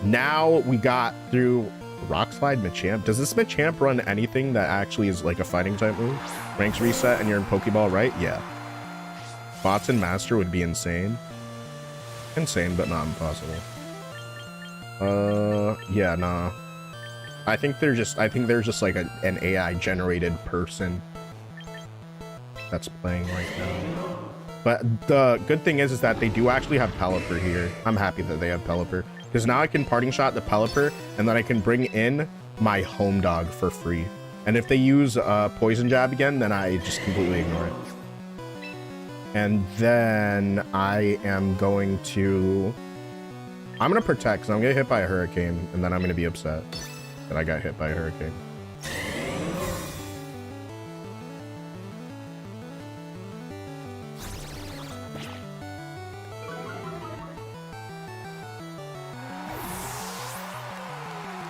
now we got through Rock Slide Machamp. Does this Machamp run anything that actually is like a fighting type move? Ranks reset and you're in Pokeball, right? Yeah. Bots and Master would be insane. Insane, but not impossible. Yeah, nah. I think there's just like an AI generated person that's playing right now. But the good thing is that they do actually have Pelipper here. I'm happy that they have Pelipper, because now I can parting shot the Pelipper, and then I can bring in my home dog for free. And if they use Poison Jab again, then I just completely ignore it. And then I am going to... I'm going to protect, because I'm going to get hit by a Hurricane, and then I'm going to be upset that I got hit by a Hurricane.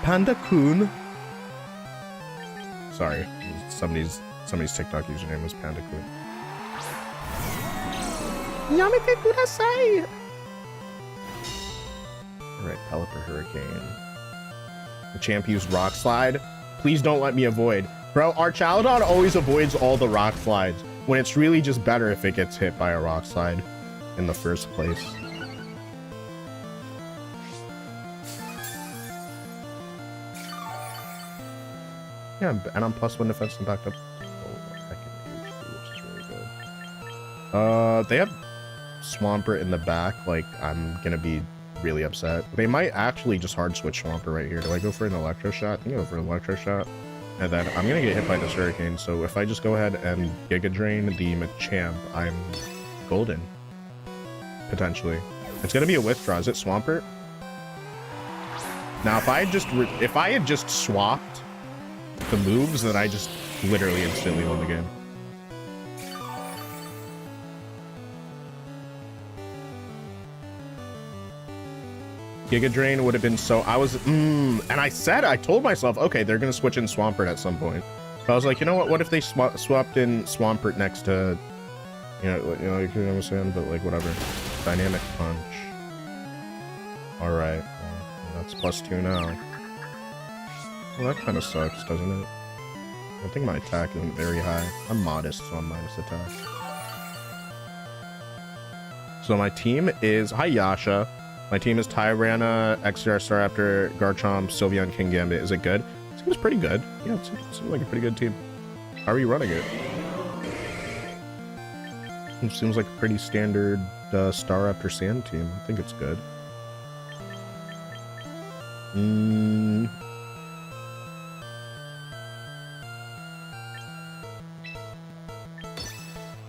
Panda-kun. Sorry, somebody's TikTok username was Panda-kun. Yamete kudasai. Alright, Pelipper Hurricane. The champ used Rock Slide. Please don't let me avoid. Bro, our Chaladon always avoids all the Rock Slides, when it's really just better if it gets hit by a Rock Slide in the first place. Yeah, and I'm +1 defense and backed up. Oh, I can HP, which is really good. They have Swampert in the back. Like, I'm gonna be really upset. They might actually just hard switch Swampert right here. Do I go for an Electro Shot? I think I go for an Electro Shot. And then I'm gonna get hit by this Hurricane. So if I just go ahead and Giga Drain the Machamp, I'm golden. Potentially. It's gonna be a withdraw. Is it Swampert? Now, if I had just swapped the moves, that I just literally instantly won the game. Giga Drain would have been so... and I told myself, okay, they're gonna switch in Swampert at some point. But I was like, you know what if they swapped in Swampert next to, you know what I'm saying? But like, whatever. Dynamic Punch. Alright, well, that's +2 now. Well, that kind of sucks, doesn't it? I think my attack isn't very high. I'm modest, so I'm minus attack. So my team is... Hi, Yasha. My team is Tyrana, XR, Staraptor, Garchomp, Sylveon, King Gambit. Is it good? It seems pretty good. Yeah, it seems like a pretty good team. How are you running it? It seems like a pretty standard Staraptor Sand team. I think it's good.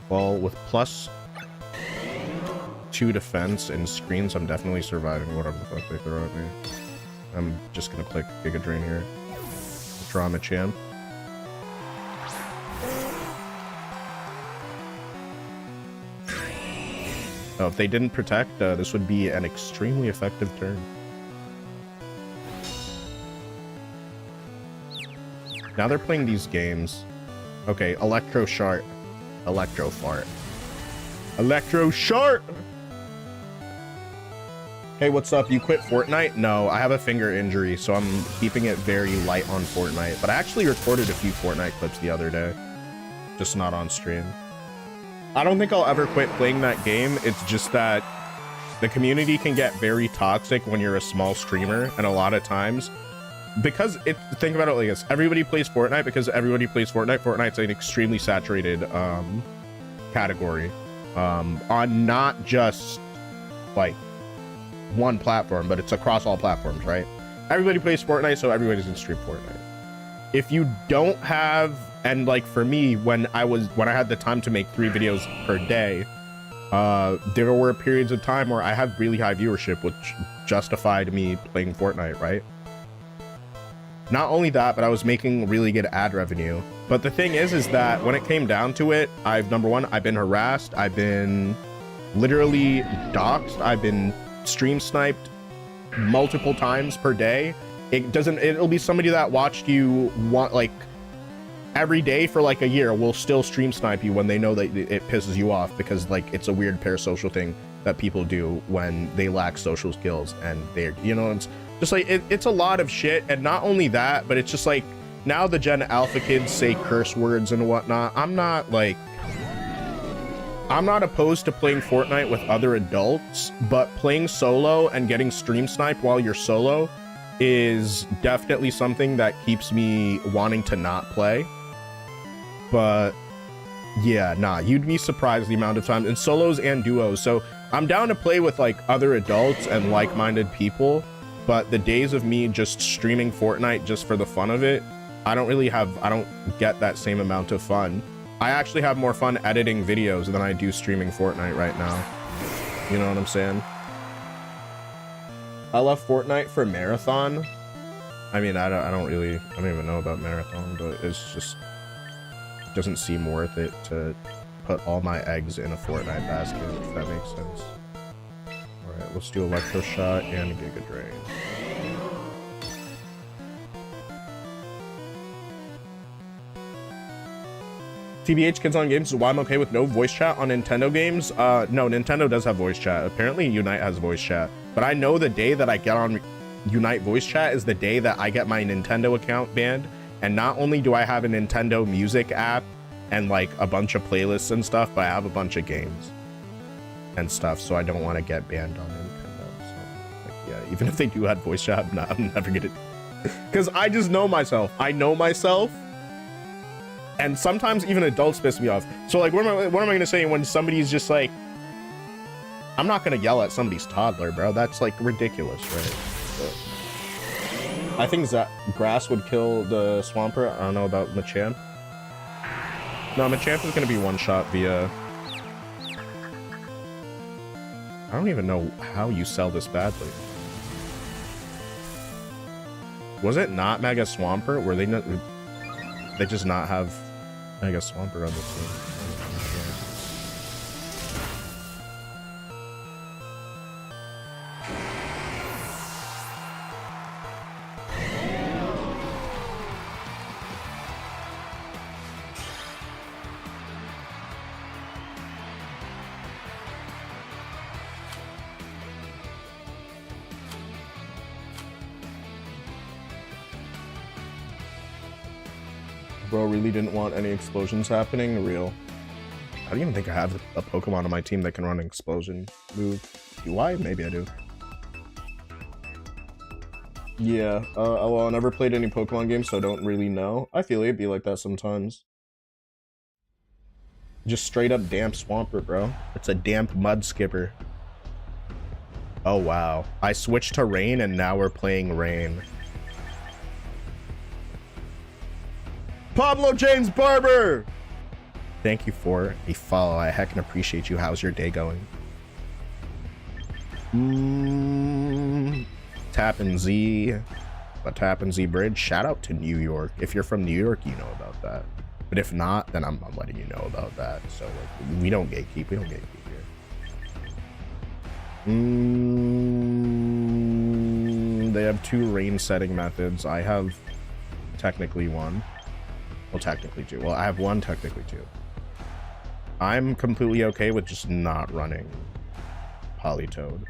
Well, with +2 defense and screens, I'm definitely surviving whatever the fuck they throw at me. I'm just gonna click Giga Drain here. Draw Machamp. Oh, if they didn't protect, this would be an extremely effective turn. Now they're playing these games. Okay, Electro Shart. Electro Fart. Electro Shart! Hey, what's up? You quit Fortnite? No, I have a finger injury, so I'm keeping it very light on Fortnite. But I actually recorded a few Fortnite clips the other day. Just not on stream. I don't think I'll ever quit playing that game. It's just that the community can get very toxic when you're a small streamer, and a lot of times... Because think about it like this, everybody plays Fortnite because everybody plays Fortnite. Fortnite's an extremely saturated category on not just like one platform, but it's across all platforms, right? Everybody plays Fortnite, so everybody's gonna stream Fortnite. If you don't have, and like for me, when I had the time to make 3 videos per day, there were periods of time where I had really high viewership, which justified me playing Fortnite, right? Not only that, but I was making really good ad revenue. But the thing is that when it came down to it, number one, I've been harassed. I've been literally doxxed. I've been stream sniped multiple times per day. It'll be somebody that watched you every day for like a year will still stream snipe you when they know that it pisses you off, because like it's a weird parasocial thing that people do when they lack social skills, and they're, it's just like it's a lot of shit. And not only that, but it's just like now the Gen Alpha kids say curse words and whatnot. I'm not like, I'm not opposed to playing Fortnite with other adults, but playing solo and getting stream sniped while you're solo is definitely something that keeps me wanting to not play. But yeah, nah, you'd be surprised the amount of time in solos and duos. So I'm down to play with like other adults and like-minded people, but the days of me just streaming Fortnite just for the fun of it, I don't get that same amount of fun. I actually have more fun editing videos than I do streaming Fortnite right now. You know what I'm saying? I love Fortnite for Marathon. I mean, I don't even know about Marathon, but it's just doesn't seem worth it to put all my eggs in a Fortnite basket, if that makes sense. All right, let's do Electro Shot and Giga Drain. TBH Kids on Games is why I'm okay with no voice chat on Nintendo games. No, Nintendo does have voice chat. Apparently Unite has voice chat. But I know the day that I get on Unite voice chat is the day that I get my Nintendo account banned. And not only do I have a Nintendo music app and like a bunch of playlists and stuff, but I have a bunch of games and stuff. So I don't want to get banned on Nintendo. So like, yeah, even if they do have voice chat, I'm never gonna, because I just know myself. I know myself. And sometimes even adults piss me off. So like, what am I gonna say when somebody's just like, I'm not gonna yell at somebody's toddler, bro. That's like ridiculous, right? But I think grass would kill the Swampert. I don't know about Machamp. No, Machamp is gonna be one shot via. I don't even know how you sell this badly. Was it not Mega Swampert? Were they not? They just not have Mega Swampert on the team. Bro really didn't want any explosions happening. Real. I don't even think I have a Pokemon on my team that can run an explosion move. Do I? Maybe I do. Yeah. Well, I never played any Pokemon games, so I don't really know. I feel it'd be like that sometimes. Just straight up damp Swampert, bro. It's a damp mud skipper. Oh, wow. I switched to Rain, and now we're playing Rain. Pablo James Barber! Thank you for a follow. I heckin' appreciate you. How's your day going? Tappan Z. The Tappan Z Bridge. Shout out to New York. If you're from New York, you know about that. But if not, then I'm letting you know about that. So like, we don't gatekeep. We don't gatekeep here. They have 2 rain setting methods. I have technically 1. Well, technically 2. Well, I have 1, technically 2. I'm completely okay with just not running Politoed.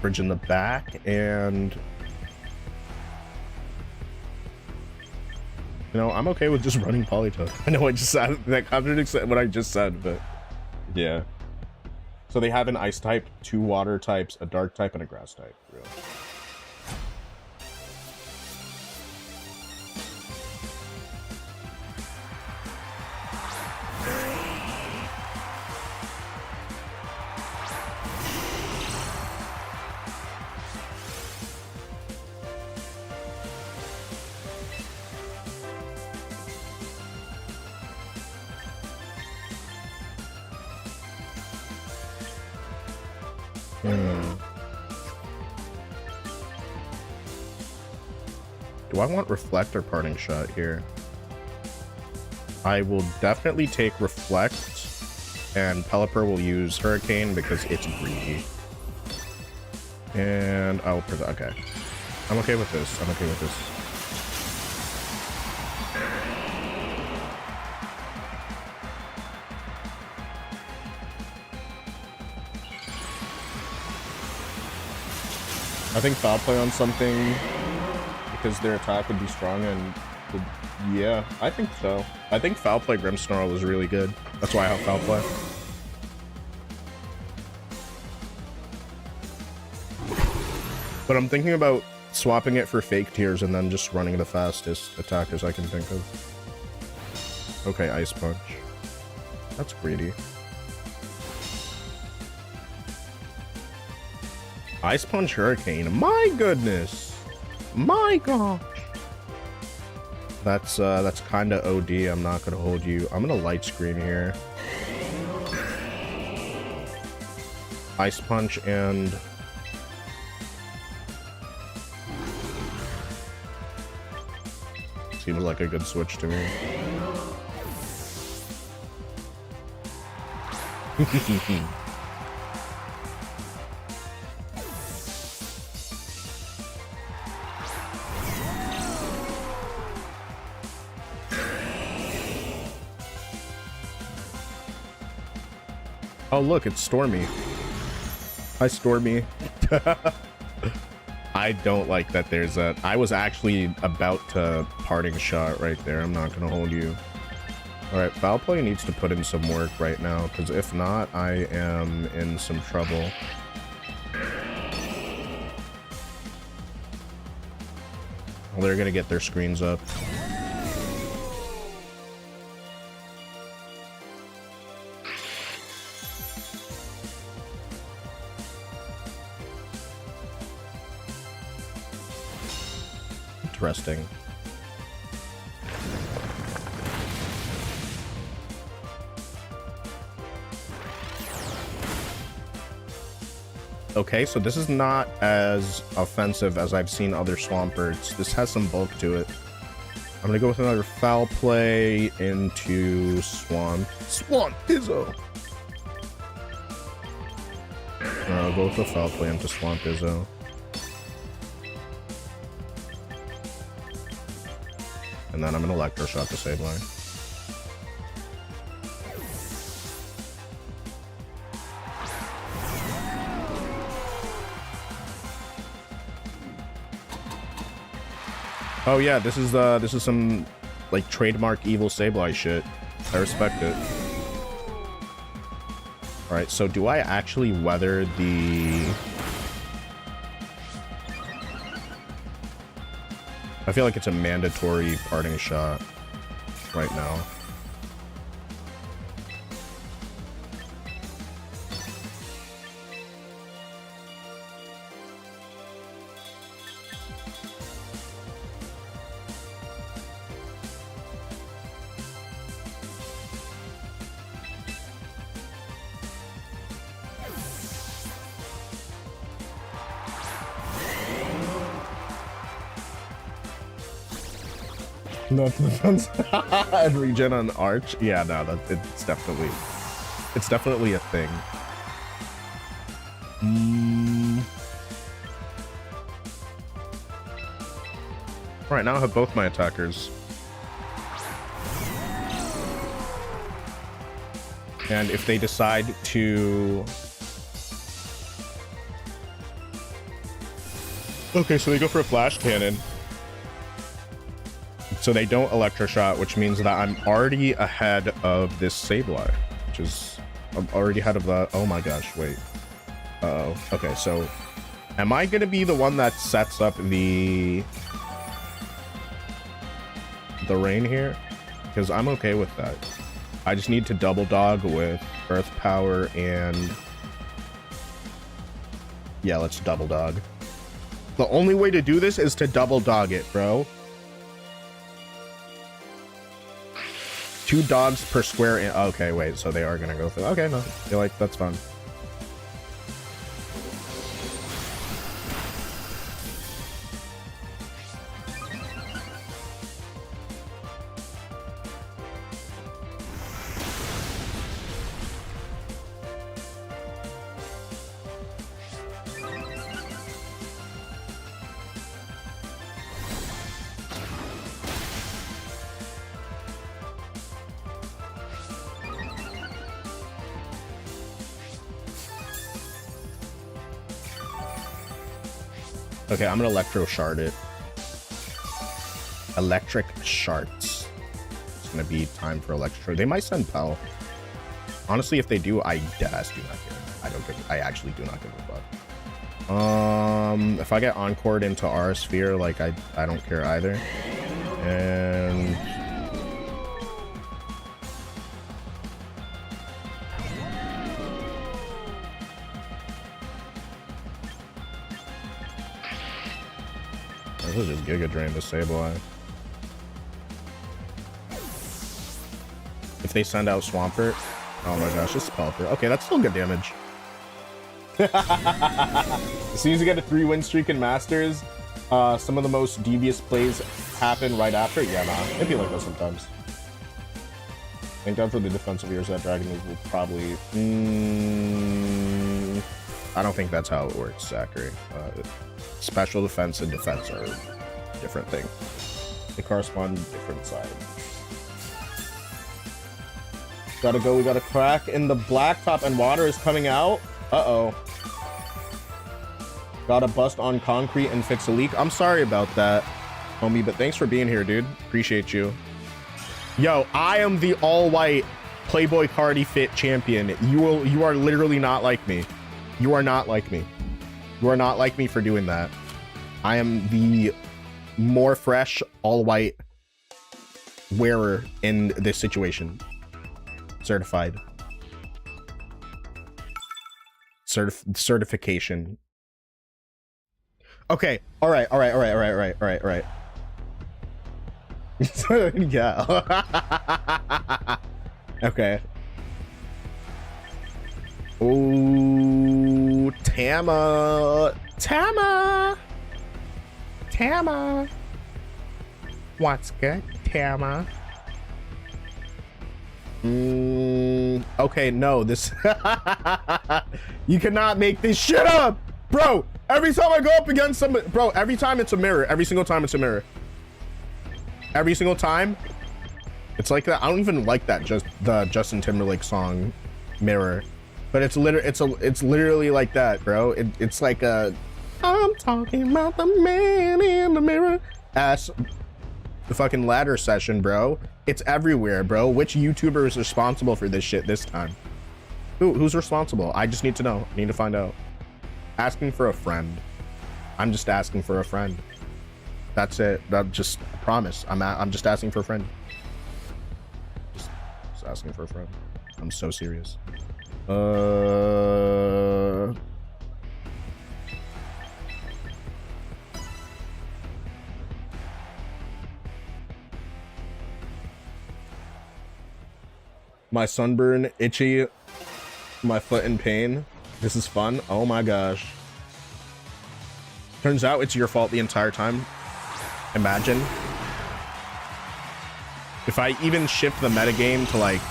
Bridge in the back, and you know, I'm okay with just running Politoed. I know I just said that contradicts what I just said, but yeah. So they have an ice type, 2 water types, a dark type, and a grass type. Really. Do I want Reflect or Parting Shot here? I will definitely take Reflect, and Pelipper will use Hurricane because it's greedy. And I will protect. Okay. I'm okay with this. I'm okay with this. I think Foul Play on something because their attack would be strong and Yeah, I think so. I think Foul Play Grimmsnarl is really good. That's why I have Foul Play. But I'm thinking about swapping it for Fake Tears and then just running the fastest attackers I can think of. Okay, Ice Punch. That's greedy. Ice Punch Hurricane. My goodness. My gosh. That's kind of OD. I'm not gonna hold you. I'm gonna light screen here. Ice Punch and seems like a good switch to me. Oh look, it's Stormy. Hi Stormy. I don't like that there's a... I was actually about to parting shot right there. I'm not gonna hold you. Alright, Foul Play needs to put in some work right now, because if not, I am in some trouble. Well, they're gonna get their screens up. Interesting. Okay, so this is not as offensive as I've seen other Swampers. This has some bulk to it. I'm gonna go with another Foul Play into Swamp-izzo. I'll go with a Foul Play into Swamp-izzo. And then I'm gonna Electroshock the Sableye. Oh yeah, this is some like trademark evil Sableye shit. I respect it. Alright, so do I actually weather the... I feel like it's a mandatory parting shot right now. No defense and regen on Arch. Yeah, no, it's definitely a thing. All right, now I have both my attackers. And if they decide to... Okay, so they go for a Flash Cannon. So they don't Electroshot, which means that I'm already ahead of this Sableye, which is... I'm already ahead of the... Oh my gosh, wait. Uh-oh. Okay, so... Am I gonna be the one that sets up the rain here? Because I'm okay with that. I just need to double dog with Earth Power and... Yeah, let's double dog. The only way to do this is to double dog it, bro. 2 dogs per square in... Okay, wait, so they are gonna go through... Okay, no. I feel like that's fun. Okay, I'm gonna Electro Shard it. Electric Sharks. It's gonna be time for electric. They might send Pell. Honestly, if they do, I deadass do not care. I actually do not give a fuck. If I get encored into our sphere, like I don't care either. And this is just Giga Drain to Sableye. If they send out Swampert, oh my gosh, it's Pelipper. Okay, that's still good damage. As soon as you get a 3-win streak in Masters, some of the most devious plays happen right after. Yeah, nah, it'd be like that sometimes. Thank God for the defensive years that Dragon move will probably... I don't think that's how it works, Zachary. Special defense and defense are a different thing. They correspond to different sides. Gotta go, we got a crack in the blacktop and water is coming out. Uh-oh. Gotta bust on concrete and fix a leak. I'm sorry about that, homie, but thanks for being here, dude. Appreciate you. Yo, I am the all-white Playboy Cardi Fit champion. You are literally not like me. You are not like me. You are not like me for doing that. I am the more fresh, all-white wearer in this situation. Certified. Certification. Okay. All right. Yeah. Okay. Oh, Tama. What's good, Tama? Okay, no, this you cannot make this shit up, bro. Every time I go up against somebody, bro, every time it's a mirror. Every single time it's a mirror. Every single time it's like that. I don't even like that, just the Justin Timberlake song Mirror, but it's literally like that, bro. It's like a I'm talking about the man in the mirror ass the fucking ladder session, bro. It's everywhere, bro. Which YouTuber is responsible for this shit this time? Who's responsible? I just need to know. I need to find out. Asking for a friend. I'm just asking for a friend. That's it. That just promise. I'm just asking for a friend. Just asking for a friend. I'm so serious. My sunburn itchy, my foot in pain. This is fun. Oh my gosh. Turns out it's your fault the entire time. Imagine. If I even shift the metagame to like...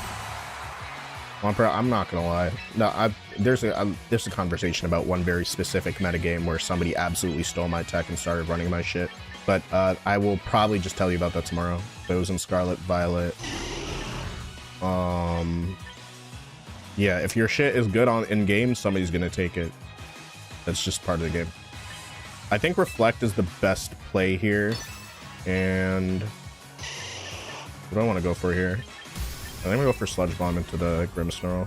I'm not gonna lie. No, there's a conversation about one very specific metagame where somebody absolutely stole my tech and started running my shit. But I will probably just tell you about that tomorrow. But it was in Scarlet Violet. Yeah, if your shit is good in game, somebody's gonna take it. That's just part of the game. I think Reflect is the best play here. And what do I want to go for here? I think we go for Sludge Bomb into the Grimmsnarl.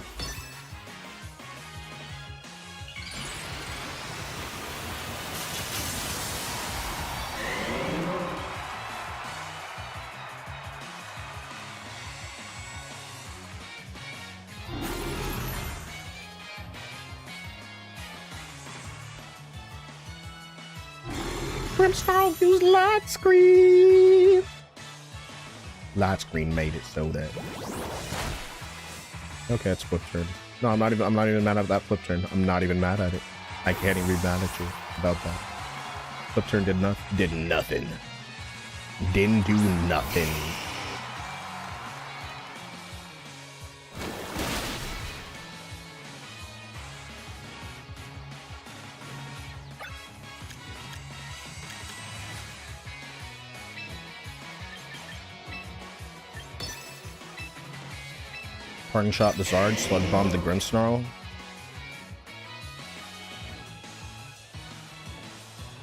Grimmsnarl use light screen. Light screen made it so that. Okay, it's flip turn. No, I'm not even mad at that flip turn. I'm not even mad at it. I can't even be mad at you about that. Flip turn did nothing. Didn't do nothing. Parting shot the Zard, Sludge Bomb the Grimmsnarl.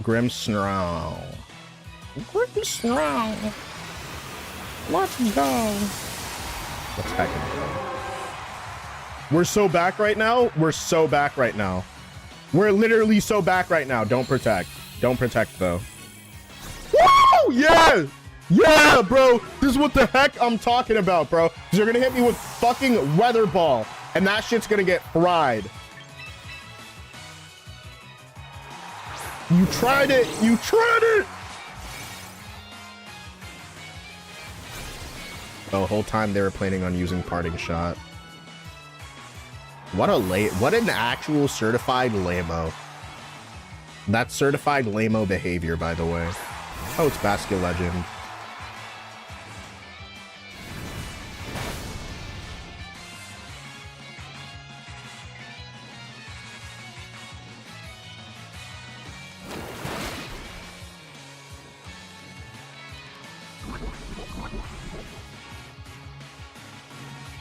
Grimmsnarl. Pretty strong. Let's go. Let's hack him. We're so back right now. We're so back right now. We're literally so back right now. Don't protect. Don't protect, though. Woo! Yeah! Yeah, bro! This is what the heck I'm talking about, bro. You're gonna hit me with fucking weather ball, and that shit's gonna get fried. You tried it! You tried it! The whole time they were planning on using parting shot. What an actual certified lame-o. That's certified lame-o behavior, by the way. Oh, it's Basket Legend.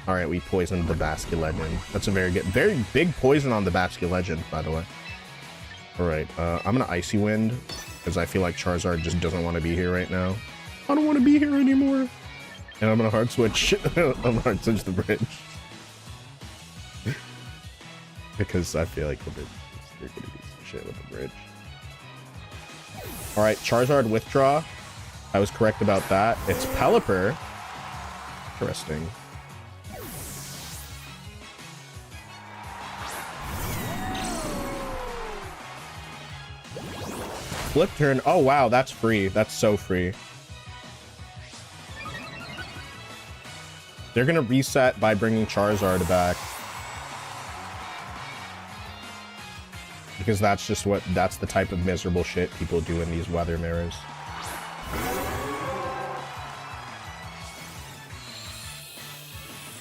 All right, we poisoned the Basket Legend. That's a very big poison on the Basket Legend, by the way. All right, I'm gonna Icy Wind because I feel like Charizard just doesn't want to be here right now. I don't want to be here anymore. And I'm gonna hard switch. I'm gonna hard switch the bridge because I feel like they're gonna do some shit with the bridge. All right, Charizard withdraw. I was correct about that. It's Pelipper. Interesting. Flip turn. Oh, wow. That's free. That's so free. They're going to reset by bringing Charizard back. Because that's just that's the type of miserable shit people do in these weather mirrors.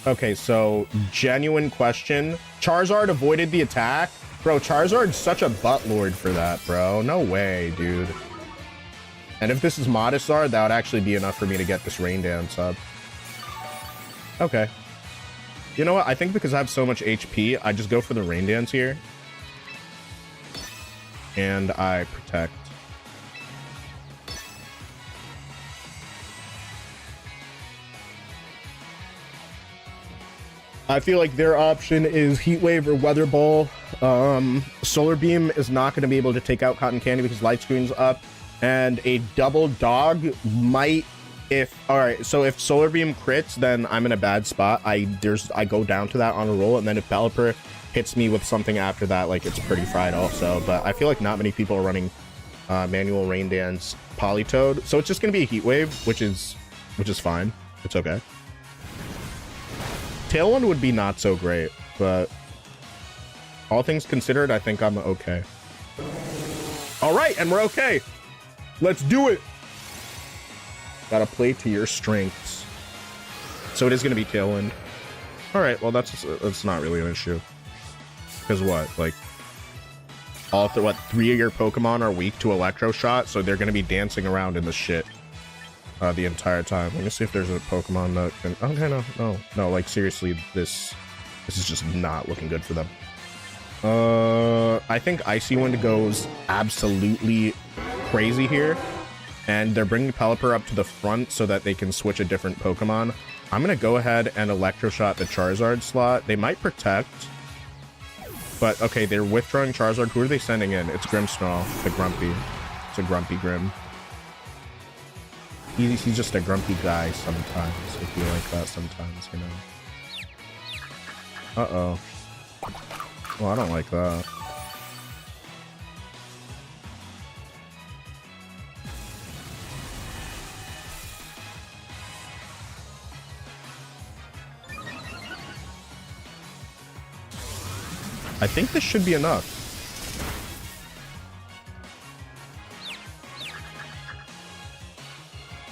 Okay, so genuine question. Charizard avoided the attack? Bro, Charizard's such a butt lord for that, bro. No way, dude. And if this is Modest Zard, that would actually be enough for me to get this Rain Dance up. Okay. You know what? I think because I have so much HP, I just go for the Rain Dance here. And I protect. I feel like their option is Heat Wave or Weather Ball. Solar Beam is not going to be able to take out Cotton Candy because Light Screen's up. And a double dog might, all right, so if Solar Beam crits, then I'm in a bad spot. I go down to that on a roll, and then if Pelipper hits me with something after that, like, it's pretty fried also. But I feel like not many people are running manual Rain Dance Politoed. So it's just going to be a Heat Wave, which is fine. It's okay. Tailwind would be not so great, but all things considered, I think I'm okay. All right, and we're okay. Let's do it. Gotta play to your strengths. So it is gonna be Tailwind. All right, well that's not really an issue. Because what, like, three of your Pokemon are weak to Electro Shot, so they're gonna be dancing around in the shit. The entire time. Let me see if there's a Pokemon that can... Okay, no, like, seriously, this is just not looking good for them. I think Icy Wind goes absolutely crazy here, and they're bringing Pelipper up to the front so that they can switch a different Pokemon. I'm gonna go ahead and Electro Shot the Charizard slot. They might protect, but okay, they're withdrawing Charizard. Who are they sending in? It's Grimmsnarl, the Grumpy. It's a Grumpy Grim. He's just a grumpy guy sometimes. I feel like that sometimes, you know. Uh-oh. Well, I don't like that. I think this should be enough.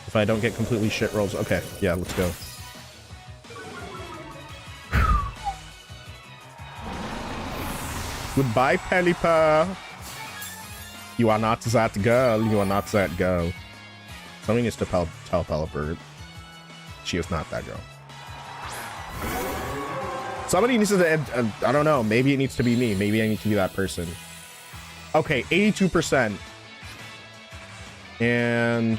If I don't get completely shit rolls. Okay, yeah, let's go. Goodbye, Pelipper. You are not that girl. You are not that girl. Somebody needs to tell Pelipper she is not that girl. Somebody needs to, I don't know, maybe it needs to be me. Maybe I need to be that person. Okay, 82%. And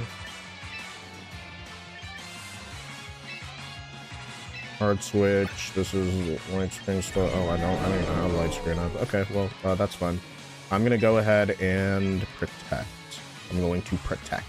hard switch. This is light screen still. Oh, I don't even have light screen up. Okay, well, that's fun. I'm gonna go ahead and protect. I'm going to protect.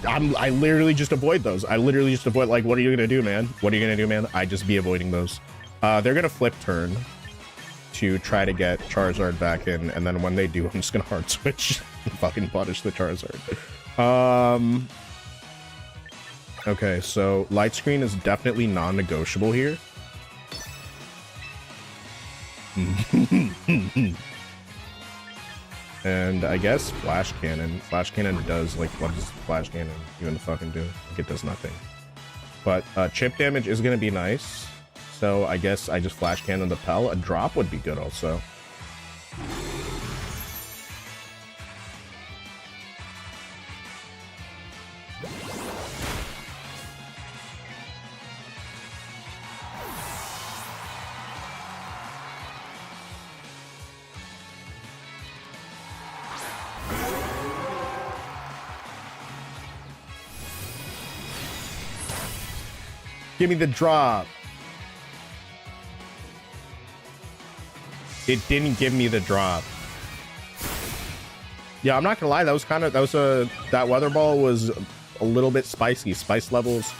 I literally just avoid those. I literally just avoid, like, what are you gonna do, man? What are you gonna do, man? I just be avoiding those. They're gonna flip turn to try to get Charizard back in, and then when they do, I'm just gonna hard switch and fucking punish the Charizard. Okay, so light screen is definitely non-negotiable here. And I guess flash cannon. Flash cannon does, like, what does flash cannon even fucking do? Like, it does nothing. But chip damage is gonna be nice. So I guess I just flash cannon the Pell. A drop would be good also. Give me the drop. It didn't give me the drop. Yeah, I'm not gonna lie. That weather ball was a little bit spicy. Spice levels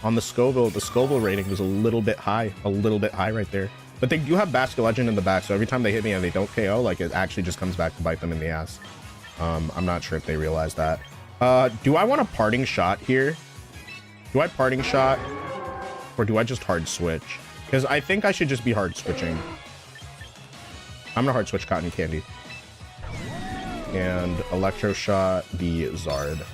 on the Scoville rating was a little bit high right there. But they do have Basket Legend in the back, so every time they hit me and they don't KO, like, it actually just comes back to bite them in the ass. I'm not sure if they realize that. Do I want a parting shot here? Do I parting shot, or do I just hard switch? Because I think I should just be hard switching. I'm gonna hard switch Cotton Candy. And Electro Shot the Zard.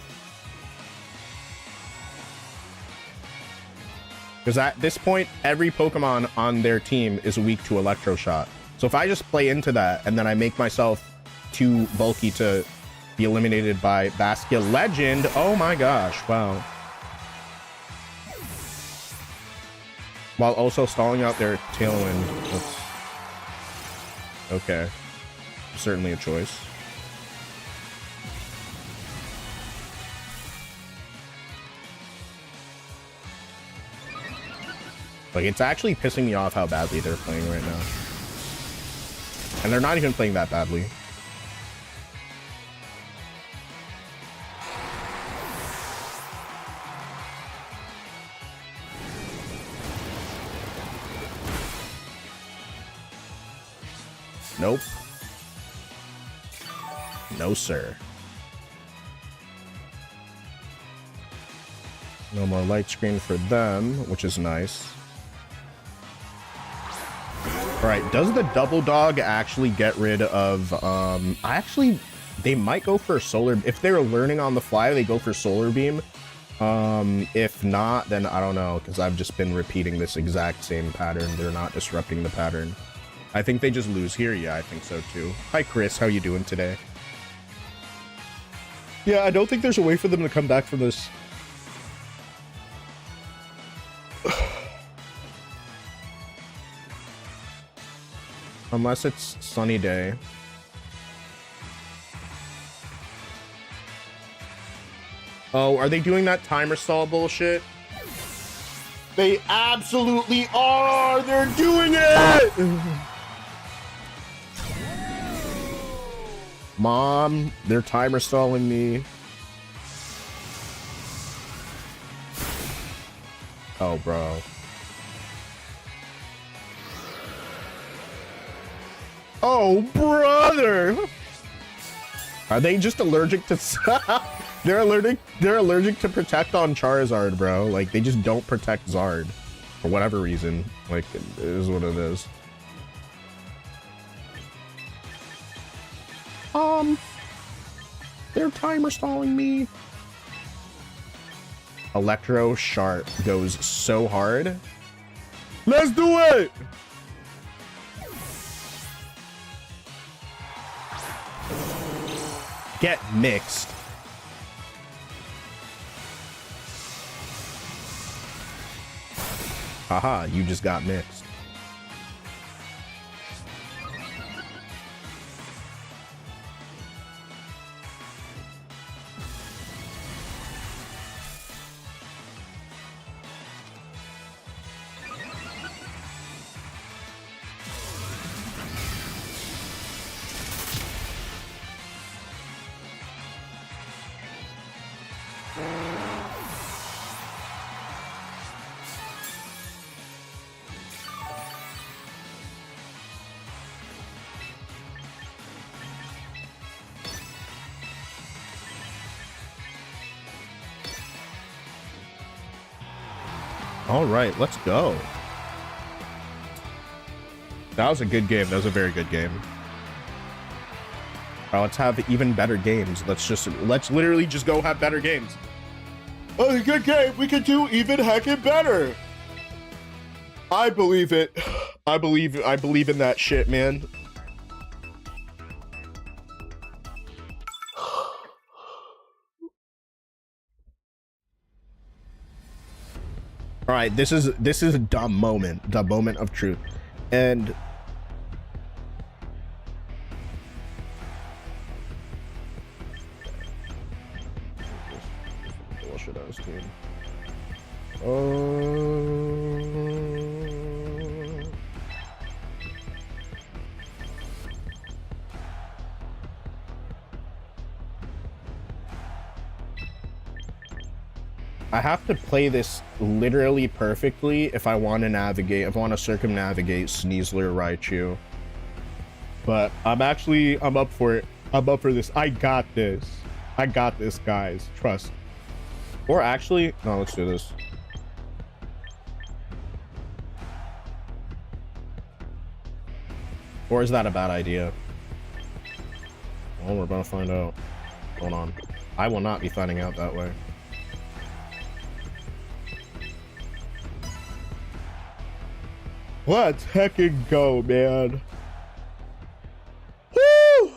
Because at this point, every Pokemon on their team is weak to Electro Shot. So if I just play into that, and then I make myself too bulky to be eliminated by Basket Legend, oh my gosh, wow. While also stalling out their Tailwind. That's okay. Certainly a choice. Like, it's actually pissing me off how badly they're playing right now. And they're not even playing that badly. Nope. No, sir. No more light screen for them, which is nice. Alright, does the double dog actually get rid of, they might go for solar. If they're learning on the fly, they go for solar beam. If not, then I don't know, because I've just been repeating this exact same pattern. They're not disrupting the pattern. I think they just lose here. Yeah, I think so too. Hi, Chris. How you doing today? Yeah, I don't think there's a way for them to come back from this. Unless it's sunny day. Oh, are they doing that timer stall bullshit? They absolutely are! They're doing it! Mom, they're timer stalling me. Oh, bro. Oh, brother! Are they just allergic to... They're allergic to protect on Charizard, bro. Like, they just don't protect Zard. For whatever reason. Like, it is what it is. They're timer stalling me. Electro Sharp goes so hard. Let's do it! Get mixed. Haha, you just got mixed. All right, let's go. That was a good game. That was a very good game. All right, let's have even better games. Let's literally just go have better games. Oh, a good game. We could do even heckin' better. I believe it. I believe in that shit, man. All right, this is a dumb moment, the moment of truth, and bullshit ass team. I have to play this literally perfectly if I want to navigate, if I want to circumnavigate Sneasler Raichu. But I'm up for it. I'm up for this. I got this. I got this, guys. Trust. Or actually, no, let's do this. Or is that a bad idea? Well, we're about to find out. Hold on. I will not be finding out that way. Let's heckin' go, man. Woo!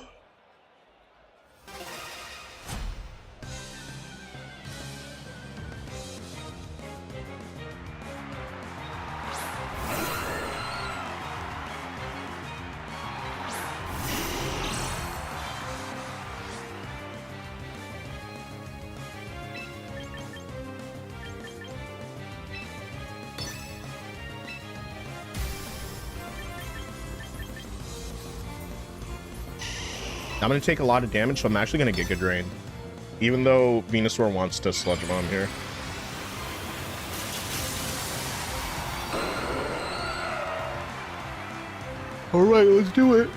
I'm gonna take a lot of damage, so I'm actually gonna Giga Drain. Even though Venusaur wants to Sludge Bomb here. Alright, let's do it.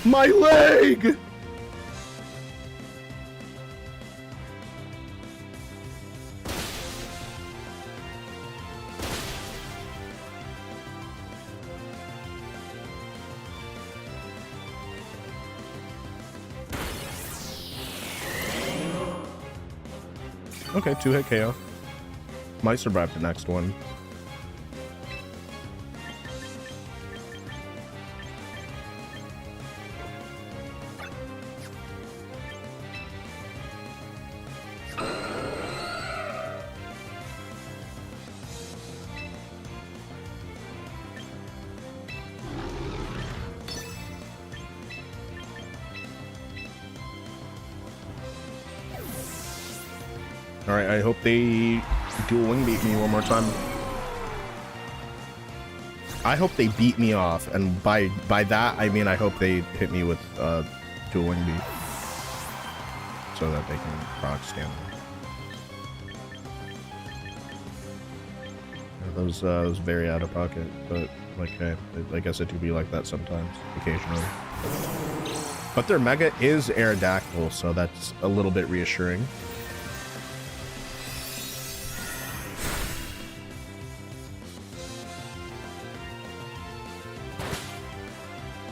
My leg! Okay, 2-hit KO. Might survive the next one. Alright, I hope they dual wing beat me one more time. I hope they beat me off, and by that I mean I hope they hit me with dual wing beat. So that they can proc stamina. Yeah, that was very out of pocket, but Like, hey, I guess it do be like that sometimes, occasionally. But their Mega is Aerodactyl, so that's a little bit reassuring.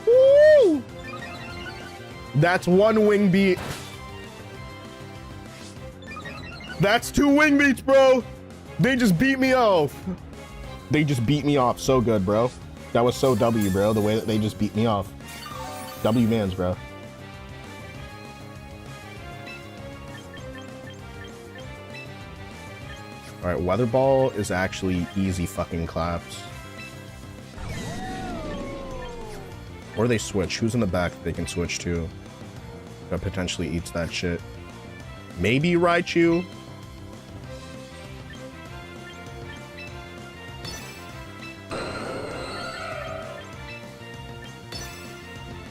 Woo! That's one wing beat. That's 2 wing beats, bro. They just beat me off. They just beat me off so good, bro. That was so W, bro. The way that they just beat me off. W mans, bro. All right, Weather Ball is actually easy fucking claps. Or they switch. Who's in the back that they can switch to? That potentially eats that shit. Maybe Raichu.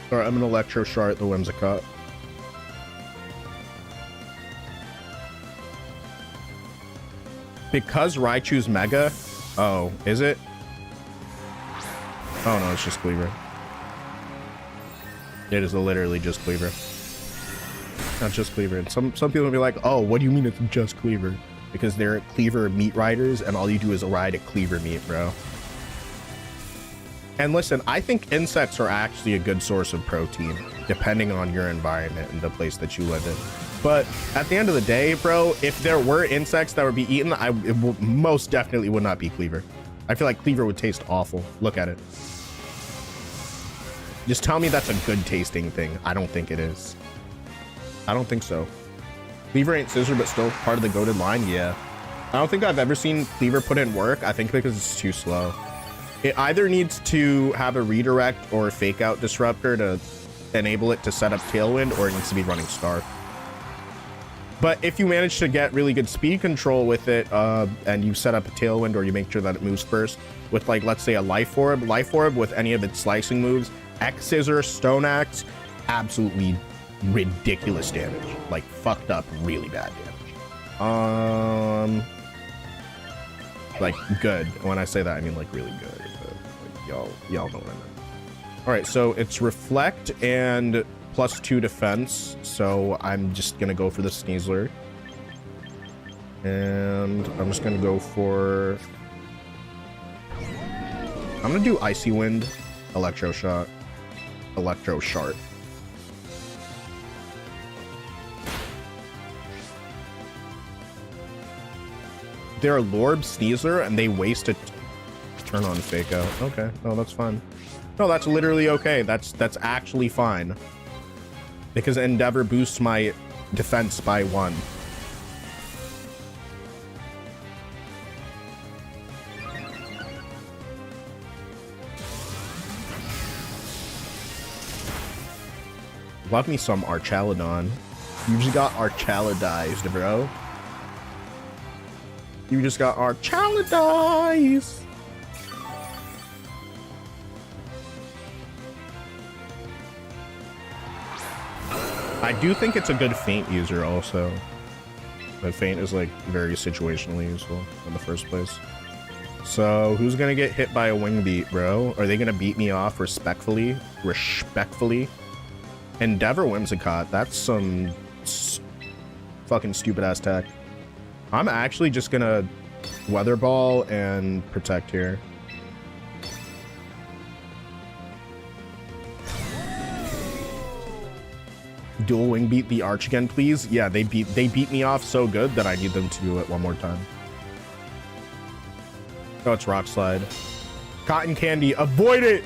Alright, I'm an Electro Shard the Whimsicott. Because Raichu's Mega? Oh, is it? Oh no, it's just Cleaver. It is literally just Cleaver. Not just Cleaver. And some people will be like, oh, what do you mean it's just Cleaver? Because they're Cleaver meat riders and all you do is ride a Cleaver meat, bro. And listen, I think insects are actually a good source of protein, depending on your environment and the place that you live in. But at the end of the day, bro, if there were insects that would be eaten, it most definitely would not be Cleaver. I feel like Cleaver would taste awful. Look at it. Just tell me that's a good tasting thing. I don't think it is. I don't think so. Cleaver ain't Scissor, but still part of the goated line? Yeah. I don't think I've ever seen Cleaver put in work. I think because it's too slow. It either needs to have a redirect or a fake out disruptor to enable it to set up Tailwind, or it needs to be running Star. But if you manage to get really good speed control with it, and you set up a Tailwind, or you make sure that it moves first with, like, let's say a Life Orb with any of its slicing moves, X Scissor, Stone Axe, absolutely ridiculous damage. Like, fucked up, really bad damage. Like, good. When I say that, I mean, like, really good. But, like, y'all know what I mean. All right, so it's Reflect and +2 defense. So I'm just gonna go for the Sneasler. And I'm just gonna go for... I'm gonna do Icy Wind, Electro Shot, Electro Shart. They're Lorb Sneasler and they waste a turn on Fake Out. Okay, no, that's fine. No, that's literally okay. That's actually fine. Because Endeavor boosts my defense by 1. Love me some Archaludon. You just got Archaludized, bro. You just got Archaludized. I do think it's a good Feint user also. But Feint is like very situationally useful in the first place. So who's gonna get hit by a wing beat, bro? Are they gonna beat me off respectfully? Respectfully? Endeavor Whimsicott, that's some fucking stupid ass tech. I'm actually just gonna Weather Ball and Protect here. Dual Wing beat the Arch again, please. Yeah, they beat me off so good that I need them to do it one more time. Oh, it's Rock Slide. Cotton Candy, avoid it!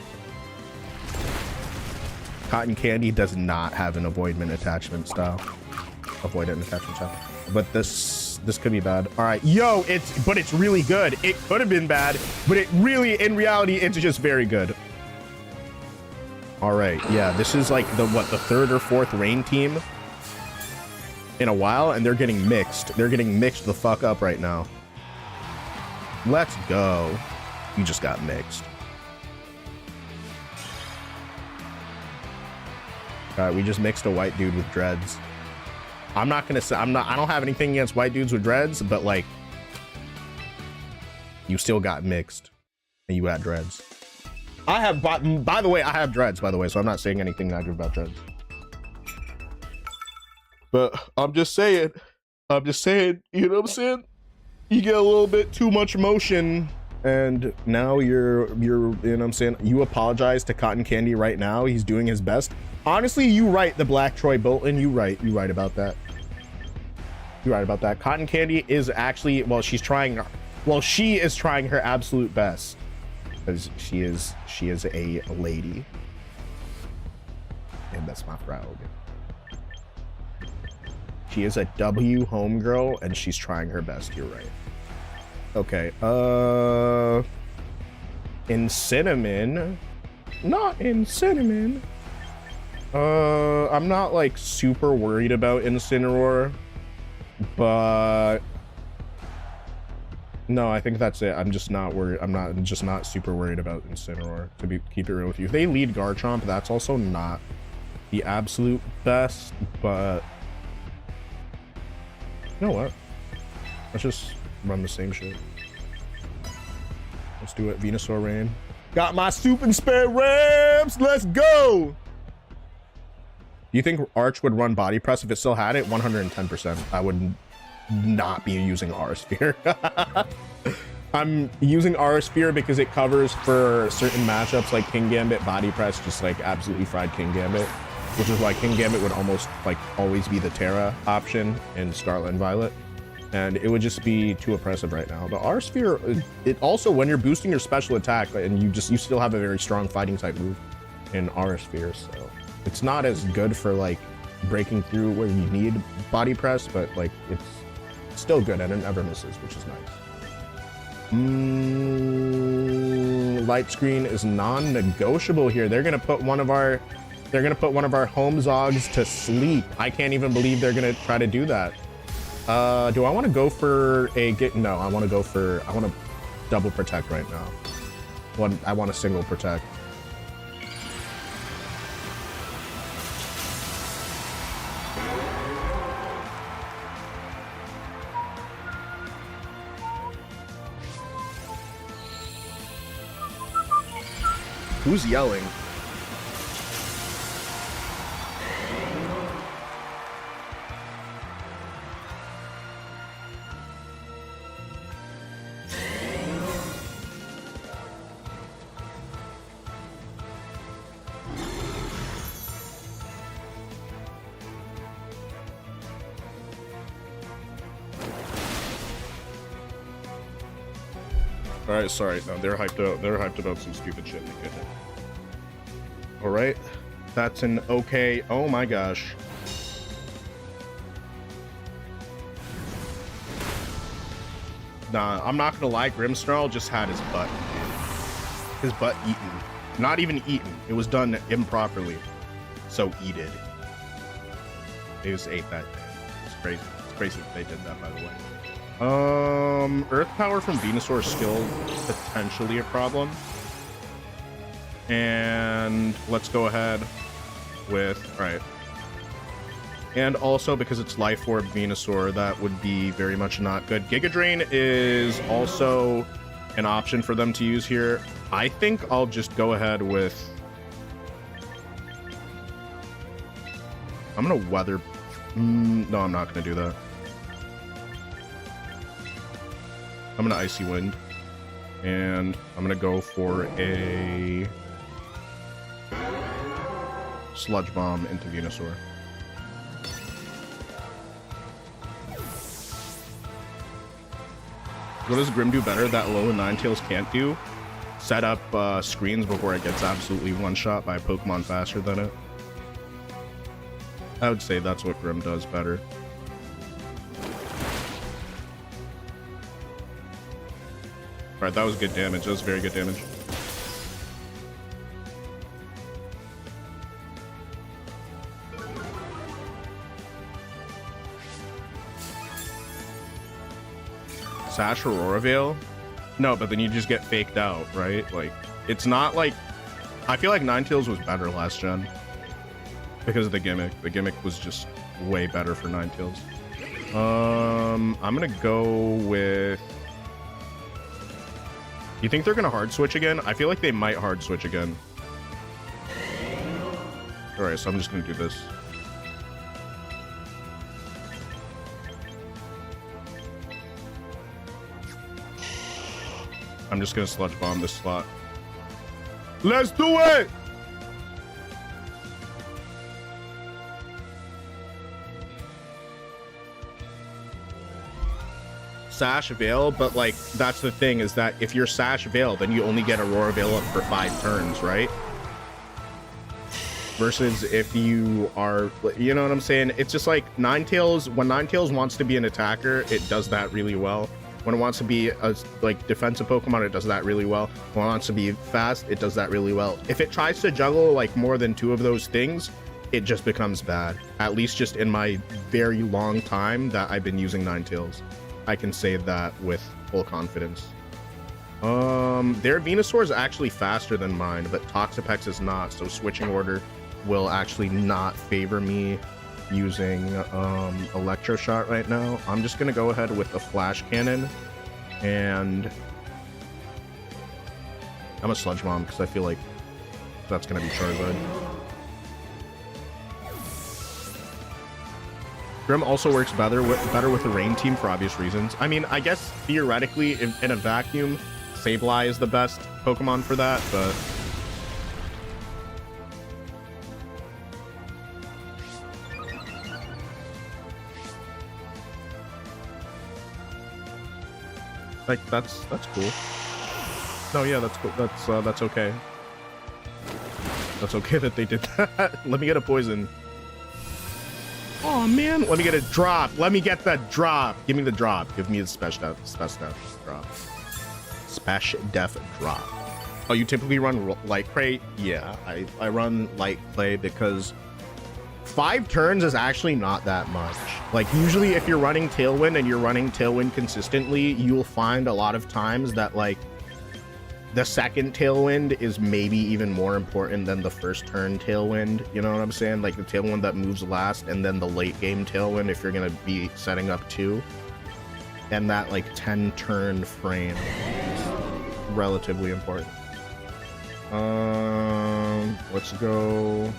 Cotton Candy does not have an avoidment attachment style. Avoidant attachment style. But this could be bad. All right, yo, but it's really good. It could have been bad, but it really, in reality, it's just very good. All right, yeah, this is like the 3rd or 4th rain team in a while, and they're getting mixed. They're getting mixed the fuck up right now. Let's go. You just got mixed. All right, we just mixed a white dude with dreads. I'm not gonna say I don't have anything against white dudes with dreads, but like, you still got mixed, and you got dreads. I have, by the way, I have dreads, by the way, so I'm not saying anything negative about dreads. But I'm just saying, you know what I'm saying? You get a little bit too much emotion, and now you're, you know what I'm saying? You apologize to Cotton Candy right now. He's doing his best. Honestly, you right, the Black Troy Bolton. You right about that. You're right about that. Cotton Candy is actually, well, she is trying her absolute best, because she is a lady, and that's my proud. She is a W homegirl, and she's trying her best. You're right. Okay. In Cinnamon, not in Cinnamon. I'm not like super worried about Incineroar, but no, I think that's it. I'm just not worried. I'm just not super worried about Incineroar, to keep it real with you. If they lead Garchomp, that's also not the absolute best, but you know what? Let's just run the same shit. Let's do it. Venusaur Rain. Got my soup and spare ramps. Let's go. Do you think Arch would run Body Press if it still had it? 110%. I would not be using Aura Sphere. I'm using Aura Sphere because it covers for certain matchups like King Gambit. Body Press just like absolutely fried King Gambit, which is why King Gambit would almost like always be the Terra option in Scarlet and Violet, and it would just be too oppressive right now. The Aura Sphere, it also, when you're boosting your special attack and you still have a very strong fighting type move in Aura Sphere, so it's not as good for like breaking through where you need Body Press, but like it's still good and it never misses, which is nice. Light Screen is non-negotiable here. They're gonna put one of our home Zogs to sleep. I can't even believe they're gonna try to do that. Do I want to go for no, I want to double protect right now. I want a single protect. Who's yelling? All right, sorry. No, they're hyped out. They're hyped about some stupid shit. All right, that's an okay. Oh my gosh. Nah, I'm not gonna lie. Grimmsnarl just had his butt eaten. Not even eaten. It was done improperly. So eat it. They just ate that. It's crazy. It's crazy that they did that, by the way. Earth Power from Venusaur skill potentially a problem. And let's go ahead with, all right. And also because it's Life Orb Venusaur, that would be very much not good. Giga Drain is also an option for them to use here. I think I'll just go ahead with, I'm gonna weather, no, I'm not gonna do that. I'm gonna Icy Wind, and I'm gonna go for a Sludge Bomb into Venusaur. What does Grim do better that Alolan Ninetales can't do? Set up screens before it gets absolutely one-shot by a Pokemon faster than it. I would say that's what Grim does better. Alright, that was good damage. That was very good damage. Sash Aurora Veil? No, but then you just get faked out, right? Like, it's not like... I feel like Ninetales was better last gen. Because of the gimmick. The gimmick was just way better for Ninetales. I'm gonna go with... You think they're gonna hard switch again? I feel like they might hard switch again. Alright, so I'm just gonna do this. I'm just gonna sludge bomb this slot. Let's do it! Sash Veil, but like that's the thing, is that if you're Sash Veil, then you only get Aurora Veil up for 5 turns, right? Versus if you are, you know what I'm saying? It's just like Ninetales, when Ninetales wants to be an attacker, it does that really well. When it wants to be a like defensive Pokemon, it does that really well. When it wants to be fast, it does that really well. If it tries to juggle like more than 2 of those things, it just becomes bad. At least just in my very long time that I've been using Ninetales, I can say that with full confidence. Their Venusaur is actually faster than mine, but Toxapex is not, so switching order will actually not favor me using Electro Shot right now. I'm just gonna go ahead with the Flash Cannon, and I'm a Sludge Bomb because I feel like that's gonna be Charizard. Grim also works better with the Rain team for obvious reasons. I mean, I guess theoretically, in a vacuum, Sableye is the best Pokemon for that, but like that's cool. No, yeah, that's cool. That's okay. That's okay that they did that. Let me get a poison. Oh man, let me get a drop. Let me get the drop. Give me the drop. Give me the special def drop. Special def drop. Oh, you typically run Light Clay? Yeah, I run Light Clay because 5 turns is actually not that much. Like usually if you're running Tailwind and you're running Tailwind consistently, you'll find a lot of times that like the second Tailwind is maybe even more important than the first turn Tailwind. You know what I'm saying? Like the Tailwind that moves last, and then the late game Tailwind if you're gonna be setting up 2. And that like 10 turn frame is relatively important. Let's go.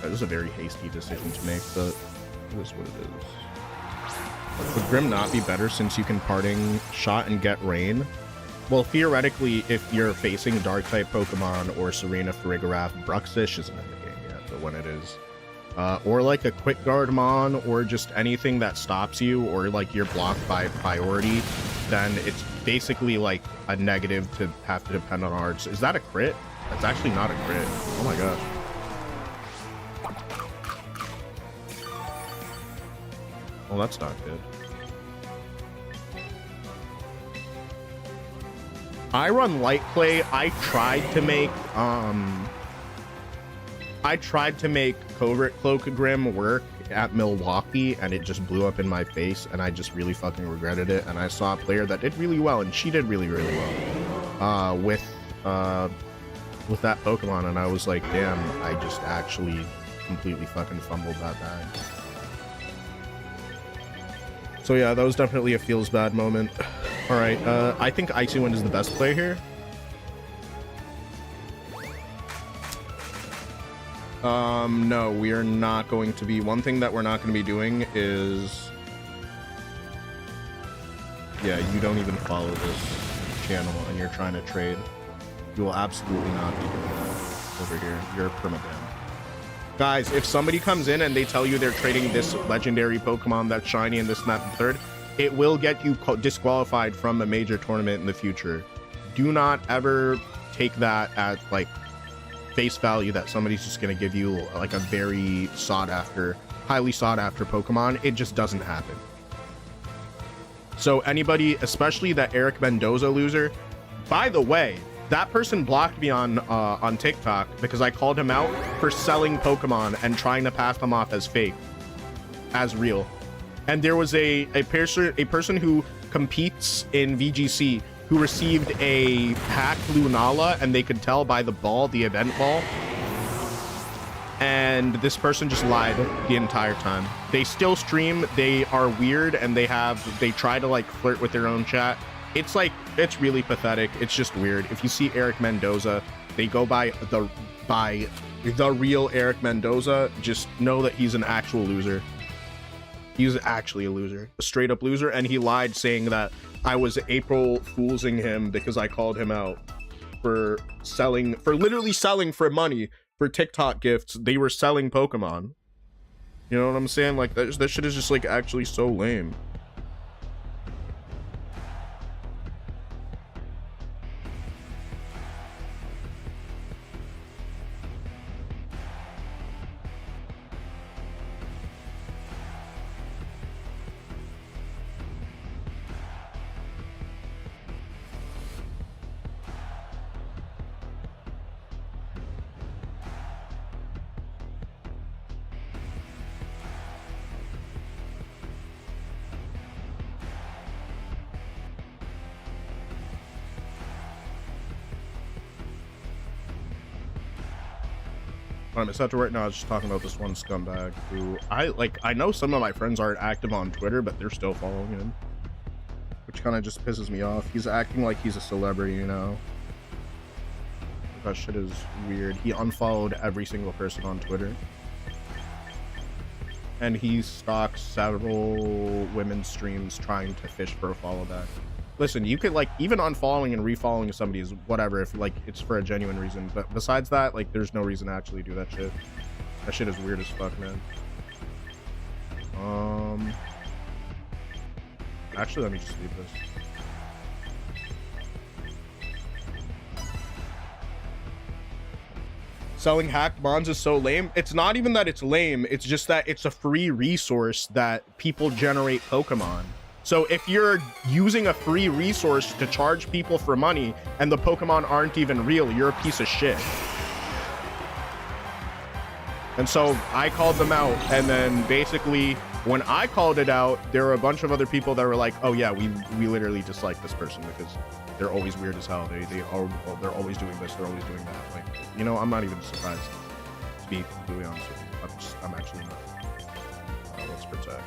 That was a very hasty decision to make, but it is what it is. Would Grim not be better since you can Parting Shot and get Rain? Well, theoretically, if you're facing Dark-type Pokemon or Serena, Farigiraf, Bruxish isn't in the game yet, but when it is. Or like a Quick Guard Mon, or just anything that stops you, or like you're blocked by priority, then it's basically like a negative to have to depend on arts. Is that a crit? That's actually not a crit. Oh my gosh. Well, that's not good. I run Light Clay. I tried to make Covert Cloak Grim work at Milwaukee, and it just blew up in my face, and I just really fucking regretted it. And I saw a player that did really well, and she did really, really well with that Pokemon, and I was like, damn, I just actually completely fucking fumbled that bag. So yeah, that was definitely a feels bad moment. All right, I think Icy Wind is the best play here. No, we are not going to be. One thing that we're not going to be doing is, yeah, you don't even follow this channel and you're trying to trade. You will absolutely not be doing that over here. You're permaban. Guys, if somebody comes in and they tell you they're trading this legendary Pokemon that's shiny and this and that and third, it will get you disqualified from a major tournament in the future. Do not ever take that at like face value that somebody's just going to give you like a very sought after, highly sought after Pokemon. It just doesn't happen. So anybody, especially that Eric Mendoza loser, by the way, that person blocked me on TikTok because I called him out for selling Pokemon and trying to pass them off as fake, as real. And there was a person who competes in VGC who received a hacked Lunala, and they could tell by the ball, the event ball. And this person just lied the entire time. They still stream, they are weird, and they try to like flirt with their own chat. It's like, it's really pathetic. It's just weird. If you see Eric Mendoza, they go by the real Eric Mendoza. Just know that he's an actual loser. He's actually a loser, a straight up loser. And he lied saying that I was April Foolsing him because I called him out for literally selling for money for TikTok gifts. They were selling Pokemon. You know what I'm saying? Like that shit is just like actually so lame. Except right now, I was just talking about this one scumbag who I know some of my friends aren't active on Twitter, but they're still following him, which kind of just pisses me off. He's acting like he's a celebrity, you know. That shit is weird. He unfollowed every single person on Twitter, and he stalks several women's streams trying to fish for a follow back. Listen, you could like even unfollowing and refollowing somebody is whatever if like it's for a genuine reason, but besides that, like there's no reason to actually do that shit. That shit is weird as fuck, man. Actually, let me just leave this. Selling hacked bonds is so lame. It's not even that it's lame, it's just that it's a free resource that people generate Pokemon. So if you're using a free resource to charge people for money and the Pokemon aren't even real, you're a piece of shit. And so I called them out, and then basically when I called it out, there were a bunch of other people that were like, oh yeah, we literally dislike this person because they're always weird as hell. They're always doing this, they're always doing that. Like, you know, I'm not even surprised, to be completely honest with you. I'm actually not. Let's protect.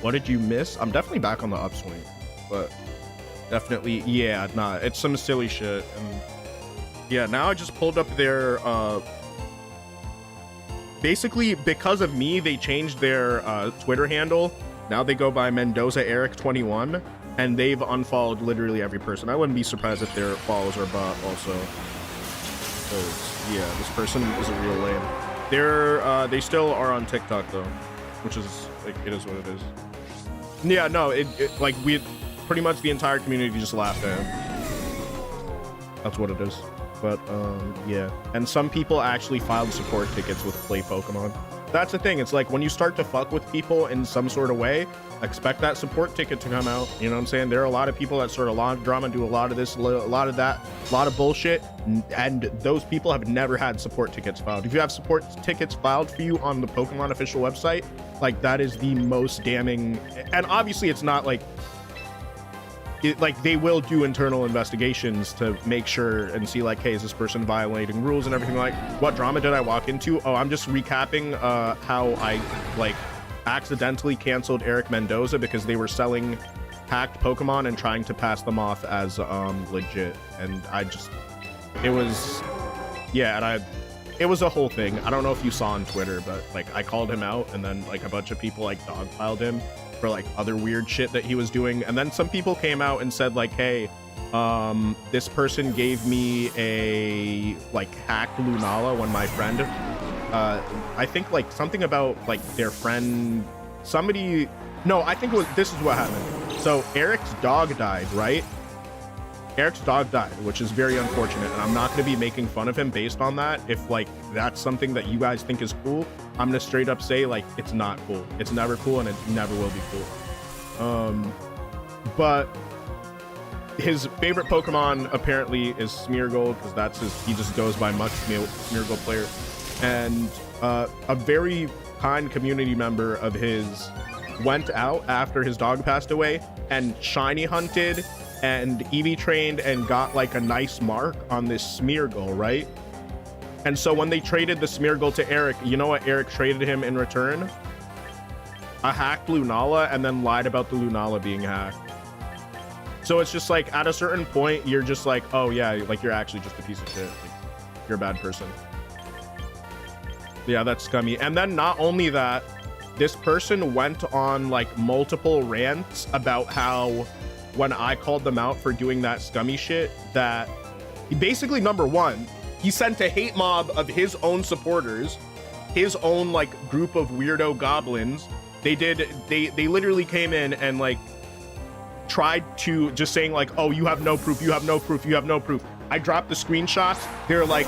What did you miss? I'm definitely back on the upswing, but definitely, yeah, nah, it's some silly shit. And yeah, now I just pulled up their, basically because of me, they changed their Twitter handle. Now they go by Mendoza Eric 21, and they've unfollowed literally every person. I wouldn't be surprised if their follows are bot also. Because yeah, this person is a real lame. They still are on TikTok though, which is like, it is what it is. Yeah, no, it like we pretty much the entire community just laughed at him. That's what it is. But yeah, and some people actually filed support tickets with Play Pokemon. That's the thing. It's like when you start to fuck with people in some sort of way, expect that support ticket to come out. You know what I'm saying? There are a lot of people that sort of lot of drama, do a lot of this, a lot of that, a lot of bullshit, and those people have never had support tickets filed. If you have support tickets filed for you on the Pokemon official website, like that is the most damning. And obviously it's not like like they will do internal investigations to make sure and see like, hey, is this person violating rules and everything? Like, what drama did I walk into? Oh, I'm just recapping how I like accidentally canceled Eric Mendoza because they were selling hacked Pokemon and trying to pass them off as legit. And I just, it was, yeah, and it was a whole thing. I don't know if you saw on Twitter, but like I called him out, and then like a bunch of people like dogpiled him for like other weird shit that he was doing. And then some people came out and said like, hey, this person gave me a like hacked Lunala when my friend, I think like something about like their friend, somebody, no, I think it was, this is what happened. So Eric's dog died, right? Eric's dog died, which is very unfortunate, and I'm not going to be making fun of him based on that. If like that's something that you guys think is cool, I'm gonna straight up say like it's not cool. It's never cool, and it never will be cool. But his favorite Pokemon apparently is Smeargle, because that's his, he just goes by Much Smeargle player. And a very kind community member of his went out after his dog passed away and shiny hunted and EV trained and got like a nice mark on this Smeargle, right? And so when they traded the Smeargle to Eric, you know what Eric traded him in return? A hacked Lunala, and then lied about the Lunala being hacked. So it's just like, at a certain point, you're just like, oh yeah, like you're actually just a piece of shit. Like, you're a bad person. Yeah, that's scummy. And then not only that, this person went on like multiple rants about how when I called them out for doing that scummy shit, that he basically, number one, he sent a hate mob of his own supporters, his own like group of weirdo goblins. They literally came in and like tried to just saying like, oh, you have no proof, you have no proof, you have no proof. I dropped the screenshots. They're like,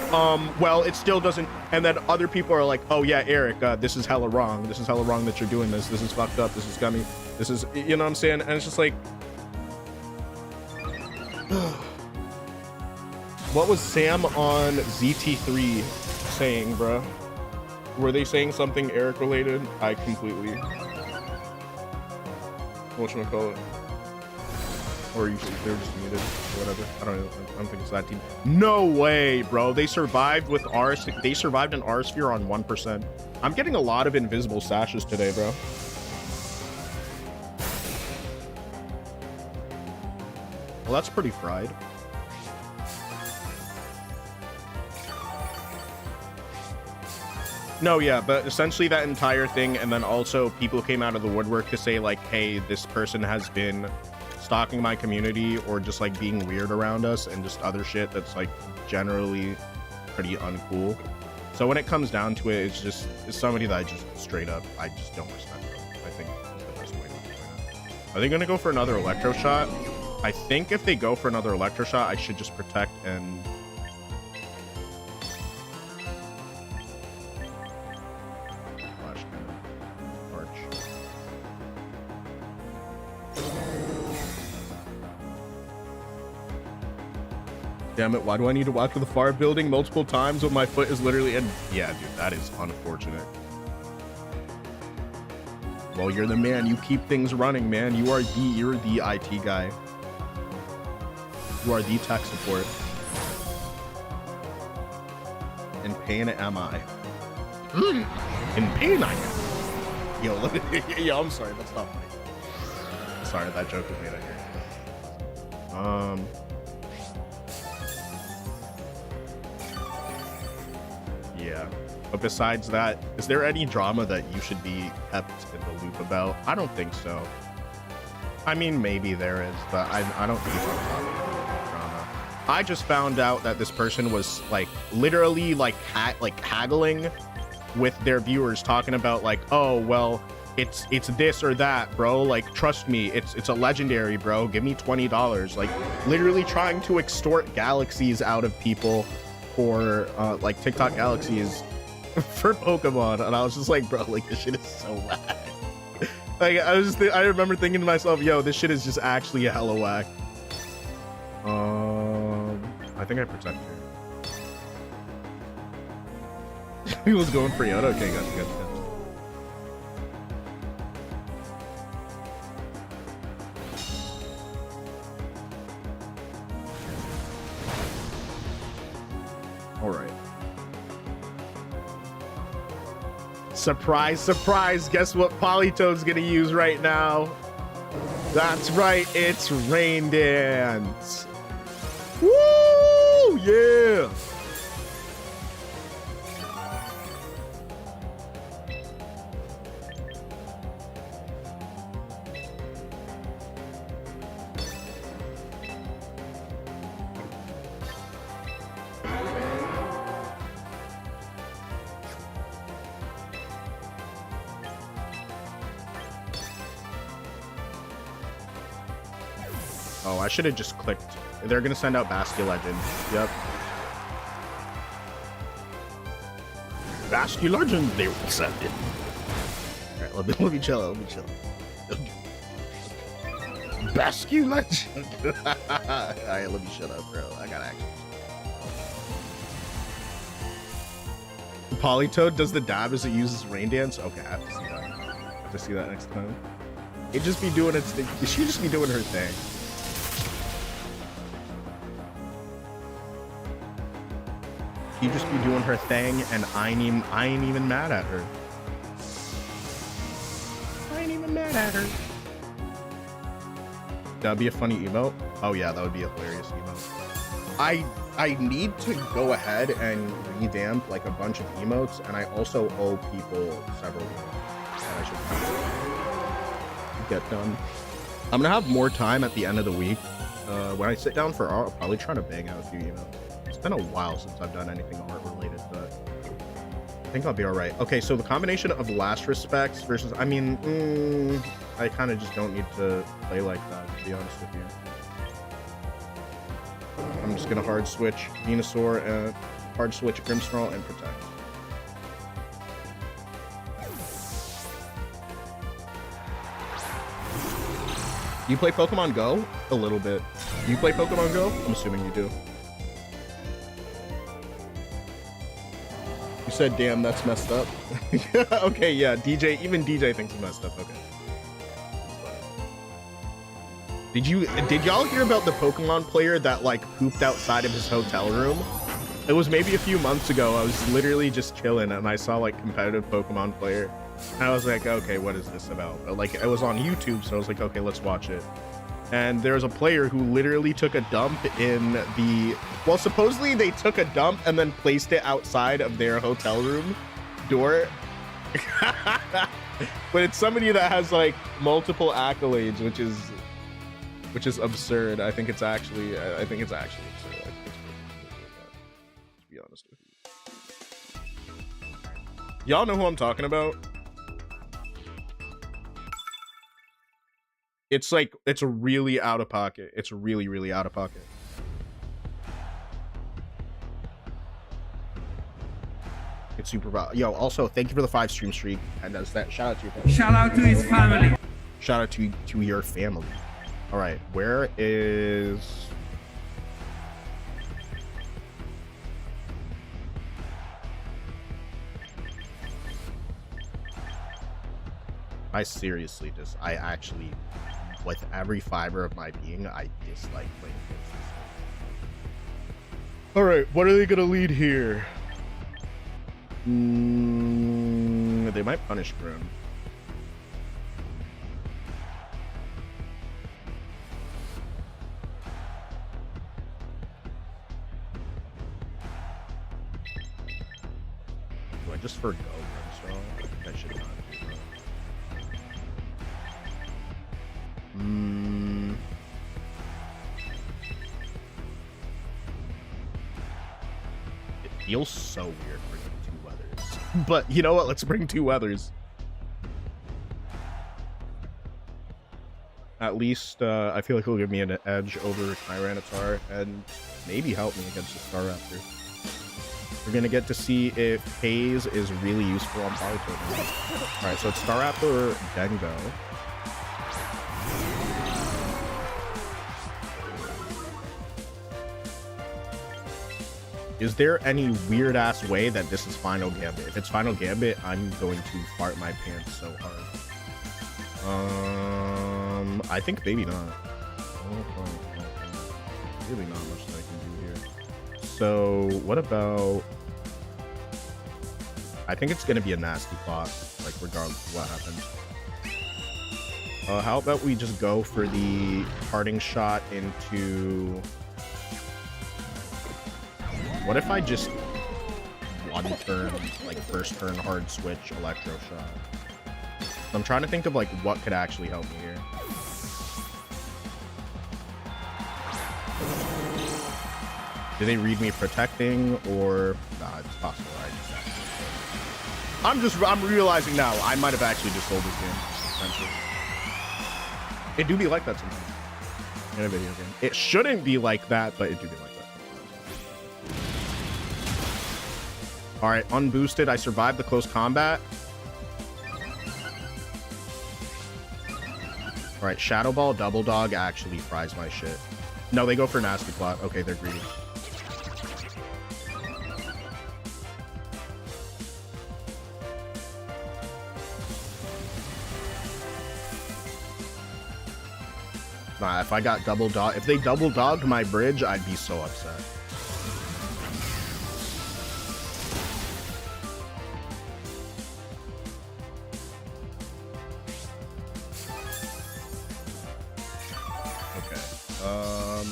well, it still doesn't. And then other people are like, oh yeah, Eric, this is hella wrong. This is hella wrong that you're doing this. This is fucked up. This is scummy. This is, you know what I'm saying? And it's just like, what was Sam on ZT3 saying, bro? Were they saying something Eric related? I completely, whatchamacallit? Or usually they're just muted or whatever. I don't think it's that team. No way, bro. They survived with ours. They survived an R sphere on 1%. I'm getting a lot of invisible sashes today, bro. Well, that's pretty fried. No, yeah, but essentially that entire thing, and then also people came out of the woodwork to say like, hey, this person has been stalking my community or just like being weird around us and just other shit that's like generally pretty uncool. So when it comes down to it, it's somebody that I just straight up, I just don't respect them. I think is the best way to do it. Are they gonna go for another electro shot? I think if they go for another electro shot, I should just protect and damn it, why do I need to walk to the far building multiple times when my foot is literally in? Yeah, dude, that is unfortunate. Well, you're the man. You keep things running, man. You're the IT guy. You are the tech support. In pain am I. In pain I am. Yo, look at yo, I'm sorry, that's not funny. Sorry, that joke was made out here. Yeah, but besides that, is there any drama that you should be kept in the loop about? I don't think so. I mean, maybe there is, but I don't think it's a drama. I just found out that this person was like literally like haggling with their viewers, talking about like, oh well, it's this or that, bro. Like, trust me, it's a legendary, bro. Give me $20. Like, literally trying to extort galaxies out of people for like TikTok galaxies for Pokemon, and I was just like, bro, like this shit is so whack. Like I remember thinking to myself, yo, this shit is just actually hella whack. I think I protect her. He was going for Yoda. Okay, gotcha. All right. Surprise, surprise. Guess what Polytoad's gonna use right now? That's right, it's Rain Dance. Woo! Yeah! Oh, I should have just clicked. They're gonna send out Bastion Legend. Yep. Bastion Legend, they will send it. Alright, let me chill. Basque legend. Alright, let me shut up, bro. I gotta action. Polytoad does the dab as it uses rain dance. Okay, I have to see that. I have to see that next time. It just be doing its thing. She just be doing her thing. She just be doing her thing, and I ain't even mad at her. I ain't even mad at her. That'd be a funny emote. Oh yeah, that would be a hilarious emote. I need to go ahead and revamp like a bunch of emotes, and I also owe people several emotes that I should get done. I'm gonna have more time at the end of the week. When I sit down for art, I'll probably try to bang out a few emotes. It's been a while since I've done anything art related, but I think I'll be all right. Okay, so the combination of Last Respects versus, I mean, I kind of just don't need to play like that, to be honest with you. I'm just gonna hard switch Venusaur and hard switch Grimmsnarl and Protect. Do you play Pokemon Go? A little bit. Do you play Pokemon Go? I'm assuming you do. You said, damn, that's messed up. Okay, yeah, DJ, even DJ thinks it's messed up. Okay. Did y'all hear about the Pokemon player that like pooped outside of his hotel room? It was maybe a few months ago. I was literally just chilling and I saw like competitive Pokemon player. And I was like, okay, what is this about? But, like, it was on YouTube, so I was like, okay, let's watch it. And there was a player who literally took a dump in the, well, supposedly they took a dump and then placed it outside of their hotel room door. But it's somebody that has like multiple accolades, which is absurd. I think it's actually absurd. I think it's pretty cool, to be honest with you. Y'all know who I'm talking about? It's like, it's really out of pocket. It's really, really out of pocket. It's super, yo, also, thank you for the 5 stream streak. And that's that. Shout out to your family. Shout out to his family. Shout out to your family. All right, where is... I seriously just, I actually, with every fiber of my being, I dislike playing against this. All right, what are they gonna lead here? They might punish Grim. Do I just forgo Grimmsnarl? I think I should not do that. It feels so weird bringing 2 weathers. But you know what? Let's bring 2 weathers. At least I feel like he'll give me an edge over Tyranitar and maybe help me against the Staraptor. We're gonna get to see if Haze is really useful on Polytoad. Alright, so it's Staraptor or Dengo. Is there any weird ass way that this is Final Gambit? If it's Final Gambit, I'm going to fart my pants so hard. I think maybe not. Really not much that I can do here. So what about... I think it's gonna be a nasty plot, like regardless of what happens. How about we just go for the parting shot into... What if I just one turn, like first turn hard switch Electro Shot? I'm trying to think of like what could actually help me here. Do they read me protecting or nah, it's possible. I'm realizing now I might have actually just sold this game. It do be like that sometimes in a video game. It shouldn't be like that, but it do be like that. All right, unboosted. I survived the close combat. All right, Shadow Ball, Double Dog actually fries my shit. No, they go for Nasty Plot. Okay, they're greedy. Nah, if I got double dog, if they double dogged my bridge, I'd be so upset. Okay. All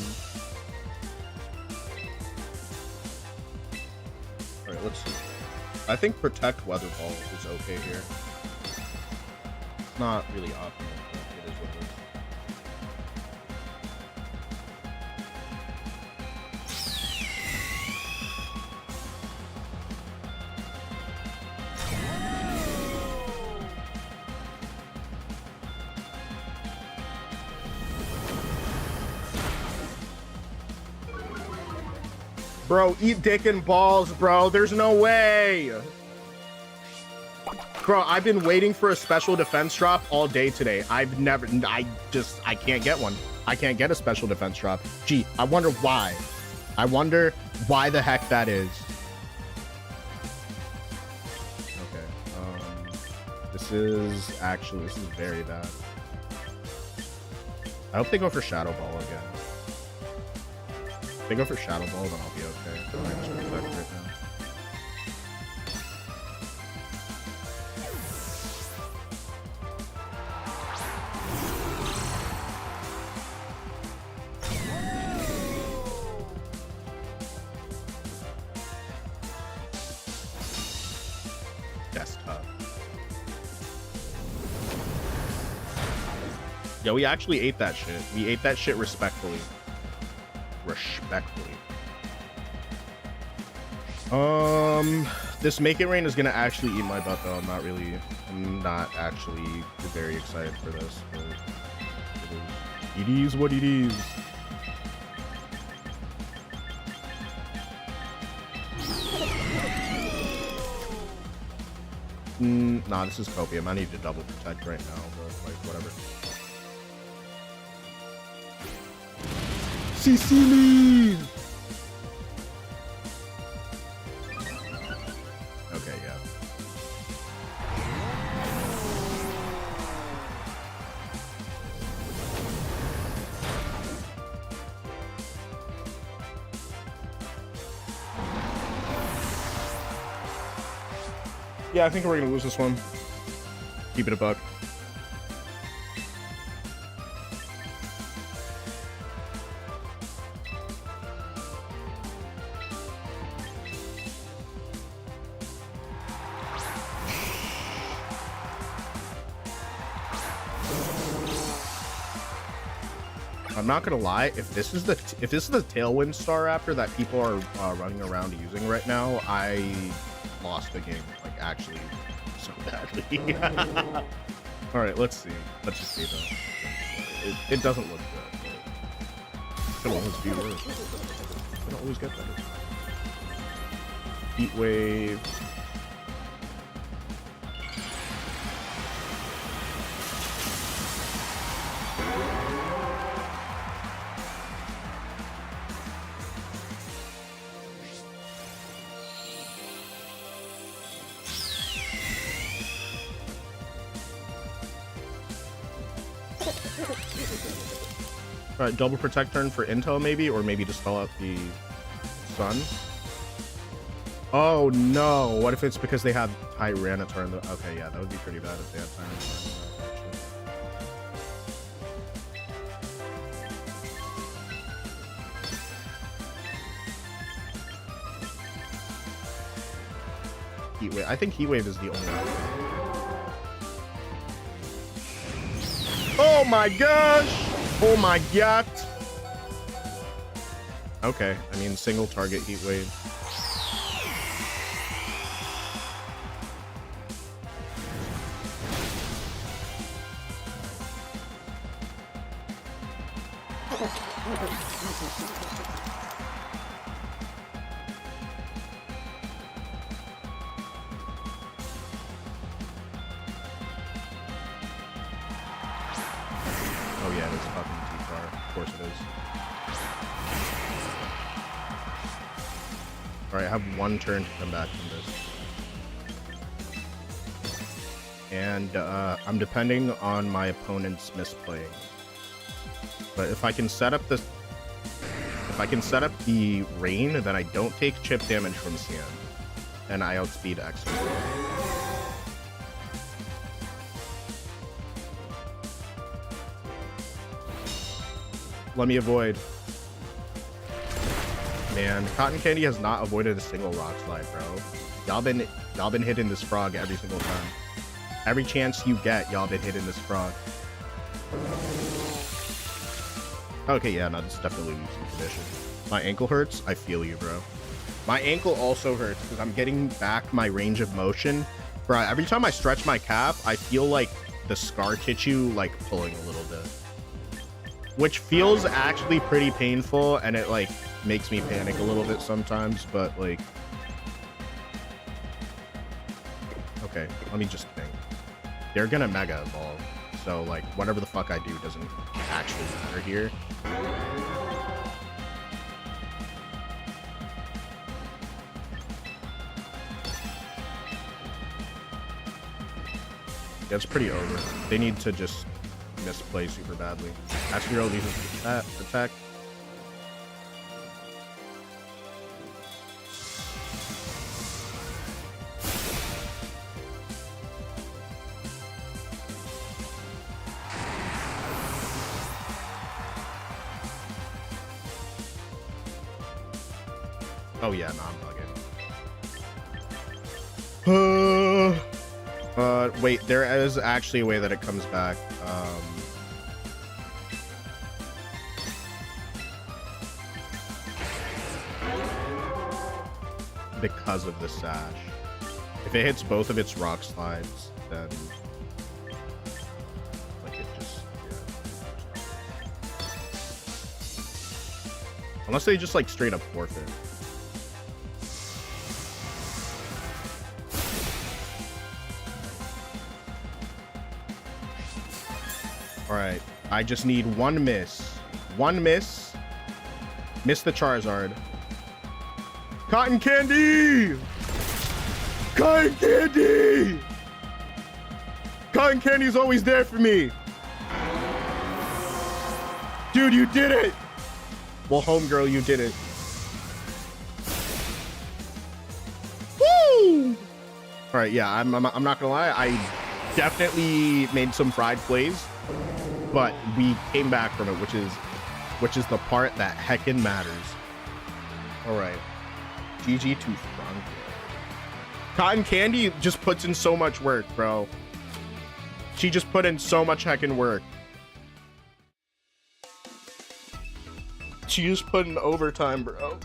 right, let's see. I think Protect Weather Ball is okay here. It's not really optimal, but it is what it is. Bro, eat dick and balls, bro. There's no way. Bro, I've been waiting for a special defense drop all day today. I can't get one. I can't get a special defense drop. Gee, I wonder why. I wonder why the heck that is. Okay, this is very bad. I hope they go for Shadow Ball again. If they go for Shadow Ball, then I'll be okay. I just protect right now. That's tough. Yo, we actually ate that shit. We ate that shit respectfully. This Make It Rain is gonna actually eat my butt though. I'm not actually very excited for this, but it is what it is. Nah, this is copium. I need to double protect right now, but like whatever. CC me! Okay, yeah. Yeah, I think we're gonna lose this one. Keep it a buck. I'm not gonna lie, if this is the Tailwind Star Raptor that people are running around using right now, I lost the game, like actually so badly. All right, let's see. Let's just see though. It doesn't look good. It could always be worse. It could always get better. Heat Wave. All right, double protect turn for intel maybe, or maybe just spell out the sun. Oh no, what if it's because they have Tyranitar in the... Okay, yeah, that would be pretty bad if they had Tyranitar in the Heat Wave. I think Heat Wave is the only one. Oh my gosh! Oh my god! Okay, I mean, single target Heat Wave. yeah, it's fucking too far. Of course it is. Alright, I have one turn to come back from this. And I'm depending on my opponent's misplaying. But if I can set up this, if I can set up the rain, then I don't take chip damage from sand, and I outspeed X. Let me avoid. Man, Cotton Candy has not avoided a single rock slide, bro. Y'all been hitting this frog every single time. Every chance you get, y'all been hitting this frog. Okay, yeah, no, this is definitely losing condition. My ankle hurts. I feel you, bro. My ankle also hurts because I'm getting back my range of motion. Bro, every time I stretch my calf, I feel like the scar tissue like pulling a little bit, which feels actually pretty painful, and it like makes me panic a little bit sometimes. But like, okay, let me just think. They're gonna mega evolve, so like whatever the fuck I do doesn't actually matter here. Yeah, it's pretty over. They need to just misplay super badly. Aspiro leaves that attack. Oh yeah, no, I'm bugging. Wait, there is actually a way that it comes back. Because of the sash. If it hits both of its rock slides, then like it just, yeah. Unless they just like straight up forfeit. All right, I just need one miss. One miss. Miss the Charizard. Cotton Candy! Cotton Candy! Cotton Candy's always there for me. Dude, you did it! Well, homegirl, you did it. Woo! All right, yeah, I'm not gonna lie. I definitely made some fried plays, but we came back from it, which is the part that heckin' matters. All right. GG to Frank. Cotton Candy just puts in so much work, bro. She just put in so much heckin' work. She just put in overtime, bro.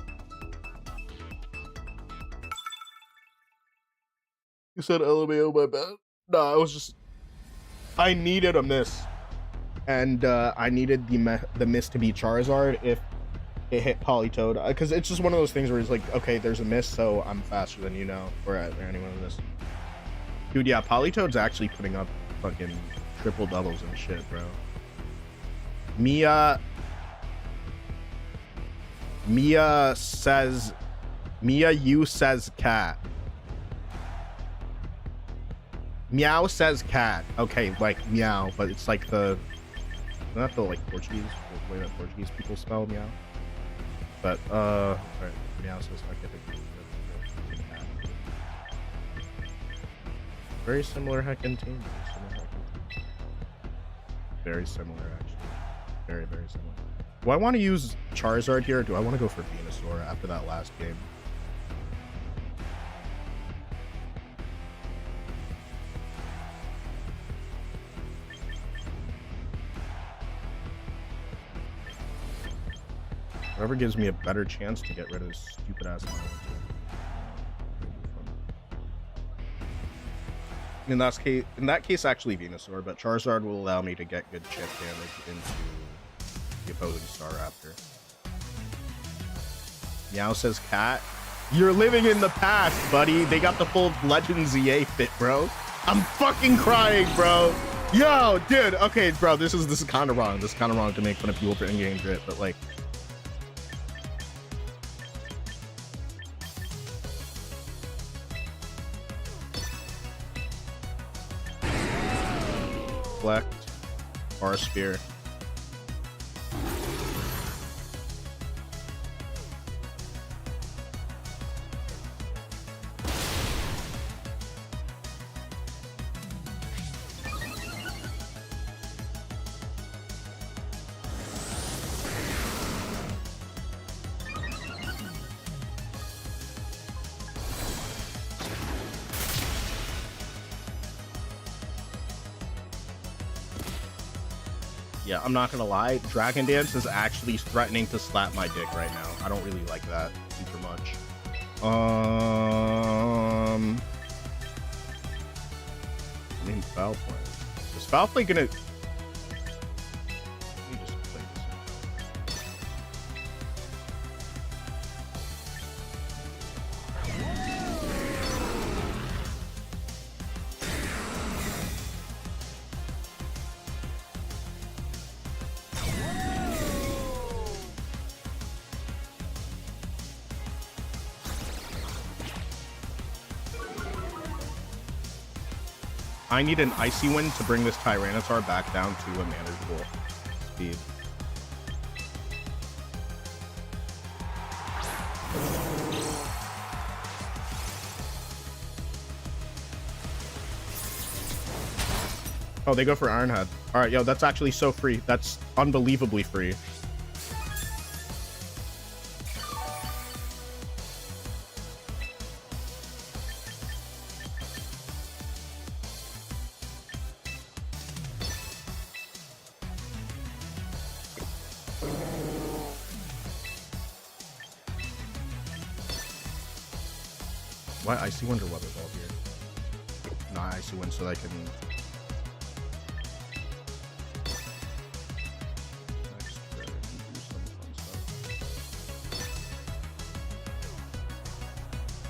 You said LMAO, my bad. Nah, I was just... I needed a miss. And I needed the miss to be Charizard if it hit Politoed, because it's just one of those things where it's like, okay, there's a miss, so I'm faster than you know, or anyone in this. Dude, yeah, Politoed's actually putting up fucking triple doubles and shit, bro. Mia says, you says cat. Meow says cat. Okay, like meow, but it's like the, not the like Portuguese, the way that Portuguese people spell meow. But alright, meow says I get it. Very similar heckin' team. Very similar, actually. Very, very similar. Do I want to use Charizard here, or do I want to go for Venusaur after that last game? Whatever gives me a better chance to get rid of this stupid ass Mile. In that case, actually Venusaur, but Charizard will allow me to get good chip damage into the opposing Staraptor. Meow says cat. You're living in the past, buddy. They got the full Legend ZA fit, bro. I'm fucking crying, bro. Yo, dude. Okay, bro. This is kind of wrong. This is kind of wrong to make fun of people for in-game grit, but like. Reflect. Or a spear. Yeah, I'm not gonna lie. Dragon Dance is actually threatening to slap my dick right now. I don't really like that super much. I mean, foul play. Is foul play gonna? Let me just play this. I need an Icy Wind to bring this Tyranitar back down to a manageable speed. Oh, they go for Iron Head. All right, yo, that's actually so free. That's unbelievably free. Why Icy Wind or Weather Ball here? Nah, Icy Wind so I can.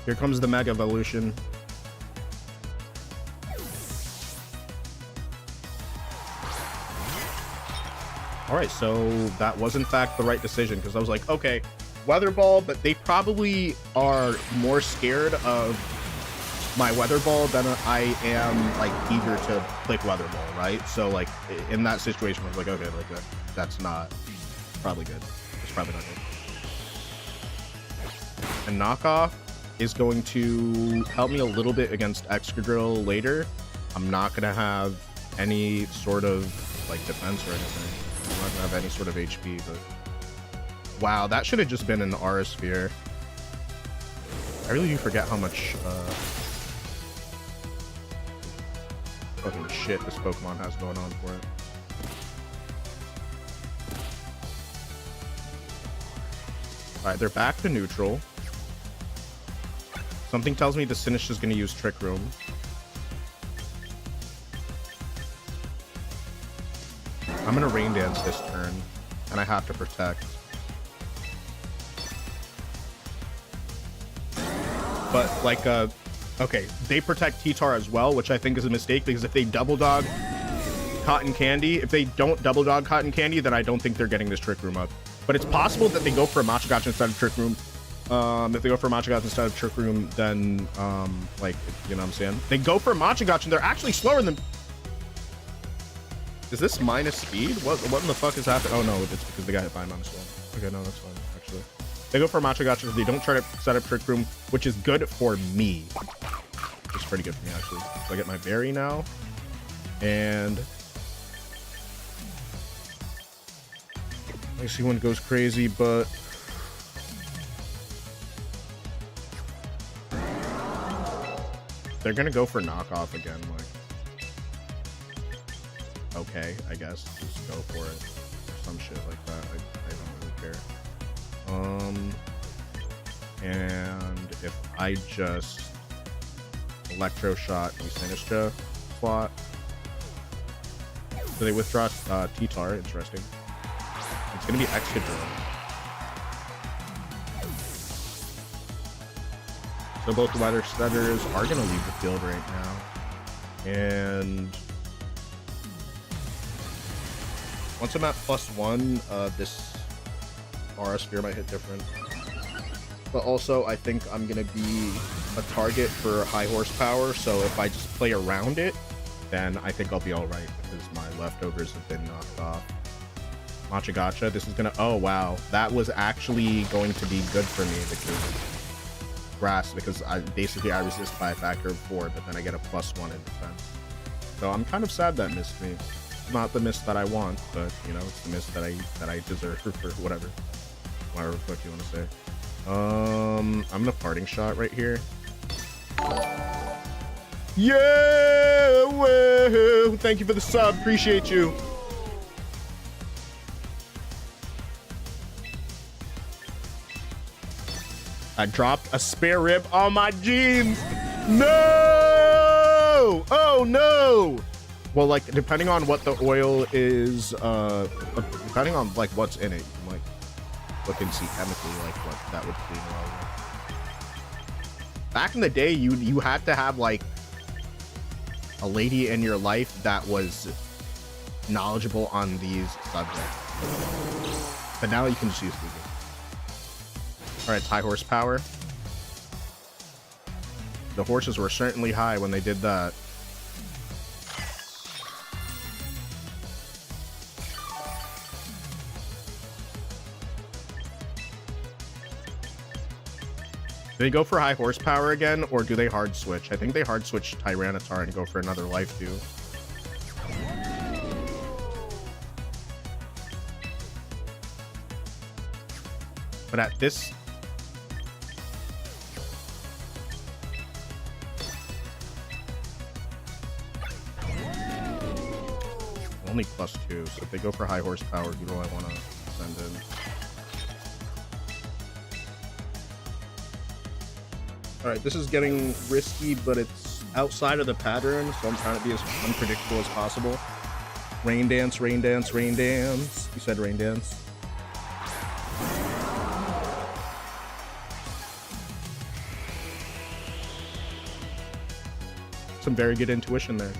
Here comes the Mega Evolution. All right, so that was in fact the right decision because I was like, okay, Weather Ball, but they probably are more scared of my Weather Ball than I am like eager to click Weather Ball, right? So like in that situation, I was like, okay, like that's not probably good. It's probably not good. And Knockoff is going to help me a little bit against Excadrill later. I'm not gonna have any sort of like defense or anything. I'm not gonna have any sort of HP, but wow, that should have just been an Aura Sphere. I really do forget how much fucking shit this Pokemon has going on for it. Alright, they're back to neutral. Something tells me the Sinish is going to use Trick Room. I'm going to Rain Dance this turn, and I have to protect. But like okay, they protect T-Tar as well, which I think is a mistake because if they double dog Cotton Candy, if they don't double dog Cotton Candy, then I don't think they're getting this Trick Room up. But it's possible that they go for a Machigotch instead of Trick Room. If they go for a Machigotch instead of Trick Room, then like, you know what I'm saying? They go for a Machigotch and they're actually slower than. Is this minus speed? What in the fuck is happening? Oh no, it's because they got hit by -1. Okay, no, that's fine actually. They go for Machigotch if they don't try to set up Trick Room, which is good for me. It's pretty good for me, actually. So I get my berry now. And I see one goes crazy, but they're going to go for Knockoff again. Like, okay, I guess. Just go for it. Or some shit like that. I don't really care. And if I just Electroshot Sinistcha slot, so they withdraw T-Tar. Interesting. It's gonna be Excadrill. So both the Weather Studders are gonna leave the field right now, and Once I'm at +1, this aura sphere might hit different. But also, I think I'm gonna be a target for high horsepower, so if I just play around it, then I think I'll be alright, because my leftovers have been knocked off. Matcha Gacha, this is gonna... Oh, wow. That was actually going to be good for me, because... Grass, because I resist by a factor of 4, but then I get a +1 in defense. So I'm kind of sad that missed me. Not the miss that I want, but, you know, it's the miss that I deserve for whatever. Whatever the fuck you want to say. I'm gonna parting shot right here. Yeah! Whoa, thank you for the sub. Appreciate you. I dropped a spare rib on my jeans. No! Oh no! Well, like, depending on what the oil is, depending on like what's in it, you can, like, look and see chemically like what that would clean well with. Back in the day, you had to have like a lady in your life that was knowledgeable on these subjects, but now you can just use Google. All right, it's high horsepower. The horses were certainly high when they did that. Do they go for high horsepower again, or do they hard switch? I think they hard switch Tyranitar and go for another life too. But at this... Only +2, so if they go for high horsepower, who do I want to send in? Alright, this is getting risky, but it's outside of the pattern, so I'm trying to be as unpredictable as possible. Rain dance, rain dance, rain dance. You said rain dance. Some very good intuition there.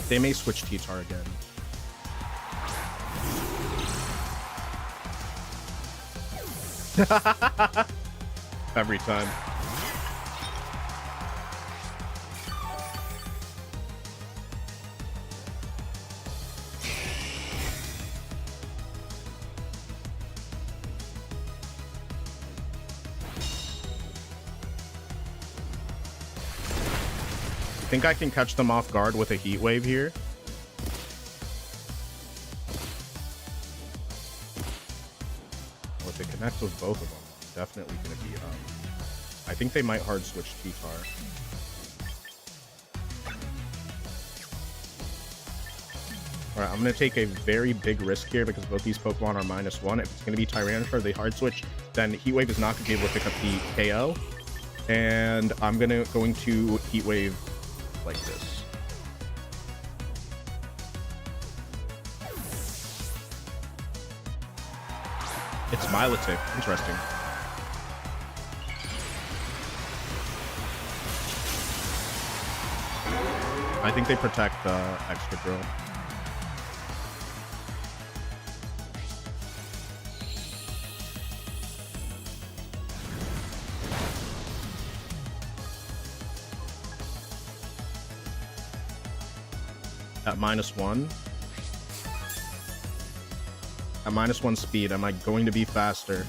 They may switch T-Tar again. Every time. I think I can catch them off guard with a heat wave here. Well, if it connects with both of them, it's definitely going to be up. I think they might hard switch T-Tar. Alright, I'm going to take a very big risk here because both these Pokemon are -1. If it's going to be Tyranitar, they hard switch, then Heat Wave is not going to be able to pick up the KO. And I'm going to Heat Wave like this. It's Milotic. Interesting. I think they protect extra drill. At -1. At -1 speed, am I going to be faster?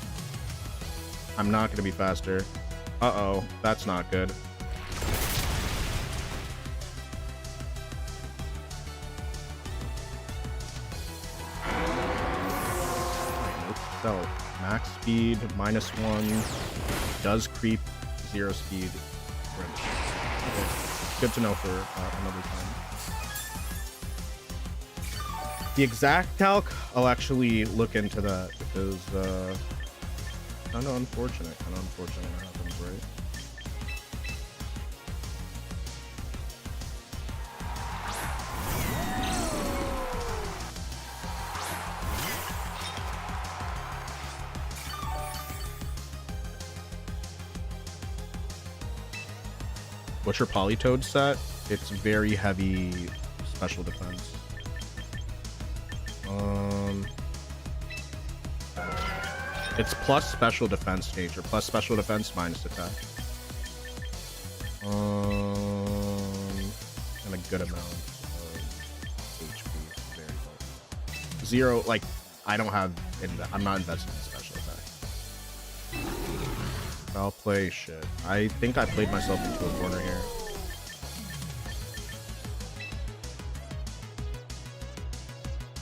I'm not going to be faster. Uh-oh, that's not good. So, max speed, -1, does creep, 0 speed. Okay. Good to know for another time. The exact calc, I'll actually look into that because kind of unfortunate when it happens, right? What's your Polytoad set? It's very heavy special defense. It's plus special defense nature, plus special defense minus attack. And a good amount of HP. Very low. Zero, like, I don't have, I'm not invested in special attack. I'll play shit. I think I played myself into a corner here.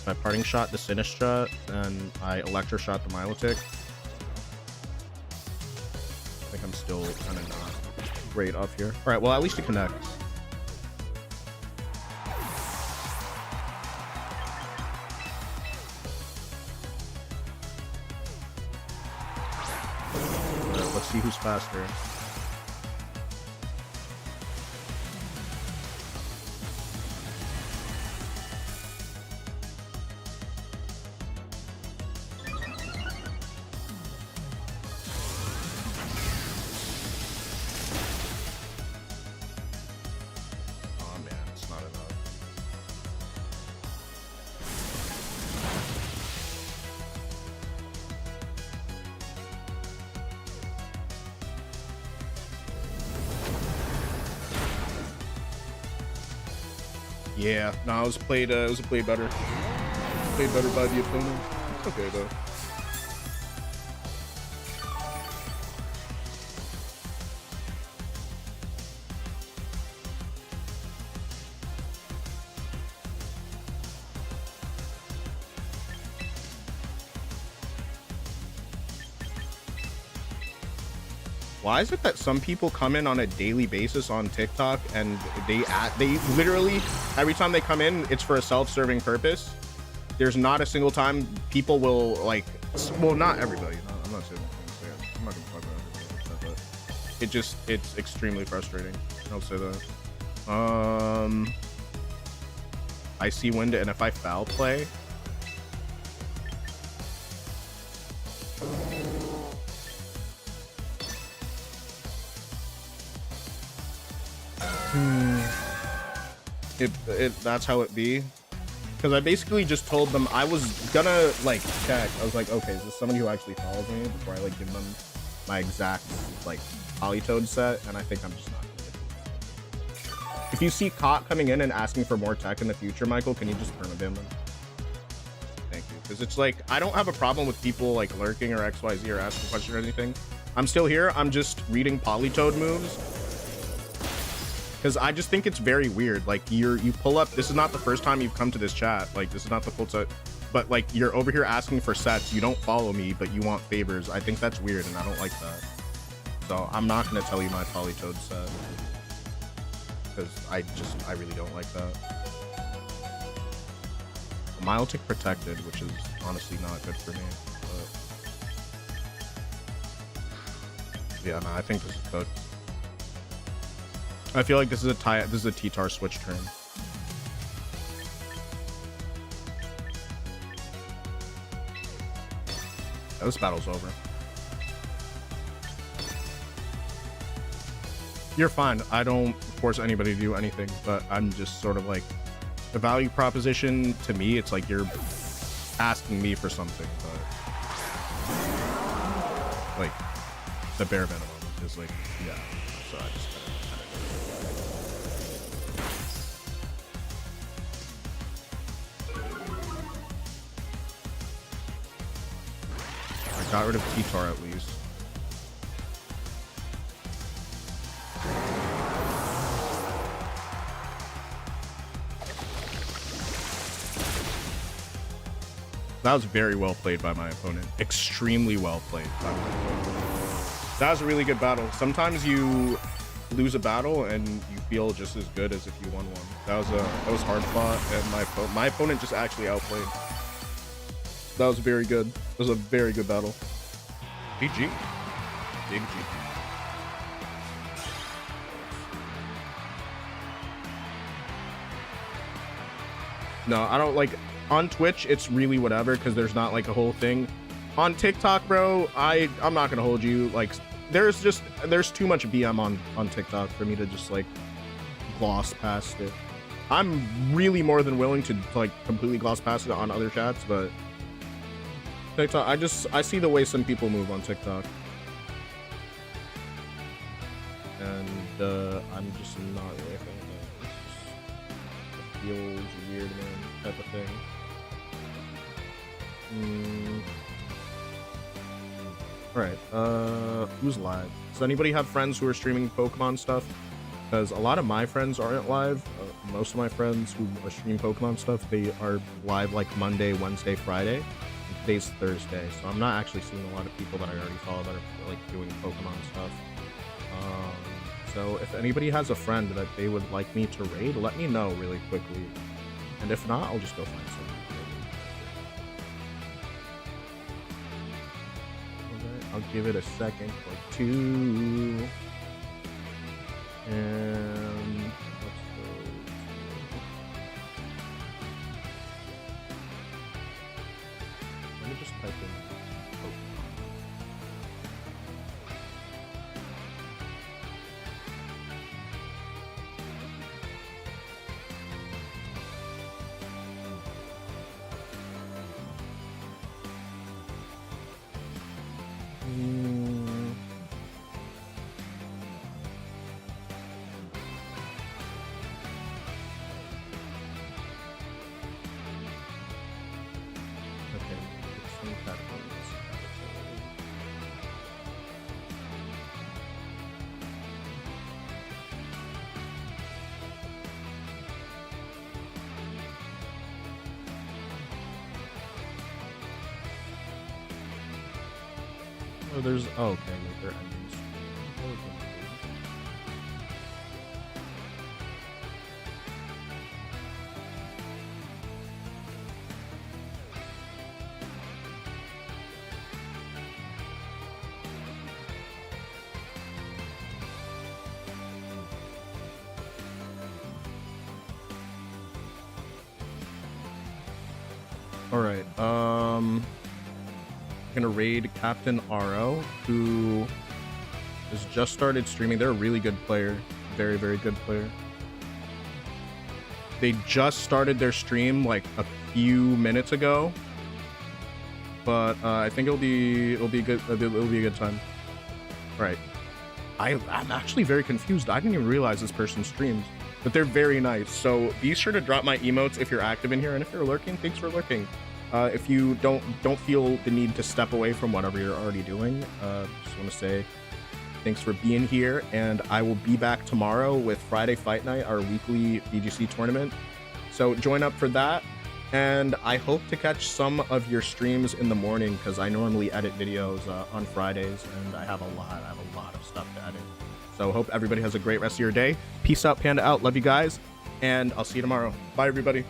My parting shot the Sinistra, and I electro shot the Milotic. I think I'm still kind of not great off here. All right, well, at least it connects. All right, let's see who's faster. Yeah, no, it was played better. Played better by the opponent. It's okay though. Why is it that some people come in on a daily basis on TikTok and they literally every time they come in, it's for a self-serving purpose? There's not a single time people will like, well, not everybody. No, I'm not saying I'm not gonna talk about everybody, but it's extremely frustrating. I'll say that. I see wind, and if I foul play. That's how it be, because I basically just told them I was gonna like check. I was like, okay, is this somebody who actually follows me before I like give them my exact like Polytoad set? And I think I'm just not gonna get them. If you see Cot coming in and asking for more tech in the future, Michael, can you just permaban them? Thank you, because it's like I don't have a problem with people like lurking or XYZ or asking questions or anything. I'm still here. I'm just reading Polytoad moves. Because I just think it's very weird. Like you pull up, this is not the first time you've come to this chat. Like this is not the full set, but like you're over here asking for sets. You don't follow me, but you want favors. I think that's weird and I don't like that. So I'm not going to tell you my Polytoad set. Because I really don't like that. Milotic protected, which is honestly not good for me. But yeah, no, I think this is cooked. I feel like this is a T-Tar switch turn. Yeah, this battle's over. You're fine. I don't force anybody to do anything, but I'm just sort of like the value proposition to me. It's like you're asking me for something, but like the bare minimum is like, yeah. So I just. Got rid of T-Tar at least. That was very well played by my opponent. Extremely well played by my opponent. That was a really good battle. Sometimes you lose a battle and you feel just as good as if you won one. That was hard fought, and my opponent just actually outplayed. That was very good. It was a very good battle. GG. Big G. No, I don't like on Twitch. It's really whatever because there's not like a whole thing. On TikTok, bro, I'm not gonna hold you. Like, there's too much BM on TikTok for me to just like gloss past it. I'm really more than willing to like completely gloss past it on other chats, but TikTok, I see the way some people move on TikTok, and I'm just not really a fan of that. It feels weird, man, type of thing. All right, who's live? Does anybody have friends who are streaming Pokemon stuff? Because a lot of my friends aren't live. Most of my friends who stream Pokemon stuff, they are live like Monday, Wednesday, Friday. And today's Thursday, so I'm not actually seeing a lot of people that I already follow that are like doing Pokemon stuff. So if anybody has a friend that they would like me to raid, let me know really quickly. And if not, I'll just go find someone. I'll give it a second or two. And let's go let me just type in oh, there's okay, wait, they're ending stream. All right, gonna raid Captain RO, who has just started streaming. They're a really good player, very, very good player. They just started their stream like a few minutes ago, but I think it'll be a good time. All right, I'm actually very confused. I didn't even realize this person streams, but they're very nice. So be sure to drop my emotes if you're active in here, and if you're lurking, thanks for lurking. If you don't feel the need to step away from whatever you're already doing, just want to say thanks for being here, and I will be back tomorrow with Friday Fight Night, our weekly VGC tournament. So join up for that, and I hope to catch some of your streams in the morning because I normally edit videos on Fridays, and I have a lot of stuff to edit. So hope everybody has a great rest of your day. Peace out, Panda out. Love you guys, and I'll see you tomorrow. Bye, everybody.